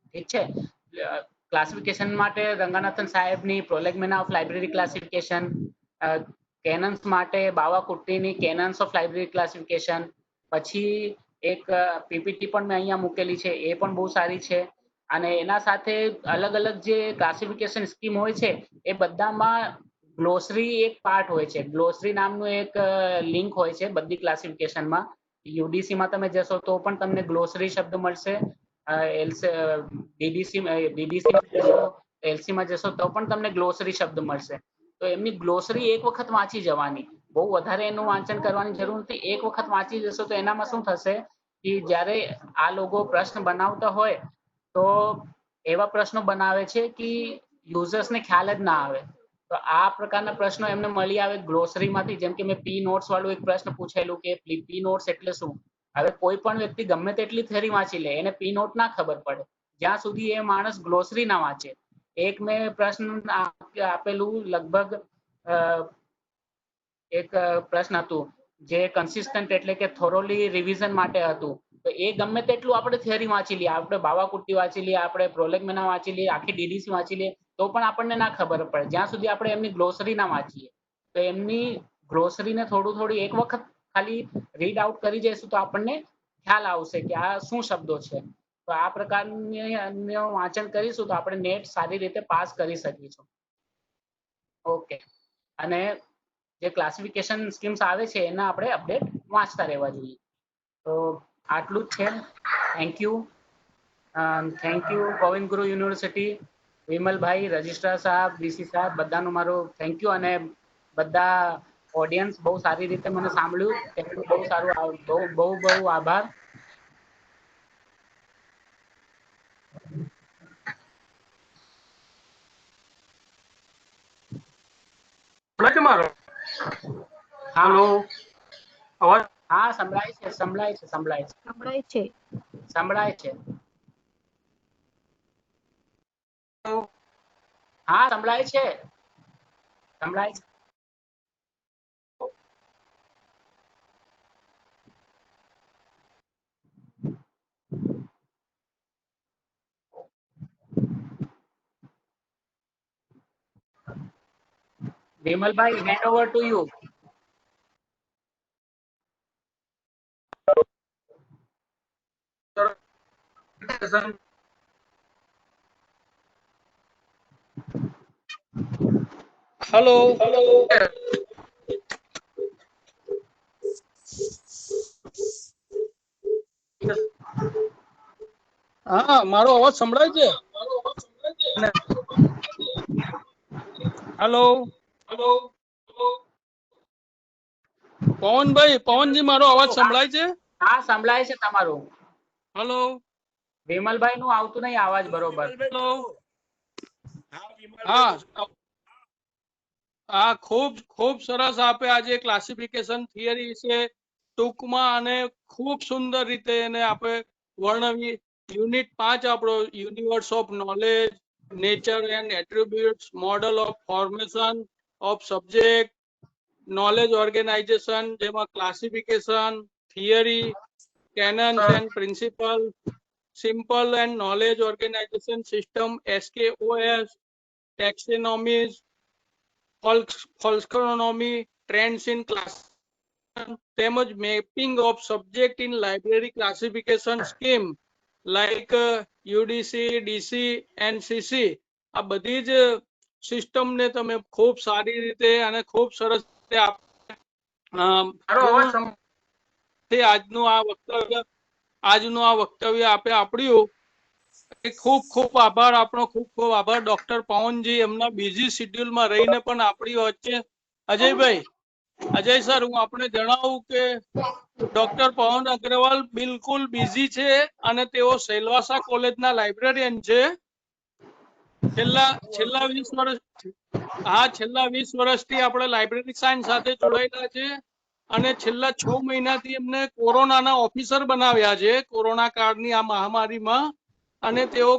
ઠીક છે. ક્લાસિફિકેશન માટે રંગાનાથન સાહેબની પ્રોલેગમેના ઓફ લાઇબ્રેરી ક્લાસિફિકેશન, કેનન્સ માટે બાવાકુટ્ટીની કેનન્સ ઓફ લાઇબ્રેરી ક્લાસિફિકેશન, પછી એક પીપીટી પણ મેં અહીંયા મૂકેલી છે, એ પણ બહુ સારી છે. અને એના સાથે અલગ અલગ જે ક્લાસિફિકેશન સ્કીમ હોય છે એ બધામાં ગ્લોસરી એક પાર્ટ હોય છે. ગ્લોસરી નામનું એક લિંક હોય છે બધી ક્લાસિફિકેશનમાં. યુડીસીમાં તમે જશો તો પણ તમને ગ્લોસરી શબ્દ મળશે, એલસીમાં જશો તો પણ તમને ગ્લોસરી શબ્દ મળશે. તો એમની ગ્લોસરી એક વખત વાંચી જવાની, બહુ વધારે એનું વાંચન કરવાની જરૂર નથી. એક વખત વાંચી જશો તો એનામાં શું થશે કે જ્યારે આ લોકો પ્રશ્ન બનાવતા હોય તો એવા પ્રશ્નો બનાવે છે કે યુઝર્સને ખ્યાલ જ ના આવે. તો આ પ્રકારના પ્રશ્નો એમને મળી આવે ગ્લોસરીમાંથી. જેમ કે મેં પી નોટ્સ વાળું એક પ્રશ્ન પૂછેલું કે પી નોટ્સ એટલે શું. હવે કોઈ પણ વ્યક્તિ ગમે તેટલી થિયરી વાંચી લે, એને પી નોટ ના ખબર પડે જ્યાં સુધી એ માણસ ગ્લોસરી ના વાંચે. એક મેં પ્રશ્ન આપેલું, લગભગ એક પ્રશ્ન હતું જે કન્સિસ્ટન્ટ એટલે કે થોરોલી રિવિઝન માટે હતું. તો એ ગમે તેટલું આપણે થિયરી વાંચી લઈએ, આપણે બાવાકુટ્ટી વાંચી લઈએ, આપણે પ્રોલેગમેના વાંચી લઈએ, આખી ડીડીસી વાંચી લઈએ, તો પણ આપણને ના ખબર પડે જ્યાં સુધી આપણે એમની ગ્લોસરી ના વાંચીએ. તો એમની ગ્લોસરીને થોડી એક વખત ખાલી રીડ આઉટ કરી જઈશું તો આપણને ખ્યાલ આવશે કે આ શું શબ્દો છે. તો આ પ્રકારની વાંચન કરીશું તો આપણે નેટ સારી રીતે પાસ કરી શકીશું. ઓકે. અને જે ક્લાસિફિકેશન સ્કીમ્સ આવે છે એના આપણે અપડેટ વાંચતા રહેવા જોઈએ. તો આટલું જ છે. થેન્ક યુ ગોવિંદ ગુરુ યુનિવર્સિટી, વિમલભાઈ, રજિસ્ટ્રાર સાહેબ, વીસી સાહેબ, બધાનું મારું થેન્ક યુ. અને બધા ઓડિયન્સ બહુ સારી રીતે મને સાંભળ્યું, તેમનું બહુ સારું, બહુ આભાર. મારો હાલો, અવાજ હા સંભળાય છે, સંભળાય છે, સંભળાય છે, સંભળાય છે. સંભળાય છે. હા સંભળાય છે, સંભળાય છે. Vimalbhai, hand over to you. Hello. હા, મારો અવાજ સંભળાય છે? હેલો. પવનભાઈ, પવનજી, મારો અવાજ સંભળાય છે? હા સંભળાય છે તમારું. હેલો. વિમલભાઈ નું આવતું નહીં અવાજ બરોબર. હેલો. હા, હા, ખૂબ સરસ આપે આજે ક્લાસિફિકેશન થિયરી વિશે ટૂંકમાં અને ખૂબ સુંદર રીતે એને આપણે વર્ણવી. યુનિટ 5 આપણો universe of knowledge, nature and attributes, model of formation of subject, knowledge organisation, જેમાં classification, theory, canons and principle, simple and knowledge organisation system, SKOS, taxonomies, folksonomy, trends in class તેમજ mapping of subject in library classification scheme like UDC, DC, NCC, આ બધી જ સિસ્ટમને તમે ખૂબ સારી રીતે અને ખૂબ સરસ રીતે મારો અવાજ સમ- આજનું આ વક્તવ્ય આપે આપ્યું. ખૂબ ખૂબ આભાર, આપણો ખૂબ ખૂબ આભાર ડોક્ટર પવનજી, એમના બિઝી શેડ્યુલમાં રહીને પણ આપણી વચ્ચે. અજય સર, હું આપણે જણાવું કે ડોક્ટર પવન અગ્રવાલ બિલકુલ બિઝી છે અને તેઓ સેલવાસા કોલેજના લાઇબ્રેરિયન છે. છેલ્લા 20 વર્ષ છેલ્લા 20 વર્ષથી આપણે લાઇબ્રેરી સાયન્સ સાથે જોડાયેલા છે અને છેલ્લા 6 મહિનાથી એમને કોરોનાના ઓફિસર બનાવ્યા છે કોરોના કાળની આ મહામારીમાં, અને તેઓ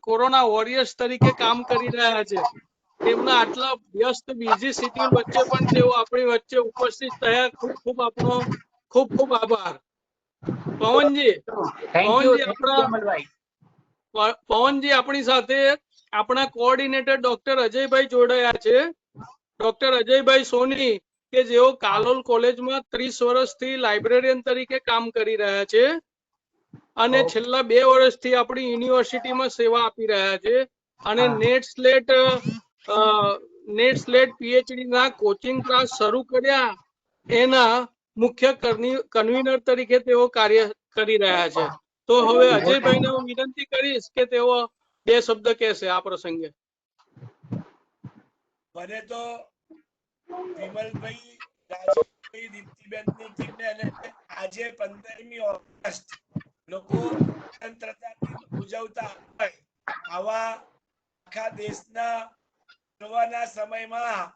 કોરોના વોરિયર્સ તરીકે કામ કરી રહ્યા છે. તેમના આટલા વ્યસ્ત બિઝી શેડ્યુલ વચ્ચે પણ તેઓ આપણી વચ્ચે ઉપસ્થિત થયા. ખૂબ ખૂબ આપણો ખૂબ ખૂબ આભાર. પવનજી થેન્ક યુ કમલભાઈ. પવનજી આપણી સાથે આપણા કોઓર્ડિનેટર ડોક્ટર અજયભાઈ જોડાયા છે. ડોક્ટર અજયભાઈ સોની કે જેઓ કાલોલ કોલેજમાં 30 વર્ષથી લાઇબ્રેરિયન તરીકે કામ કરી રહ્યા છે અને છેલ્લા 2 વર્ષથી આપણી યુનિવર્સિટીમાં સેવા આપી રહ્યા છે અને નેટ સ્લેટ પીએચડી ના કોચિંગ ક્લાસ શરૂ કર્યા એના મુખ્ય કન્વીનર તરીકે તેઓ કાર્ય કરી રહ્યા છે. તો હવે અજયભાઈને હું વિનંતી કરીશ કે તેઓ 2 શબ્દ કહેશે આ પ્રસંગે. મને તો વિમલભાઈ, રાજેશભાઈ, દીપ્તિબેનની ટીમને અને આજે 15મી ઓગસ્ટ લોકો સ્વતંત્રતા દિન ઉજવતા હોય આવા આખા દેશના જોવાના સમયમાં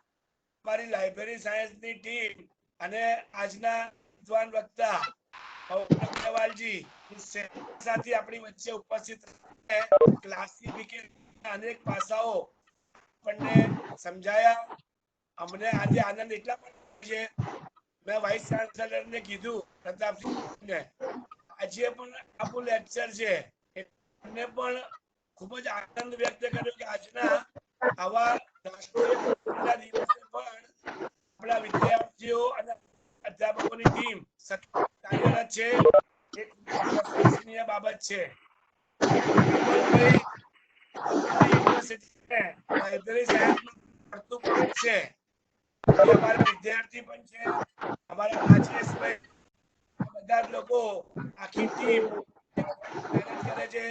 અમારી લાઇબ્રેરી સાયન્સની ટીમ અને આજના વિદ્વાન વક્તા પવન અગ્રવાલજી સાથે આપણી વચ્ચે ઉપસ્થિત ક્લાસિફિકેશન અનેક પાસાઓ આપણને સમજાયા. અમને આજે આનંદ એટલા પણ છે, મેં વાઇસ ચાન્સેલરને કીધું પ્રતાપસિંહને આજે પણ આપણું લેક્ચર છે એમને પણ ખૂબ જ આનંદ વ્યક્ત કર્યો કે આજના આવા રાષ્ટ્રીય દિવસે પણ આપણા વિદ્યાર્થીઓ અને અધ્યાપકોની ટીમ કાર્યરત છે. એ ખૂબ જ પ્રશંસનીય બાબત છે. વિમલભાઈ યુનિવર્સિટી લાઇબ્રેરી સાયન્સમાં પડતું કામ છે એ અમારા વિદ્યાર્થી પણ છે. અમારા રાજેશભાઈ, બધા લોકો આખી ટીમ મહેનત કરે છે.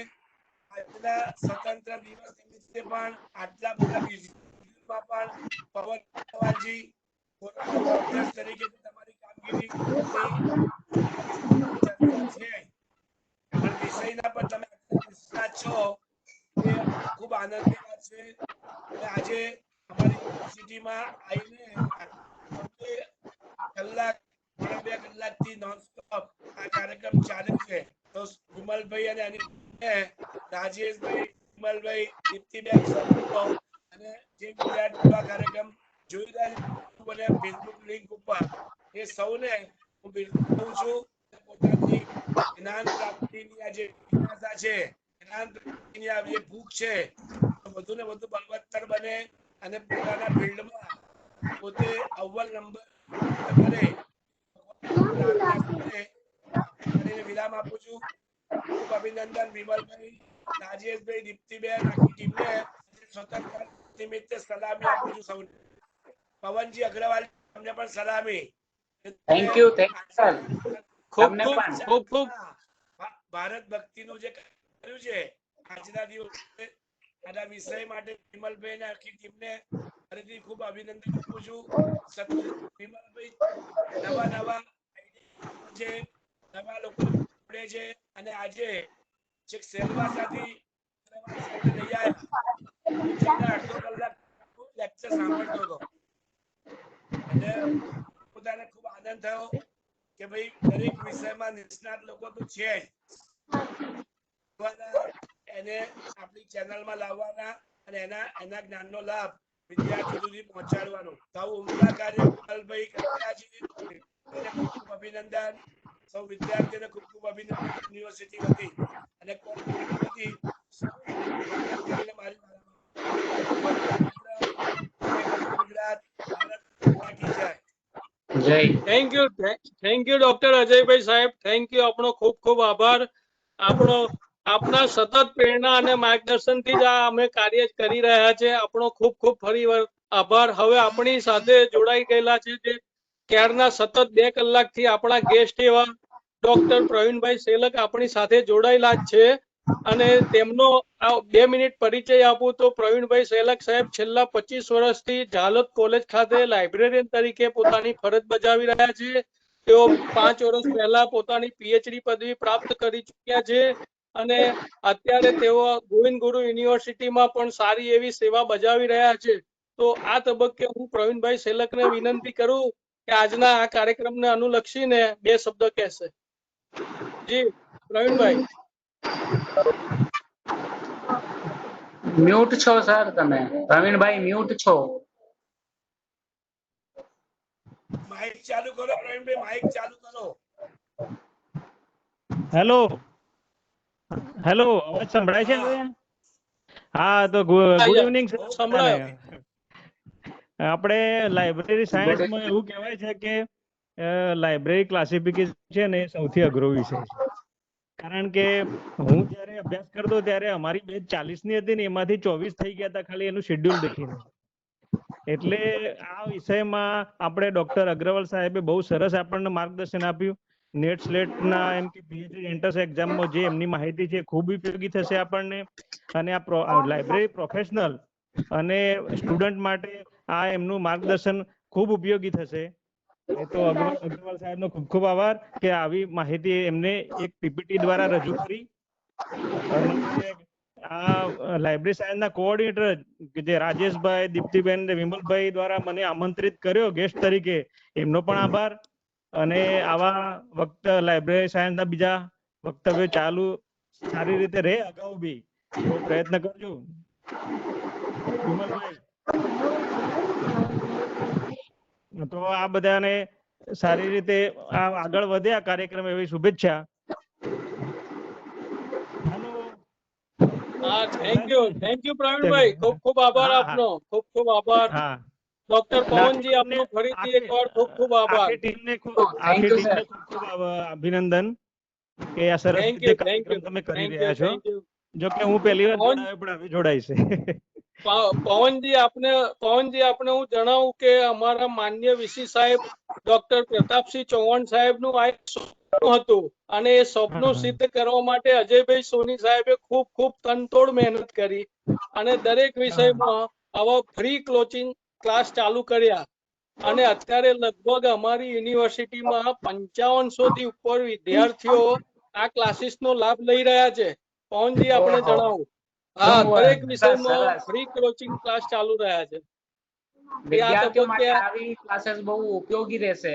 આજના સ્વતંત્ર દિવસ નિમિત્તે પણ આટલા બધા વિઝિટમાં પણ પવન અગ્રવાલજી કોરોના વોરિયર્સ તરીકે તમારી કામગીરીની ચર્ચા છે, પણ વિષયના પણ તમે નિષ્ણાત છો એ ખૂબ આનંદની વાત છે. અને આજે અમારી યુનિવર્સિટીમાં આવીને કલાક 1.5 કલાકથી નોનસ્ટોપ આ કાર્યક્રમ ચાલે છે. તો વિમલભાઈ અને રાજેશભાઈ, વિમલભાઈ, દીપ્તિબેન સૌ અને જે વિદ્યાર્થીઓ આ કાર્યક્રમ જોઈ રહ્યા છે અને ફેસબુક લિંક ઉપર, એ સૌને હું બિરદાવું છું. પોતાની જ્ઞાન પ્રાપ્તિની આ જે જિજ્ઞાસા છે, જ્ઞાન પ્રાપ્તિની આ જે ભૂખ છે, વધુ ને વધુ બળવત્તર બને અને પોતાના ફિલ્ડમાં પોતે અવ્વલ નંબર કરે. પ્રાર્થના સાથે વિરામ આપું છું. ખૂબ અભિનંદન વિમલભાઈ, રાજેશભાઈ, દીપ્તિબેન, આખી ટીમને સ્વતંત્ર નિમિત્તે સલામી આપું છું સૌને. પવનજી અગ્રવાલ, તમને પણ સલામી. Thank you sir. ખૂબ તમને ખૂબ પણ. ખૂબ ખૂબ ભારત ભક્તિનું જે કર્યું છે આજના દિવસે, આના વિષય માટે વિમલભાઈ અને આખી ટીમને ફરીથી ખૂબ અભિનંદન આપું છું. વિમલભાઈ નવા જે નવા લોકો જોડે છે અને આજે છેક સેલવાસાથી સાથે લઈ આવ્યા. હું છેલ્લે અડધો કલાક લેક્ચર સાંભળતો હતો અને પોતાને ખૂબ આનંદ થયો કે ભાઈ દરેક વિષયમાં નિષ્ણાત લોકો તો છે જ, એને આપણી ચેનલમાં લાવવાના અને એના જ્ઞાનનો લાભ વિદ્યાર્થી સુધી પહોંચાડવાનો. તો આવું ઉમદા કાર્ય વિમલભાઈ કરી રહ્યા છે. એને ખૂબ ખૂબ અભિનંદન. સૌ વિદ્યાર્થીઓને ખૂબ ખૂબ અભિનંદન યુનિવર્સિટી વતી અને કોર્પોરેટ વતી વંદન કરીને મારી વંદે માતરમ, જય ગરુ ગુજરાત, ભારત માતા કી જય. જય થેન્ક યુ ડોક્ટર અજયભાઈ સાહેબ, થેન્ક યુ. આપણો ખૂબ ખૂબ આભાર. આપણો આપના સતત પ્રેરણા અને માર્ગદર્શનથી જ આ અમે કાર્ય કરી રહ્યા છે. આપણો ખૂબ ખૂબ ફરી આભાર. હવે આપણી સાથે જોડાઈ ગયેલા છે જે ક્યારના સતત 2 કલાકથી આપણા ગેસ્ટ એવા ડોક્ટર પ્રવીણભાઈ સેલક આપણી સાથે જોડાયેલા જ છે. અને તેમનો 2 મિનિટ પરિચય આપું તો પ્રવીણભાઈ સેલક સાહેબ છેલ્લા 25 વર્ષથી ઝાલોદ કોલેજ ખાતે લાઇબ્રેરિયન તરીકે પોતાની ફરજ બજાવી રહ્યા છે. તેઓ 5 વર્ષ પહેલા પોતાની પીએચડી પદવી પ્રાપ્ત કરી ચૂક્યા છે અને અત્યારે તેઓ ગોવિંદ ગુરુ યુનિવર્સિટીમાં પણ સારી એવી સેવા બજાવી રહ્યા છે. તો આ તબક્કે હું પ્રવીણભાઈ સેલકને વિનંતી કરું કે આજના આ કાર્યક્રમને અનુલક્ષીને 2 શબ્દ કહેશે. જી પ્રવીણભાઈ. મ્યુટ છો સર તમે, પ્રવીણભાઈ મ્યુટ છો. માઇક ચાલુ કરો પ્રવીણભાઈ, માઇક ચાલુ કરો. હેલો હેલો, અવાજ સંભળાય છે હવે? હા, તો ગુડ ઇવનિંગ સર. સંભળાયો. આપણે લાઇબ્રેરી સાયન્સમાં એવું કહેવાય છે કે લાઇબ્રેરી ક્લાસિફિકેશન છે ને એ સૌથી અઘરો વિષય છે. કારણ કે હું જ્યારે અભ્યાસ કરતો ત્યારે અમારી બેચ 40 ની હતી ને એમાંથી 24 થઈ ગયા હતા ખાલી એનું શેડ્યુલ દેખીને. એટલે આ વિષયમાં આપણે ડોક્ટર અગ્રવાલ સાહેબે બહુ સરસ આપણને માર્ગદર્શન આપ્યું. નેટ સ્લેટના એમ કે પીએચડી એન્ટ્રન્સ એક્ઝામમાં જે એમની માહિતી છે ખૂબ ઉપયોગી થશે આપણને. અને આ લાઇબ્રેરી પ્રોફેશનલ અને સ્ટુડન્ટ માટે આ એમનું માર્ગદર્શન ખૂબ ઉપયોગી થશે. એ તો અગ્રવાલ સાહેબનો ખૂબ ખૂબ આભાર કે આવી માહિતી એમને એક પીપીટી દ્વારા રજૂ કરી. અને આ લાઇબ્રેરી સાયન્સના કોઓર્ડિનેટર જે રાજેશભાઈ, દીપ્તિબેન, વિમલભાઈ દ્વારા મને આમંત્રિત કર્યો ગેસ્ટ તરીકે, એમનો પણ આભાર. અને આવા લાઇબ્રેરી સાયન્સના બીજા વક્તવ્ય ચાલુ સારી રીતે રહે અગાઉ બી એવો પ્રયત્ન કરજો. વિમલભાઈ, તો આ બધાને સારી રીતે આગળ વધે આ કાર્યક્રમ એવી શુભેચ્છા. હેલો. હા, થેન્ક યુ પ્રવીણભાઈ, ખૂબ ખૂબ આભાર આપનો, ખૂબ ખૂબ આભાર. હા, ડોક્ટર પવનજી આપનો ફરીથી એકવાર ખૂબ ખૂબ આભાર. આખી ટીમને ખૂબ ખૂબ અભિનંદન કે આ સરસ રીતે કાર્યક્રમ તમે કરી રહ્યા છો. જો કે હું પહેલી વાર જોડાયો પણ હવે જોડાઈશ. પવનજી આપને હું જણાવું કે અમારા માન્ય વીસી સાહેબ ડોક્ટર પ્રતાપસિંહ ચૌહાણ સાહેબનું આ એક સ્વપ્ન હતું અને એ સ્વપ્ન સિદ્ધ કરવા માટે અજયભાઈ સોની સાહેબે ખૂબ ખૂબ તનતોડ મહેનત કરી અને દરેક વિષયમાં આવા ફ્રી કોચિંગ ક્લાસ ચાલુ કર્યા. અને અત્યારે લગભગ અમારી યુનિવર્સિટીમાં 5500 થી ઉપર વિદ્યાર્થીઓ આ ક્લાસીસનો લાભ લઈ રહ્યા છે. પવનજી આપણે જણાવું. હા, દરેક વિષયમાં ફ્રી કોચિંગ ક્લાસ ચાલુ રહ્યા છે. વિદ્યાર્થીઓ માટે આવી ક્લાસીસ બહુ ઉપયોગી રહેશે.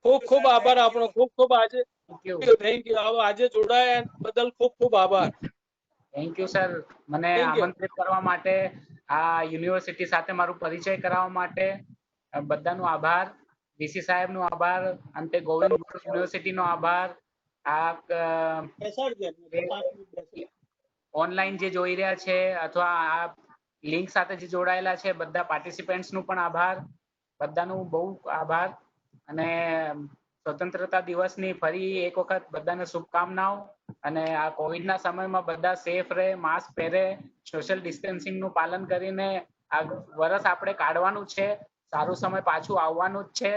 ખૂબ ખૂબ આભાર આપણો, ખૂબ ખૂબ થેન્ક યુ. આજે જોડાયા બદલ ખૂબ ખૂબ આભાર. થેન્ક યુ સર, મને આમંત્રિત કરવા માટે, આ યુનિવર્સિટી સાથે મારું પરિચય કરાવવા માટે બધાનો આભાર. વીસી સાહેબનો આભાર, અંતે ગોવિંદ ગુરુ યુનિવર્સિટીનો આભાર. આ ઓનલાઈન જે જોઈ રહ્યા છે અથવા આ લિંક સાથે જે જોડાયેલા છે બધા પાર્ટિસિપન્ટ્સનું પણ આભાર. બધાનું બહુ આભાર. અને સ્વતંત્રતા દિવસની ફરી એક વખત બધાને શુભકામનાઓ. અને આ કોવિડના સમયમાં બધા સેફ રહે, માસ્ક પહેરે, સોશિયલ ડિસ્ટન્સિંગનું પાલન કરીને આ વર્ષ આપણે કાઢવાનું છે. સારું સમય પાછું આવવાનું જ છે,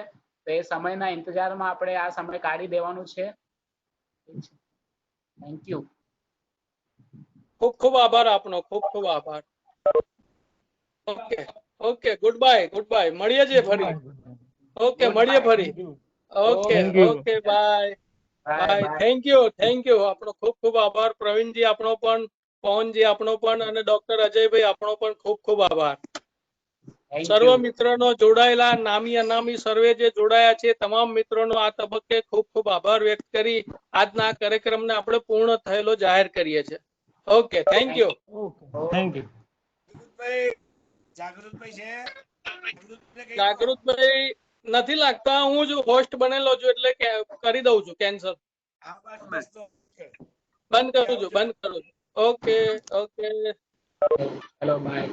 તો એ સમયના ઇંતજારમાં આપણે આ સમય કાઢી દેવાનું છે. Thank you. ખૂબ ખૂબ આભાર આપનો, ખૂબ ખૂબ આભાર. ઓકે ઓકે, ગુડ બાય મળીએ છીએ ફરી. ઓકે, મળીએ ફરી. Okay okay, bye bye. Thank you. આપણો ખૂબ ખૂબ આભાર પ્રવીણજી આપણો પણ, પવનજી આપણો પણ અને ડોક્ટર અજયભાઈ આપણો પણ ખૂબ ખૂબ આભાર. સર્વ મિત્રોનો જોડાયેલા નામી અનામી સર્વે જે જોડાયા છે તમામ મિત્રોનો આ તબક્કે ખૂબ ખૂબ આભાર વ્યક્ત કરી આજના આ કાર્યક્રમને આપણે પૂર્ણ થયેલો જાહેર કરીએ છીએ. Okay, thank you. Thank you. Jagrutbhai નથી લાગતા, હું જ હોસ્ટ બનેલો છું એટલે કરી દઉં છું કેન્સલ. બંધ કરું છું. Okay okay, hello, by.